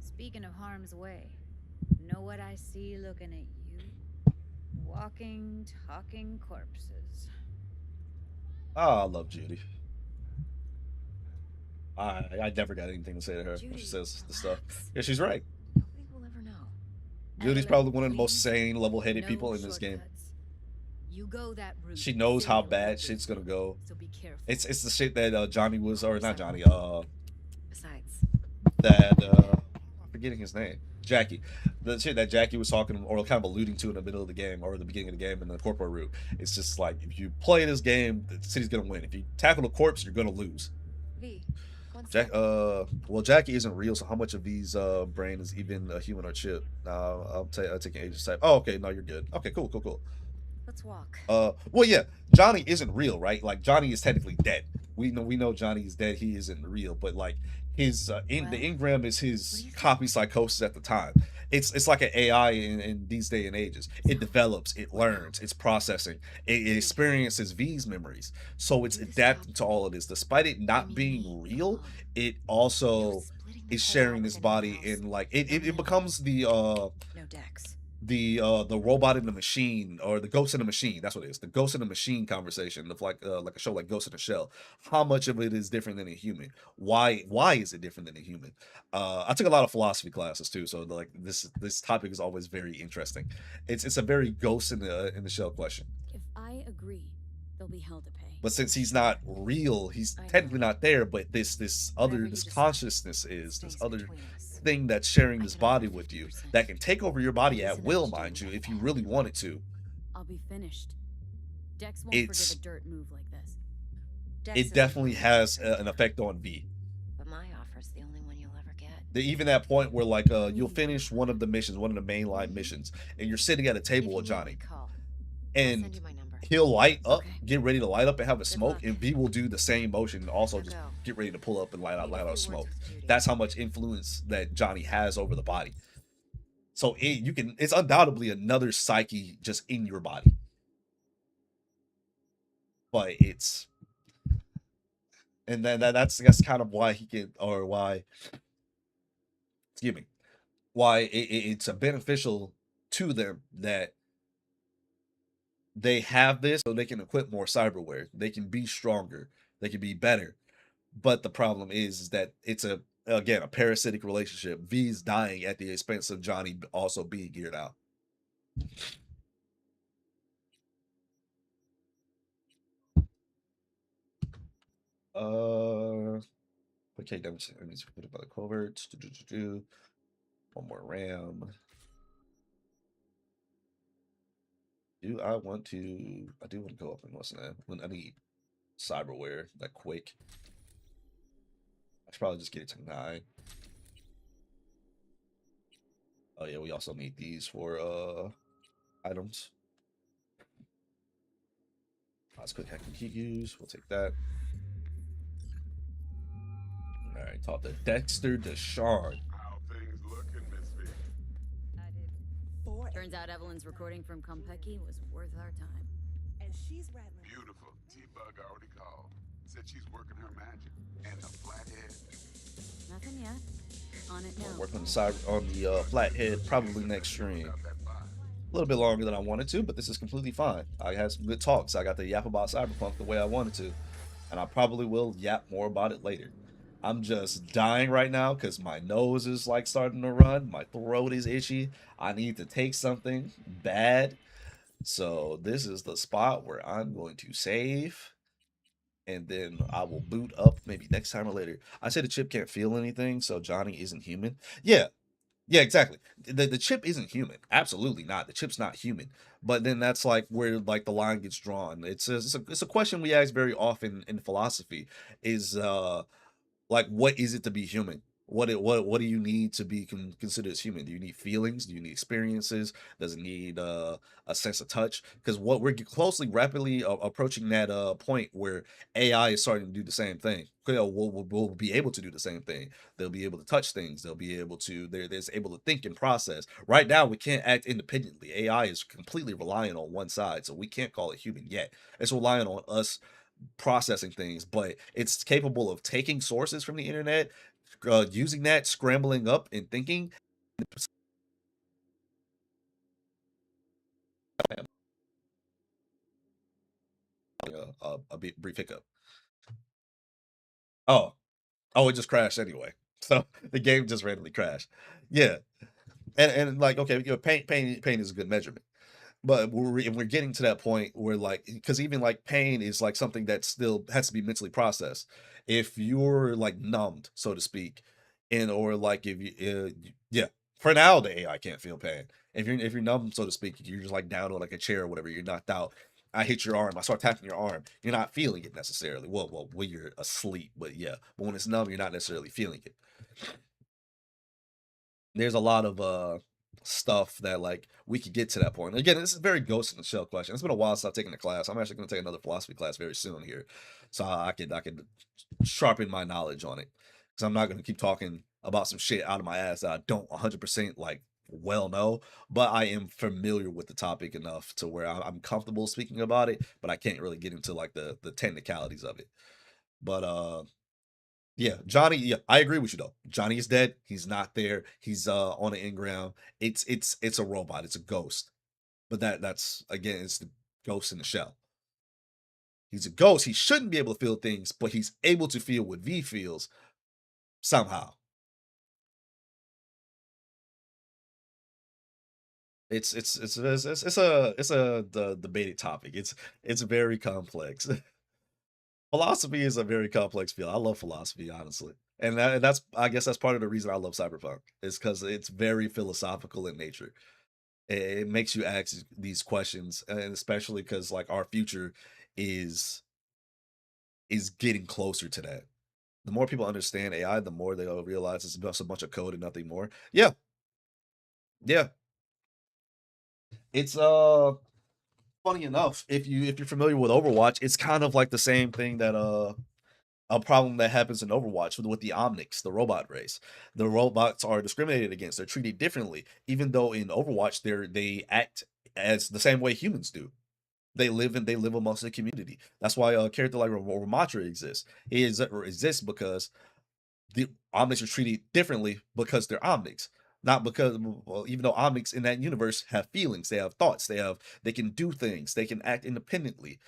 Speaking of harm's way, know what I see looking at you? Walking, talking corpses. Oh, I love Judy. I never got anything to say to her when she says the stuff. Yeah, she's right. Nobody will ever know. Judy's probably one of the most sane, level-headed people in this game. You go that route. She knows how bad shit's gonna go. So be careful. It's the shit that Johnny was, or not Johnny. Besides, that I'm forgetting his name. Jackie. The shit that Jackie was talking or kind of alluding to in the middle of the game or the beginning of the game in the corporate route. It's just like if you play this game, the city's gonna win. If you tackle the corpse, you're gonna lose. V. Well, Jackie isn't real, so how much of V's brain is even a human or chip? I'm taking Agent type. Oh, okay, no, you're good. Okay, cool. Let's walk. Well, yeah, Johnny isn't real, right? Like Johnny is technically dead. We know Johnny is dead. He isn't real, but like his the engram is his copy psychosis at the time. It's like an AI in these day and ages. It develops, it learns, it's processing, it experiences V's memories. So it's adapting to all of this. Despite it not being real, it also is sharing this body in like it becomes no Dex. The robot in the machine or the ghost in the machine. That's what it is. The ghost in the machine conversation of like a show like Ghost in the Shell. How much of it is different than a human? Why is it different than a human? I took a lot of philosophy classes too, so like this topic is always very interesting. It's a very Ghost in the Shell question. If I agree, they'll be held to pay. But since he's not real, he's technically not there. But this consciousness is this other thing that's sharing this body with you that can take over your body at will, mind you, if you really wanted to. I'll be finished. Dex won't forgive a dirt move like this. It definitely has an effect on V. But my offer's the only one you'll ever get. Even that point where like you'll finish one of the missions, one of the mainline missions, and you're sitting at a table with Johnny, and he'll light up, get ready to light up and have a smoke, and V will do the same motion and also just get ready to pull up and light out smoke. That's how much influence that Johnny has over the body. So it's undoubtedly another psyche just in your body. But and then that's kind of why it's beneficial to them that they have this so they can equip more cyberware. They can be stronger. They can be better. But the problem is that it's a parasitic relationship. V's dying at the expense of Johnny also being geared out. Okay, let me put about the coverts. 1 more RAM. Do I want to? I do want to go up in what's that? When I need cyberware that quick. I should probably just get it to 9. Oh yeah, we also need these for items. Let's quick hacking key use. We'll take that. All right, talk to Dexter Deschard. How things looking, Miss V? Turns out Evelyn's recording from Kompeki was worth our time. And she's rattling. Beautiful. T-Bug already called. Said she's working her magic. And the flathead. Nothing yet. On it now. Work on the flathead probably next stream. A little bit longer than I wanted to, but this is completely fine. I had some good talks. I got to yap about Cyberpunk the way I wanted to, and I probably will yap more about it later. I'm just dying right now because my nose is like starting to run. My throat is itchy. I need to take something bad. So this is the spot where I'm going to save, and then I will boot up maybe next time or later. I said the chip can't feel anything, so Johnny isn't human. Yeah, exactly. The chip isn't human. Absolutely not. The chip's not human. But then that's like where like the line gets drawn. It's a question we ask very often in philosophy. Is like, what is it to be human? What do you need to be considered as human? Do you need feelings? Do you need experiences? Does it need a sense of touch? Because what we're closely, rapidly approaching that point where AI is starting to do the same thing. We'll be able to do the same thing. They'll be able to touch things. They'll be able to they're able to think and process. Right now, we can't act independently. AI is completely reliant on one side, so we can't call it human yet. It's relying on us processing things, but it's capable of taking sources from the internet, using that, scrambling up and thinking. A brief hiccup. Oh, it just crashed anyway. So the game just randomly crashed. Yeah, and like, okay, pain is a good measurement. But we're getting to that point where, like, because even like pain is like something that still has to be mentally processed. If you're like numbed, so to speak, and or like if you, yeah, for now the AI can't feel pain. If you're numb, so to speak, you're just like down on like a chair or whatever. You're knocked out. I hit your arm. I start tapping your arm. You're not feeling it necessarily. Well, when you're asleep, but yeah, but when it's numb, you're not necessarily feeling it. There's a lot of stuff that like we could get to that point. Again, this is a very Ghost in the Shell question. It's been a while since I've taken a class. I'm actually going to take another philosophy class very soon here, so I could sharpen my knowledge on it, because I'm not going to keep talking about some shit out of my ass that I don't 100% like well know, but I am familiar with the topic enough to where I'm comfortable speaking about it, but I can't really get into like the technicalities of it. But yeah, Johnny, yeah, I agree with you though. Johnny is dead. He's not there. He's on the in-ground. It's a robot. It's a ghost. But that's again, it's the ghost in the shell. He's a ghost. He shouldn't be able to feel things, but he's able to feel what V feels somehow. It's a debated topic. It's very complex. Philosophy is a very complex field. I love philosophy, honestly. And that's, I guess that's part of the reason I love Cyberpunk, is because it's very philosophical in nature. It makes you ask these questions, and especially because like our future is getting closer to that. The more people understand AI, the more they'll realize it's just a bunch of code and nothing more. Yeah, yeah. It's funny enough, if you're familiar with Overwatch, it's kind of like the same thing that a problem that happens in Overwatch with the Omnics, the robot race. The robots are discriminated against. They're treated differently, even though in Overwatch they act as the same way humans do. They live amongst the community. That's why a character like Ramatra exists. Exists because the Omnics are treated differently because they're Omnics. Not because, well, even though Omnics in that universe have feelings, they have thoughts, they can do things, they can act independently.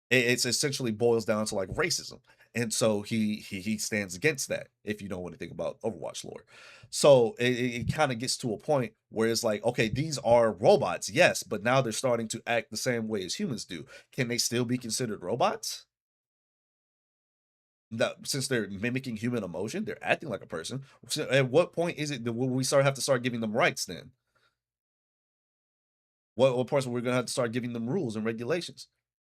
It's essentially boils down to like racism, and so he stands against that, if you know anything about Overwatch lore. So it kind of gets to a point where it's like, okay, these are robots, yes, but now they're starting to act the same way as humans do. Can they still be considered robots? that since they're mimicking human emotion, they're acting like a person. So at what point is it that we have to start giving them rights then? What parts we're gonna have to start giving them rules and regulations?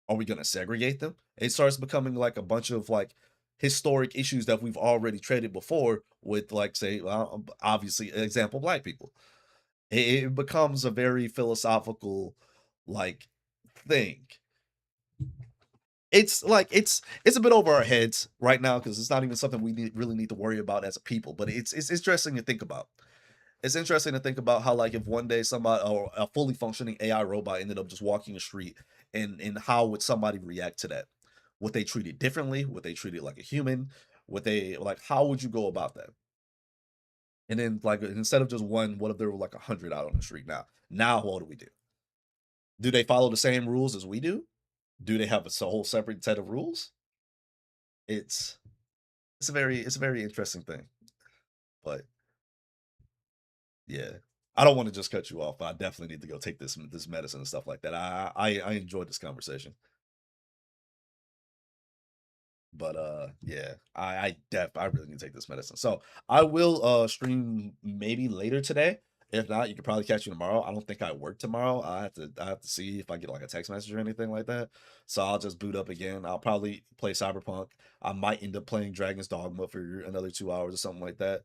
Are we gonna segregate them? It starts becoming like a bunch of like historic issues that we've already traded before with like say obviously example black people. It becomes a very philosophical like thing. It's like it's a bit over our heads right now because it's not even something we really need to worry about as a people, but it's interesting to think about. It's interesting to think about how like if one day somebody or a fully functioning AI robot ended up just walking the street, and how would somebody react to that? Would they treat it differently? Would they treat it like a human? Would they like how would you go about that? And then like instead of just one, what if there were like 100 out on the street now? Now what do we do? Do they follow the same rules as we do? Do they have a whole separate set of rules? It's it's a very interesting thing. But yeah. I don't want to just cut you off, but I definitely need to go take this medicine and stuff like that. I enjoyed this conversation. But yeah, I really need to take this medicine. So I will stream maybe later today. If not, you could probably catch me tomorrow. I don't think I work tomorrow. I have to see if I get like a text message or anything like that. So I'll just boot up again. I'll probably play Cyberpunk. I might end up playing Dragon's Dogma for another 2 hours or something like that.